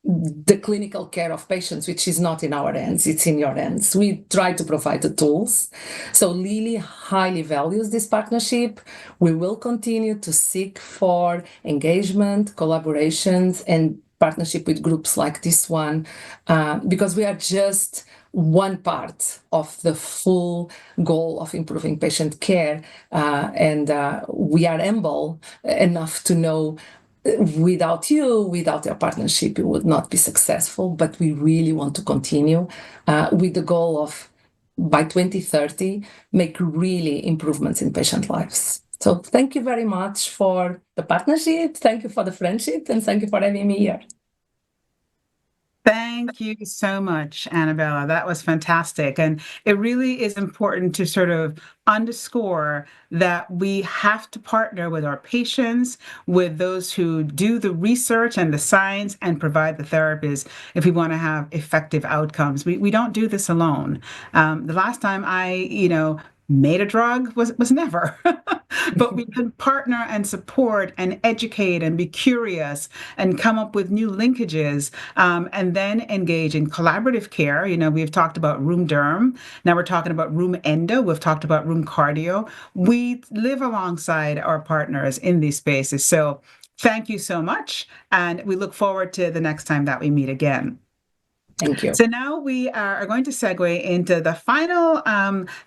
the clinical care of patients, which is not in our hands, it's in your hands. We try to provide the tools. So Lilly highly values this partnership. We will continue to seek for engagement, collaborations, and partnership with groups like this one, because we are just one part of the full goal of improving patient care. And we are humble enough to know without you, without your partnership, you would not be successful. But we really want to continue with the goal of, by 2030, make really improvements in patient lives. So thank you very much for the partnership. Thank you for the friendship. And thank you for having me here. Thank you so much, Annabella. That was fantastic. And it really is important to sort of underscore that we have to partner with our patients, with those who do the research and the science and provide the therapies if we want to have effective outcomes. We don't do this alone. The last time I, made a drug was never. But we can partner and support and educate and be curious and come up with new linkages, and then engage in collaborative care. We've talked about room derm. Now we're talking about room endo. We've talked about room cardio. We live alongside our partners in these spaces. So thank you so much. And we look forward to the next time that we meet again. Thank you. So now we are going to segue into the final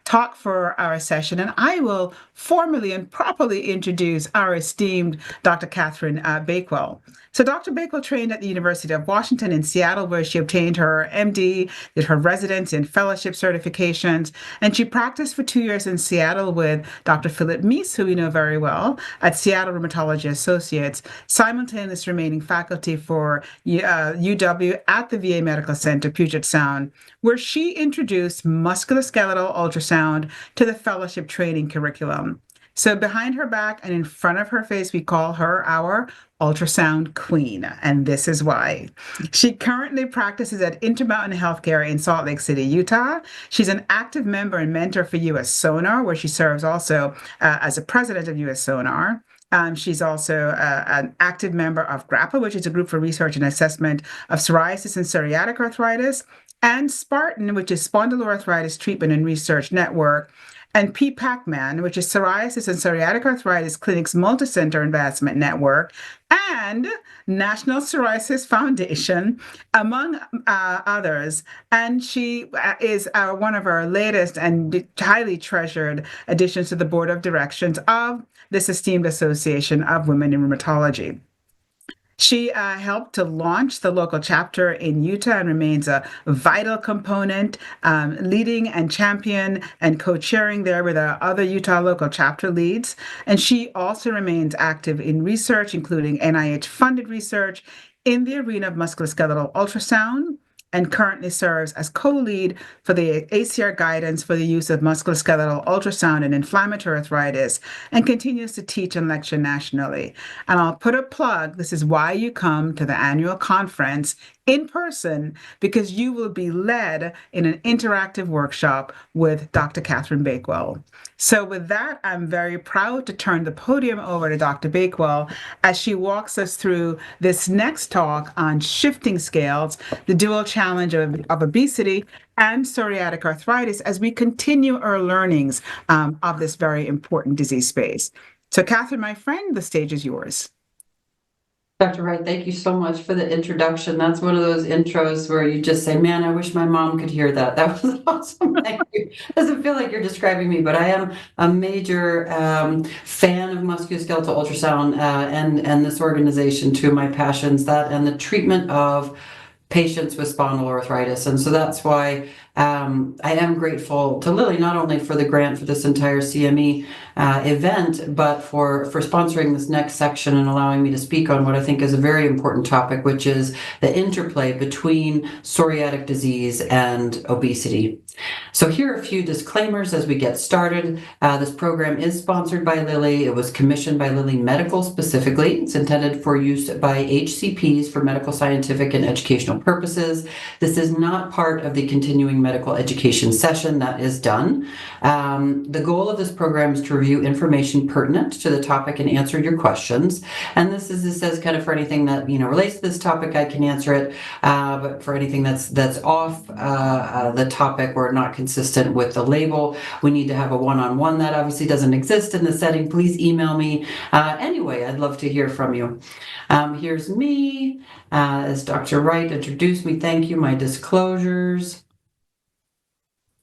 talk for our session, and I will formally and properly introduce our esteemed Dr. Catherine Bakewell. So Dr. Bakewell trained at the University of Washington in Seattle, where she obtained her MD, did her residence and fellowship certifications, and she practiced for 2 years in Seattle with Dr. Philip Meese, who we know very well, at Seattle Rheumatology Associates, simultaneously remaining faculty for UW at the VA Medical Center, Puget Sound, where she introduced musculoskeletal ultrasound to the fellowship training curriculum. So behind her back and in front of her face, we call her our ultrasound queen. And this is why. She currently practices at Intermountain Healthcare in Salt Lake City, Utah. She's an active member and mentor for US Sonar, where she serves also as a president of US Sonar. She's also an active member of GRAPPA, which is a group for research and assessment of psoriasis and psoriatic arthritis, and Spartan, which is Spondyloarthritis Treatment and Research Network, and PPAC-MAN, which is Psoriasis and Psoriatic Arthritis Clinics Multicenter Investment Network, and National Psoriasis Foundation, among others. And she is one of our latest and highly treasured additions to the board of directors of this esteemed Association of Women in Rheumatology. She helped to launch the local chapter in Utah and remains a vital component, leading and champion and co-chairing there with our other Utah local chapter leads. And she also remains active in research, including NIH-funded research in the arena of musculoskeletal ultrasound, and currently serves as co-lead for the ACR guidance for the use of musculoskeletal ultrasound in inflammatory arthritis, and continues to teach and lecture nationally. And I'll put a plug, this is why you come to the annual conference in person, because you will be led in an interactive workshop with Dr. Catherine Bakewell. So with that, I'm very proud to turn the podium over to Dr. Bakewell as she walks us through this next talk on shifting scales, the dual challenge of obesity and psoriatic arthritis, as we continue our learnings of this very important disease space. So Catherine, my friend, the stage is yours. Dr. Wright, thank you so much for the introduction. That's one of those intros where you just say, man, I wish my mom could hear that. That was awesome. Thank you. Doesn't feel like you're describing me, but I am a major fan of musculoskeletal ultrasound and this organization, two of my passions, that and the treatment of patients with spondyloarthritis. And so that's why I am grateful to Lily, not only for the grant for this entire CME event, but for sponsoring this next section and allowing me to speak on what I think is a very important topic, which is the interplay between psoriatic disease and obesity. So here are a few disclaimers as we get started. This program is sponsored by Lilly. It was commissioned by Lilly Medical specifically. It's intended for use by HCPs for medical, scientific, and educational purposes. This is not part of the continuing medical education session that is done. The goal of this program is to review information pertinent to the topic and answer your questions. And this says kind of for anything that relates to this topic, I can answer it. But for anything that's off the topic or not consistent with the label, we need to have a one-on-one. That obviously doesn't exist in the setting. Please email me. Anyway, I'd love to hear from you. Here's me, as Dr. Wright introduced me. Thank you. My disclosures.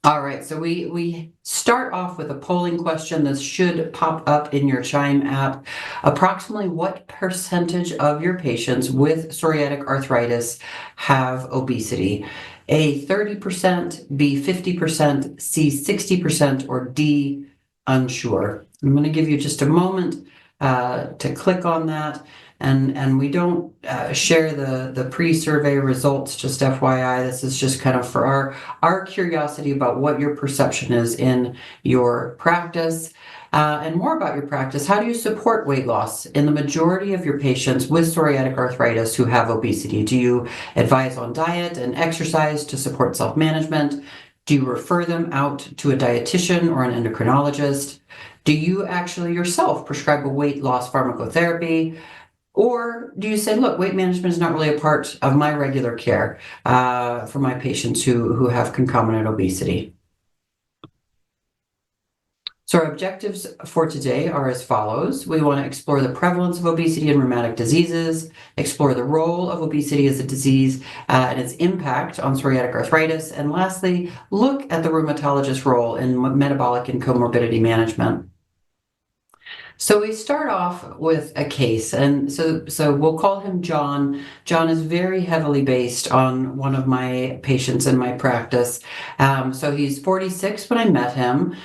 All right, so we start off with a polling question. This should pop up in your Chime app. Approximately what percentage of your patients with psoriatic arthritis have obesity? A, 30%, B, 50%, C, 60%, or D, unsure. I'm going to give you just a moment to click on that. And we don't share the pre-survey results, just FYI. This is just kind of for our curiosity about what your perception is in your practice. And more about your practice. How do you support weight loss in the majority of your patients with psoriatic arthritis who have obesity? Do you advise on diet and exercise to support self-management? Do you refer them out to a dietitian or an endocrinologist? Do you actually yourself prescribe a weight loss pharmacotherapy? Or do you say, look, weight management is not really a part of my regular care for my patients who have concomitant obesity? So our objectives for today are as follows. We want to explore the prevalence of obesity and rheumatic diseases, explore the role of obesity as a disease and its impact on psoriatic arthritis, and lastly, look at the rheumatologist's role in metabolic and comorbidity management. So we start off with a case, and so we'll call him John. John is very heavily based on one of my patients in my practice. So he's 46 when I met him.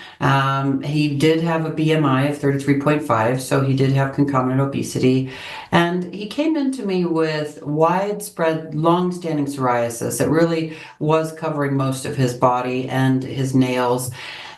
He did have a BMI of 33.5, so he did have concomitant obesity. And he came into me with widespread, long-standing psoriasis. It really was covering most of his body and his nails.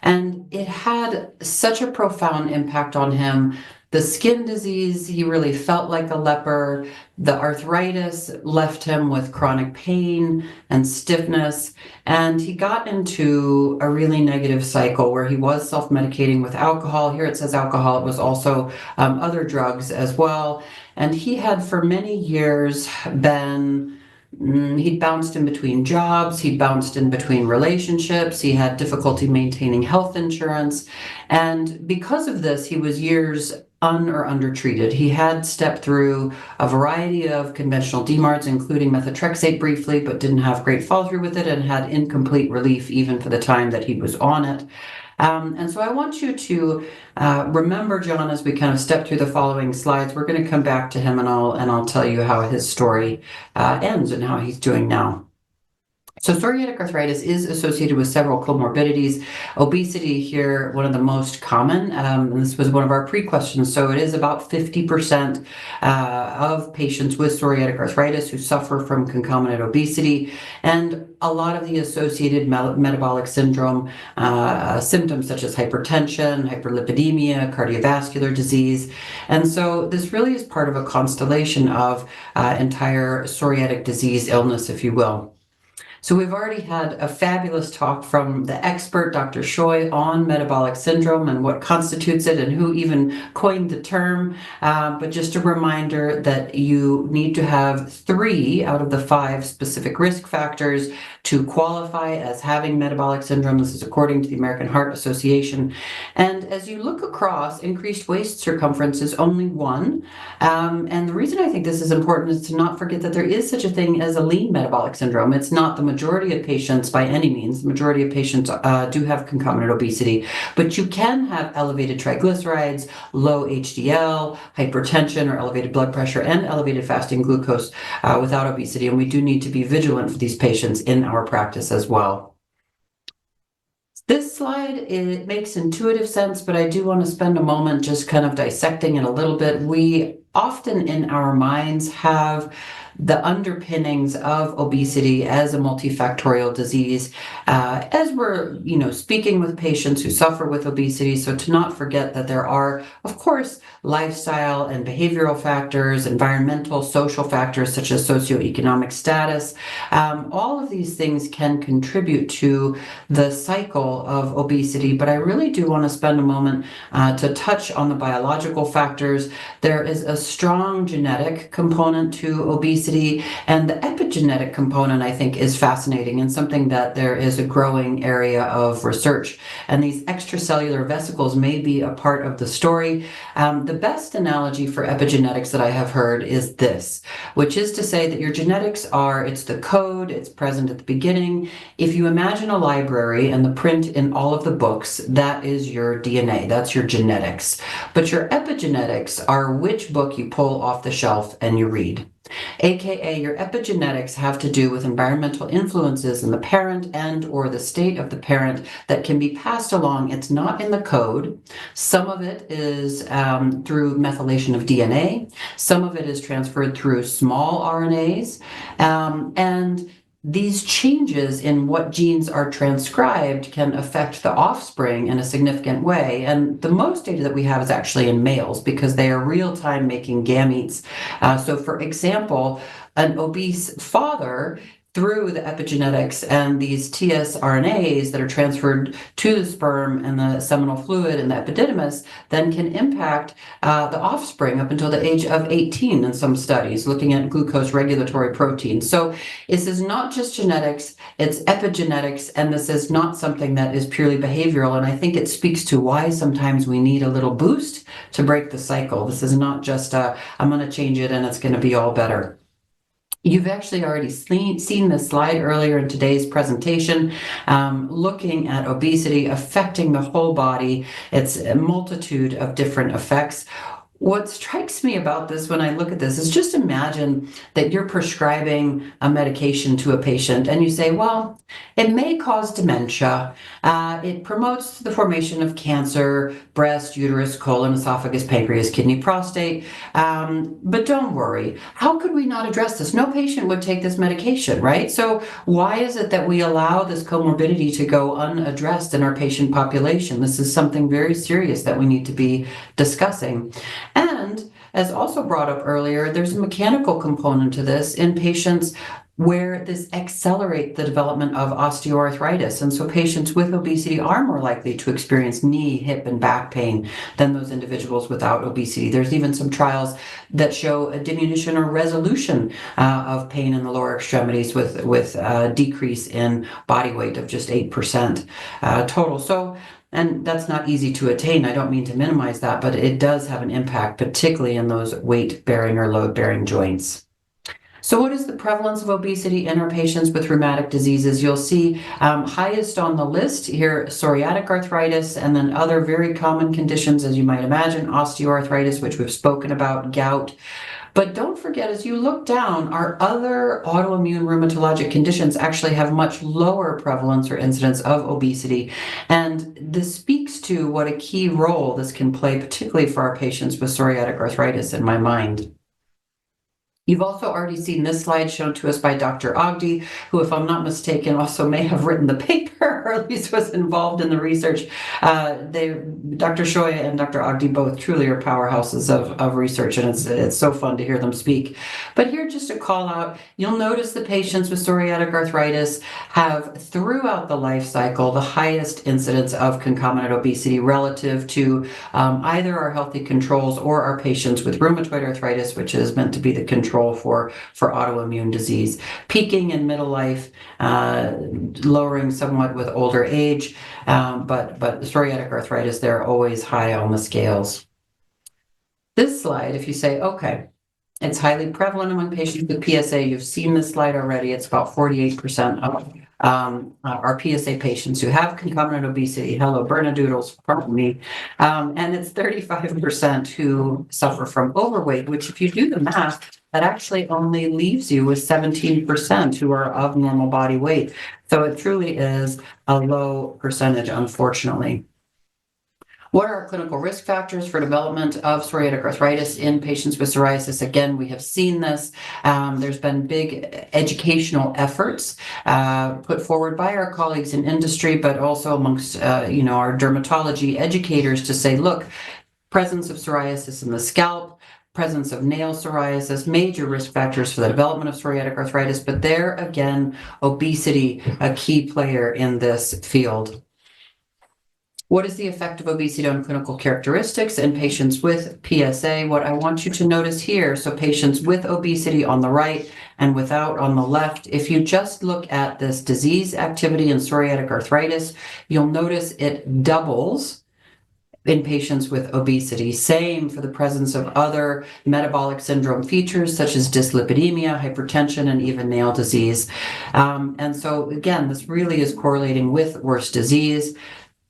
And it had such a profound impact on him. The skin disease, he really felt like a leper. The arthritis left him with chronic pain and stiffness. And he got into a really negative cycle where he was self-medicating with alcohol. Here it says alcohol. It was also other drugs as well. And he had for many years been he'd bounced in between jobs, he'd bounced in between relationships, he had difficulty maintaining health insurance. And because of this, he was years undertreated. He had stepped through a variety of conventional DMARDs, including methotrexate briefly, but didn't have great follow through with it and had incomplete relief even for the time that he was on it. And so I want you to remember John as we kind of step through the following slides. We're going to come back to him and I'll tell you how his story ends and how he's doing now. So psoriatic arthritis is associated with several comorbidities. Obesity here, one of the most common, and this was one of our pre-questions. So it is about 50% of patients with psoriatic arthritis who suffer from concomitant obesity, and a lot of the associated metabolic syndrome symptoms such as hypertension, hyperlipidemia, cardiovascular disease. And so this really is part of a constellation of entire psoriatic disease illness, if you will. So we've already had a fabulous talk from the expert, Dr. Choi, on metabolic syndrome and what constitutes it and who even coined the term. But just a reminder that you need to have 3 out of the 5 specific risk factors to qualify as having metabolic syndrome. This is according to the American Heart Association. And as you look across, increased waist circumference is only one. And the reason I think this is important is to not forget that there is such a thing as a lean metabolic syndrome. It's not the majority of patients by any means. The majority of patients do have concomitant obesity, but you can have elevated triglycerides, low HDL, hypertension or elevated blood pressure, and elevated fasting glucose without obesity. And we do need to be vigilant for these patients in our practice as well. This slide, it makes intuitive sense, but I do want to spend a moment just kind of dissecting it a little bit. We often in our minds have the underpinnings of obesity as a multifactorial disease as we're speaking with patients who suffer with obesity. So to not forget that there are, of course, lifestyle and behavioral factors, environmental, social factors such as socioeconomic status. All of these things can contribute to the cycle of obesity, but I really do want to spend a moment to touch on the biological factors. There is a strong genetic component to obesity, and the epigenetic component, I think, is fascinating and something that there is a growing area of research. And these extracellular vesicles may be a part of the story. The best analogy for epigenetics that I have heard is this, which is to say that your genetics it's the code, it's present at the beginning. If you imagine a library and the print in all of the books, that is your DNA, that's your genetics. But your epigenetics are which book you pull off the shelf and you read. AKA your epigenetics have to do with environmental influences in the parent and or the state of the parent that can be passed along. It's not in the code. Some of it is through methylation of DNA. Some of it is transferred through small RNAs. And these changes in what genes are transcribed can affect the offspring in a significant way. And the most data that we have is actually in males because they are real-time making gametes. So for example, an obese father, through the epigenetics and these tsRNAs that are transferred to the sperm and the seminal fluid and the epididymis, then can impact the offspring up until the age of 18 in some studies, looking at glucose regulatory proteins. So this is not just genetics, it's epigenetics, and this is not something that is purely behavioral. And I think it speaks to why sometimes we need a little boost to break the cycle. This is not just I'm going to change it and it's going to be all better. You've actually already seen this slide earlier in today's presentation, looking at obesity affecting the whole body. It's a multitude of different effects. What strikes me about this when I look at this is just imagine that you're prescribing a medication to a patient and you say, well, it may cause dementia. It promotes the formation of cancer, breast, uterus, colon, esophagus, pancreas, kidney, prostate. But don't worry. How could we not address this? No patient would take this medication, right? So why is it that we allow this comorbidity to go unaddressed in our patient population? This is something very serious that we need to be discussing. And as also brought up earlier, there's a mechanical component to this in patients where this accelerates the development of osteoarthritis. And so patients with obesity are more likely to experience knee, hip, and back pain than those individuals without obesity. There's even some trials that show a diminution or resolution of pain in the lower extremities with a decrease in body weight of just 8% total. So, and that's not easy to attain. I don't mean to minimize that, but it does have an impact, particularly in those weight-bearing or load-bearing joints. So what is the prevalence of obesity in our patients with rheumatic diseases? You'll see highest on the list here, psoriatic arthritis, and then other very common conditions, as you might imagine, osteoarthritis, which we've spoken about, gout. But don't forget, as you look down, our other autoimmune rheumatologic conditions actually have much lower prevalence or incidence of obesity. And this speaks to what a key role this can play, particularly for our patients with psoriatic arthritis, in my mind. You've also already seen this slide shown to us by Dr. Ogdi, who, if I'm not mistaken, also may have written the paper, or at least was involved in the research. Dr. Shoya and Dr. Ogdi both truly are powerhouses of research, and it's so fun to hear them speak. But here, just a call out, you'll notice the patients with psoriatic arthritis have, throughout the life cycle, the highest incidence of concomitant obesity relative to either our healthy controls or our patients with rheumatoid arthritis, which is meant to be the control for autoimmune disease, peaking in middle life, lowering somewhat with older age, but psoriatic arthritis, they're always high on the scales. This slide, if you say, okay, it's highly prevalent among patients with PSA. You've seen this slide already. It's about 48% of our PSA patients who have concomitant obesity. Hello, Bernadoodles, pardon me. And it's 35% who suffer from overweight, which, if you do the math, that actually only leaves you with 17% who are of normal body weight. So it truly is a low percentage, unfortunately. What are our clinical risk factors for development of psoriatic arthritis in patients with psoriasis? Again, we have seen this. There's been big educational efforts put forward by our colleagues in industry, but also amongst our dermatology educators to say, look, presence of psoriasis in the scalp, presence of nail psoriasis, major risk factors for the development of psoriatic arthritis, but there again, obesity, a key player in this field. What is the effect of obesity on clinical characteristics in patients with PSA? What I want you to notice here, so patients with obesity on the right and without on the left, if you just look at this disease activity in psoriatic arthritis, you'll notice it doubles in patients with obesity. Same for the presence of other metabolic syndrome features such as dyslipidemia, hypertension, and even nail disease. And so again, this really is correlating with worse disease.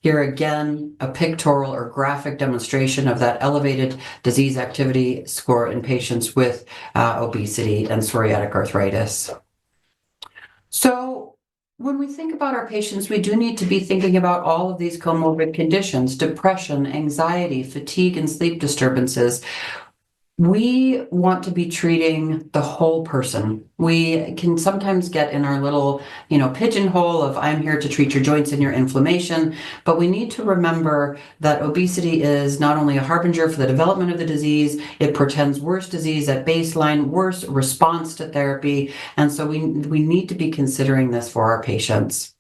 Here again, a pictorial or graphic demonstration of that elevated disease activity score in patients with obesity and psoriatic arthritis. So when we think about our patients, we do need to be thinking about all of these comorbid conditions: depression, anxiety, fatigue, and sleep disturbances. We want to be treating the whole person. We can sometimes get in our little, pigeonhole of I'm here to treat your joints and your inflammation, but we need to remember that obesity is not only a harbinger for the development of the disease, it portends worse disease at baseline, worse response to therapy, and so we need to be considering this for our patients.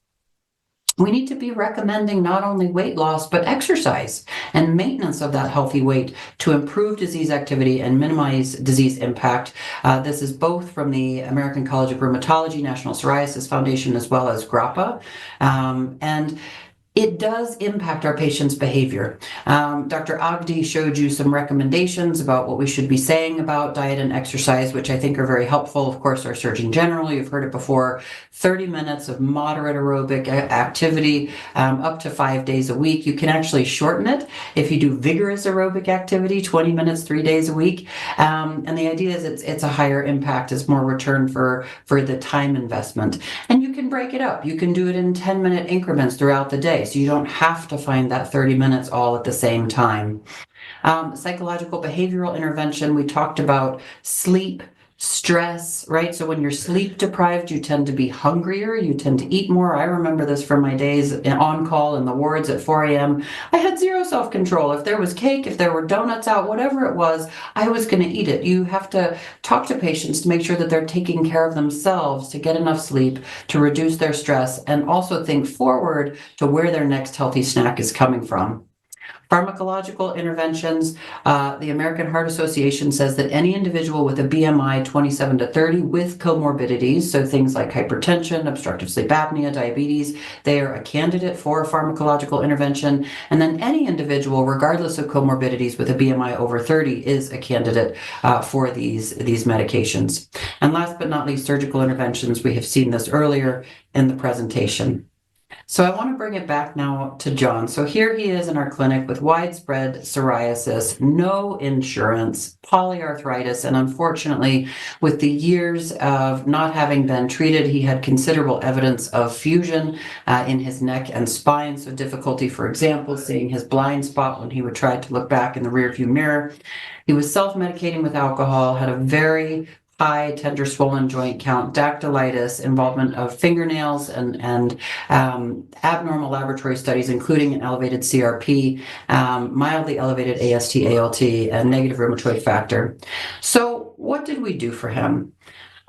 We need to be recommending not only weight loss, but exercise and maintenance of that healthy weight to improve disease activity and minimize disease impact. This is both from the American College of Rheumatology, National Psoriasis Foundation, as well as GRAPPA. And it does impact our patients' behavior. Dr. Agdi showed you some recommendations about what we should be saying about diet and exercise, which I think are very helpful. Of course, our Surgeon General, you've heard it before, 30 minutes of moderate aerobic activity up to 5 days a week. You can actually shorten it if you do vigorous aerobic activity, 20 minutes, 3 days a week. And the idea is it's a higher impact, it's more return for the time investment. And you can break it up. You can do it in 10-minute increments throughout the day, so you don't have to find that 30 minutes all at the same time. Psychological behavioral intervention, we talked about sleep, stress, right? So when you're sleep deprived, you tend to be hungrier, you tend to eat more. I remember this from my days on call in the wards at 4 a.m. I had zero self-control. If there was cake, if there were donuts out, whatever it was, I was going to eat it. You have to talk to patients to make sure that they're taking care of themselves, to get enough sleep, to reduce their stress, and also think forward to where their next healthy snack is coming from. Pharmacological interventions, the American Heart Association says that any individual with a BMI 27 to 30 with comorbidities, so things like hypertension, obstructive sleep apnea, diabetes, they are a candidate for pharmacological intervention. And then any individual, regardless of comorbidities, with a BMI over 30 is a candidate for these medications. And last but not least, surgical interventions. We have seen this earlier in the presentation. So I want to bring it back now to John. So here he is in our clinic with widespread psoriasis, no insurance, polyarthritis, and unfortunately, with the years of not having been treated, he had considerable evidence of fusion in his neck and spine. So difficulty, for example, seeing his blind spot when he would try to look back in the rearview mirror. He was self-medicating with alcohol, had a very high tender swollen joint count, dactylitis, involvement of fingernails, and abnormal laboratory studies, including an elevated CRP, mildly elevated AST, ALT, and negative rheumatoid factor. So what did we do for him?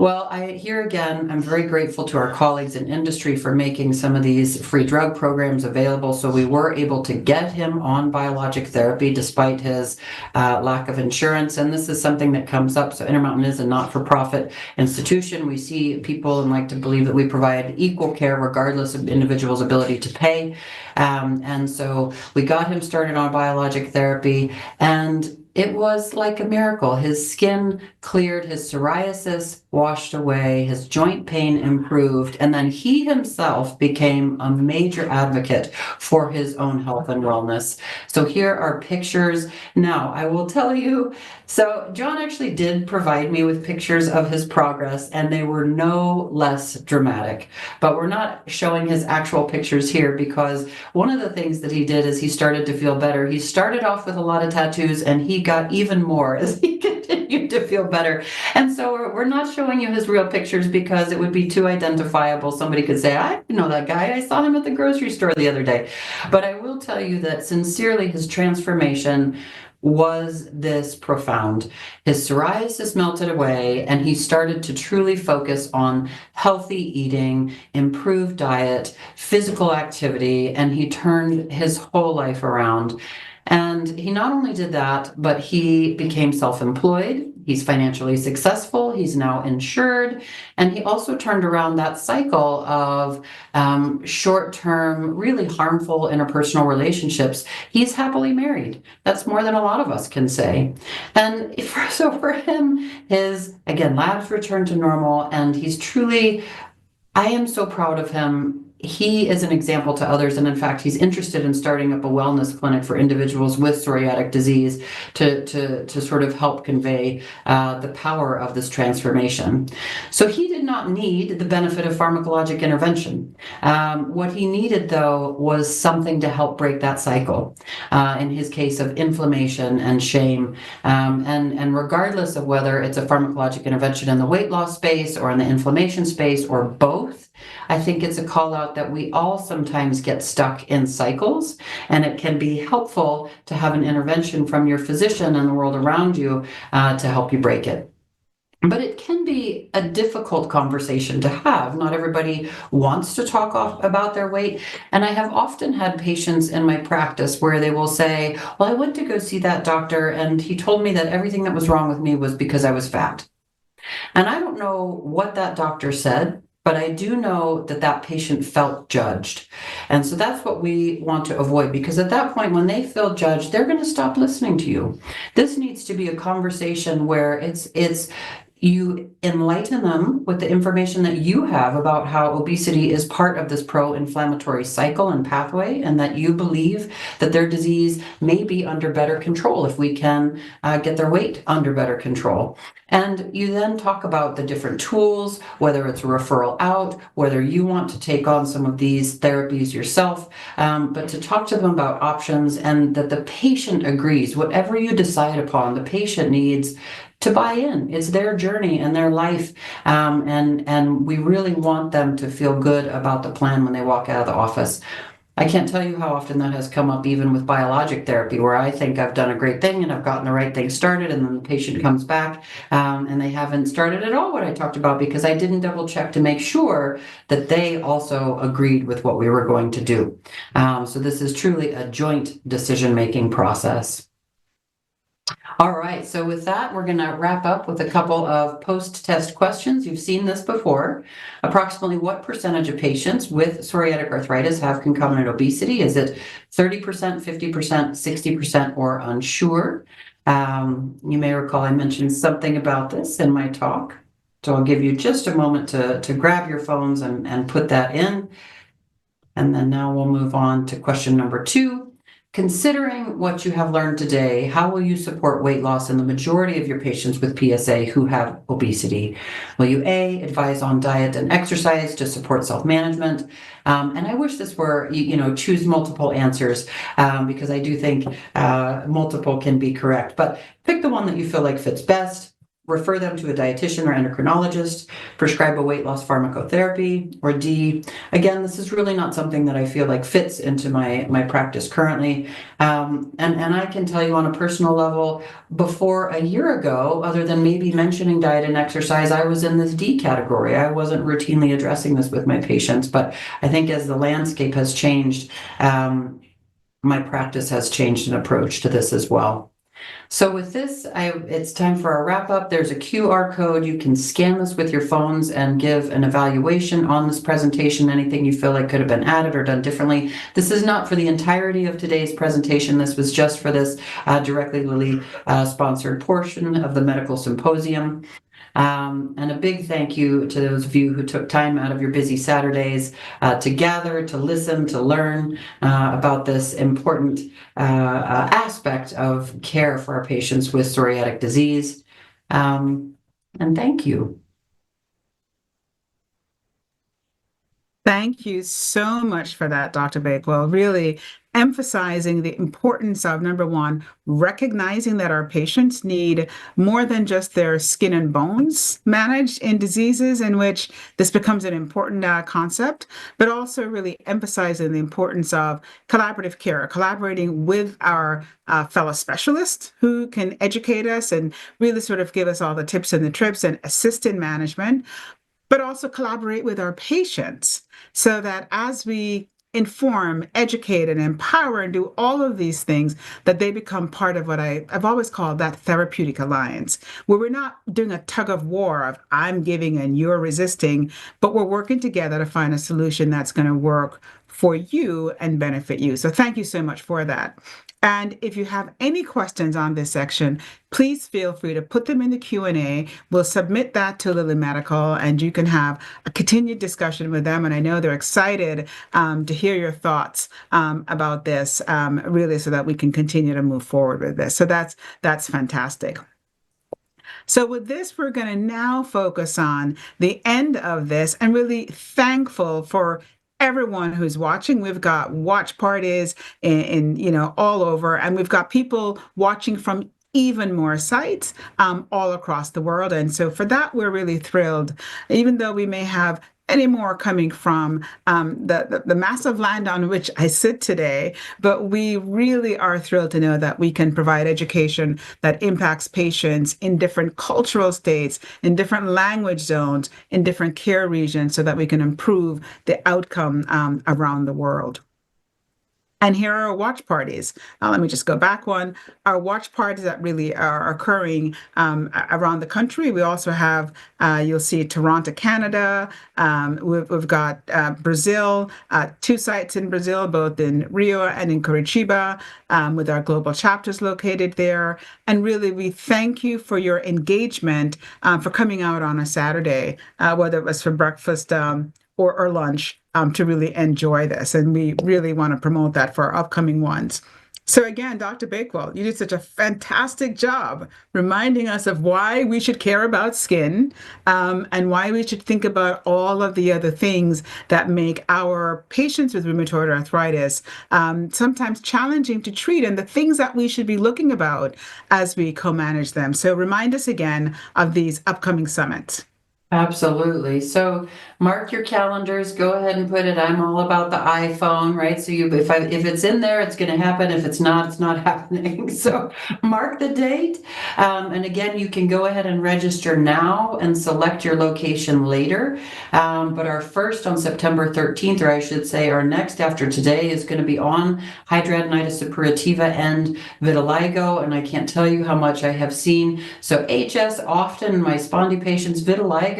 Well, here again, I'm very grateful to our colleagues in industry for making some of these free drug programs available. So we were able to get him on biologic therapy despite his lack of insurance. And this is something that comes up. So Intermountain is a not-for-profit institution. We see people and like to believe that we provide equal care regardless of individuals' ability to pay. And so we got him started on biologic therapy, and it was like a miracle. His skin cleared, his psoriasis washed away, his joint pain improved, and then he himself became a major advocate for his own health and wellness. So here are pictures. Now, I will tell you, so John actually did provide me with pictures of his progress, and they were no less dramatic. But we're not showing his actual pictures here because one of the things that he did is he started to feel better. He started off with a lot of tattoos, and he got even more as he continued to feel better. And so we're not showing you his real pictures because it would be too identifiable. Somebody could say, I know that guy. I saw him at the grocery store the other day. But I will tell you that sincerely, his transformation was this profound. His psoriasis melted away, and he started to truly focus on healthy eating, improved diet, physical activity, and he turned his whole life around. And he not only did that, but he became self-employed. He's financially successful. He's now insured. And he also turned around that cycle of short-term, really harmful interpersonal relationships. He's happily married. That's more than a lot of us can say. And so for him, his, again, labs returned to normal, and he's truly, I am so proud of him. He is an example to others, and in fact, he's interested in starting up a wellness clinic for individuals with psoriatic disease to sort of help convey the power of this transformation. So he did not need the benefit of pharmacologic intervention. What he needed, though, was something to help break that cycle, in his case of inflammation and shame. And regardless of whether it's a pharmacologic intervention in the weight loss space or in the inflammation space or both, I think it's a call out that we all sometimes get stuck in cycles, and it can be helpful to have an intervention from your physician and the world around you to help you break it. But it can be a difficult conversation to have. Not everybody wants to talk about their weight. And I have often had patients in my practice where they will say, well, I went to go see that doctor, and he told me that everything that was wrong with me was because I was fat. And I don't know what that doctor said, but I do know that that patient felt judged. And so that's what we want to avoid, because at that point, when they feel judged, they're going to stop listening to you. This needs to be a conversation where it's you enlighten them with the information that you have about how obesity is part of this pro-inflammatory cycle and pathway, and that you believe that their disease may be under better control if we can get their weight under better control. And you then talk about the different tools, whether it's a referral out, whether you want to take on some of these therapies yourself, but to talk to them about options, and that the patient agrees. Whatever you decide upon, the patient needs to buy in. It's their journey and their life, and we really want them to feel good about the plan when they walk out of the office. I can't tell you how often that has come up, even with biologic therapy, where I think I've done a great thing and I've gotten the right thing started, and then the patient comes back and they haven't started at all what I talked about, because I didn't double check to make sure that they also agreed with what we were going to do. So this is truly a joint decision-making process. All right, so with that, we're going to wrap up with a couple of post-test questions. You've seen this before. Approximately what percentage of patients with psoriatic arthritis have concomitant obesity? Is it 30%, 50%, 60%, or unsure? You may recall I mentioned something about this in my talk. So I'll give you just a moment to grab your phones and put that in. And then now we'll move on to question number 2. Considering what you have learned today, how will you support weight loss in the majority of your patients with PSA who have obesity? Will you A, advise on diet and exercise to support self-management? And I wish this were, choose multiple answers, because I do think multiple can be correct, but pick the one that you feel like fits best. Refer them to a dietitian or endocrinologist, prescribe a weight loss pharmacotherapy, or D, again, this is really not something that I feel like fits into my practice currently. And I can tell you on a personal level, before a year ago, other than maybe mentioning diet and exercise, I was in this D category. I wasn't routinely addressing this with my patients, but I think as the landscape has changed, my practice has changed in approach to this as well. So with this, it's time for our wrap up. There's a QR code. You can scan this with your phones and give an evaluation on this presentation, anything you feel like could have been added or done differently. This is not for the entirety of today's presentation. This was just for this directly Lilly sponsored portion of the medical symposium. And a big thank you to those of you who took time out of your busy Saturdays to gather, to listen, to learn about this important aspect of care for our patients with psoriatic disease. And thank you. Thank you so much for that, Dr. Bakewell. Really emphasizing the importance of, number one, recognizing that our patients need more than just their skin and bones managed in diseases in which this becomes an important concept, but also really emphasizing the importance of collaborative care, collaborating with our fellow specialists who can educate us and really sort of give us all the tips and the trips and assist in management, but also collaborate with our patients so that as we inform, educate, and empower and do all of these things, that they become part of what I've always called that therapeutic alliance, where we're not doing a tug of war of I'm giving and you're resisting, but we're working together to find a solution that's going to work for you and benefit you. So thank you so much for that. And if you have any questions on this section, please feel free to put them in the Q&A. We'll submit that to Lilly Medical, and you can have a continued discussion with them. And I know they're excited to hear your thoughts about this, really, so that we can continue to move forward with this. So that's fantastic. So with this, we're going to now focus on the end of this and really thankful for everyone who's watching. We've got watch parties in all over, and we've got people watching from even more sites all across the world. And so for that, we're really thrilled, even though we may have any more coming from the massive land on which I sit today, but we really are thrilled to know that we can provide education that impacts patients in different cultural states, in different language zones, in different care regions, so that we can improve the outcome around the world. And here are our watch parties. Let me just go back one. Our watch parties that really are occurring around the country. We also have, you'll see Toronto, Canada. We've got Brazil, 2 sites in Brazil, both in Rio and in Curitiba, with our global chapters located there. And really, we thank you for your engagement, for coming out on a Saturday, whether it was for breakfast or lunch, to really enjoy this. And we really want to promote that for our upcoming ones. So again, Dr. Bakewell, you did such a fantastic job reminding us of why we should care about skin, and why we should think about all of the other things that make our patients with rheumatoid arthritis sometimes challenging to treat, and the things that we should be looking about as we co-manage them. So remind us again of these upcoming summits. Absolutely. So mark your calendars, go ahead and put it. I'm all about the iPhone, right? So if it's in there, it's going to happen. If it's not happening. So mark the date. And again, you can go ahead and register now and select your location later. But our first on September 13th, or I should say our next after today, is going to be on hidradenitis suppurativa and vitiligo. And I can't tell you how much I have seen. So HS, often my spondy patients, vitiligo,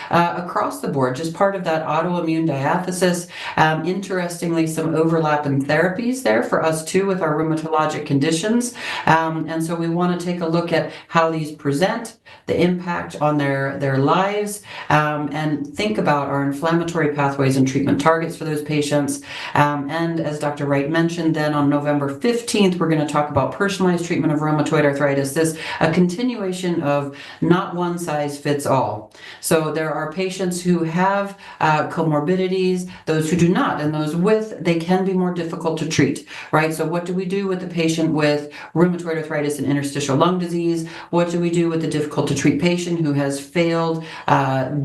across the board, just part of that autoimmune diathesis. Interestingly, some overlap in therapies there for us too with our rheumatologic conditions. And so we want to take a look at how these present, the impact on their lives, and think about our inflammatory pathways and treatment targets for those patients. And as Dr. Wright mentioned, then on November 15th, we're going to talk about personalized treatment of rheumatoid arthritis. This a continuation of not one size fits all. So there are patients who have comorbidities, those who do not, and those with, they can be more difficult to treat, right? So what do we do with the patient with rheumatoid arthritis and interstitial lung disease? What do we do with the difficult to treat patient who has failed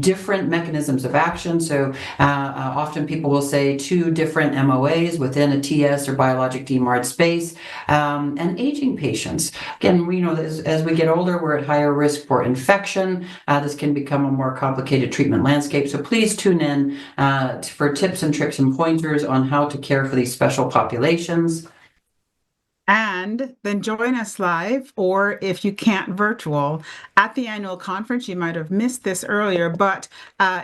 different mechanisms of action? So often people will say 2 different MOAs within a TS or biologic DMARD space, and aging patients. Again, we know that as we get older, we're at higher risk for infection. This can become a more complicated treatment landscape. So please tune in for tips and tricks and pointers on how to care for these special populations. And then join us live, or if you can't, virtual, at the annual conference. You might have missed this earlier, but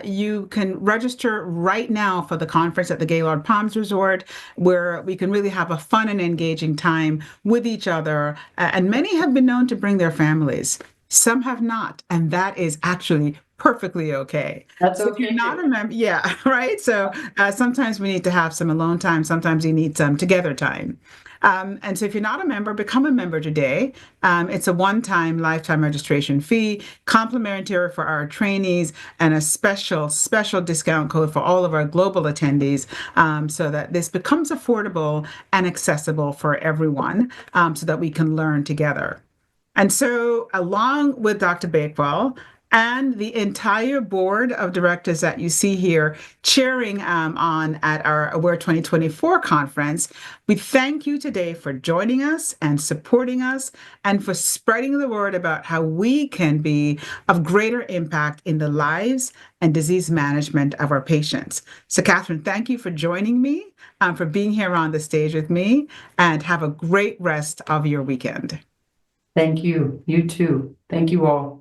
you can register right now for the conference at the Gaylord Palms Resort, where we can really have a fun and engaging time with each other. And many have been known to bring their families. Some have not, and that is actually perfectly okay. That's so okay. If you're not a member, yeah, right? So sometimes we need to have some alone time. Sometimes you need some together time. And so if you're not a member, become a member today. It's a one-time lifetime registration fee, complimentary for our trainees, and a special discount code for all of our global attendees, so that this becomes affordable and accessible for everyone, so that we can learn together. And so along with Dr. Bakewell and the entire board of directors that you see here cheering on at our AWIR 2024 conference, we thank you today for joining us and supporting us, and for spreading the word about how we can be of greater impact in the lives and disease management of our patients. So Catherine, thank you for joining me, for being here on the stage with me, and have a great rest of your weekend. Thank you. You too. Thank you all.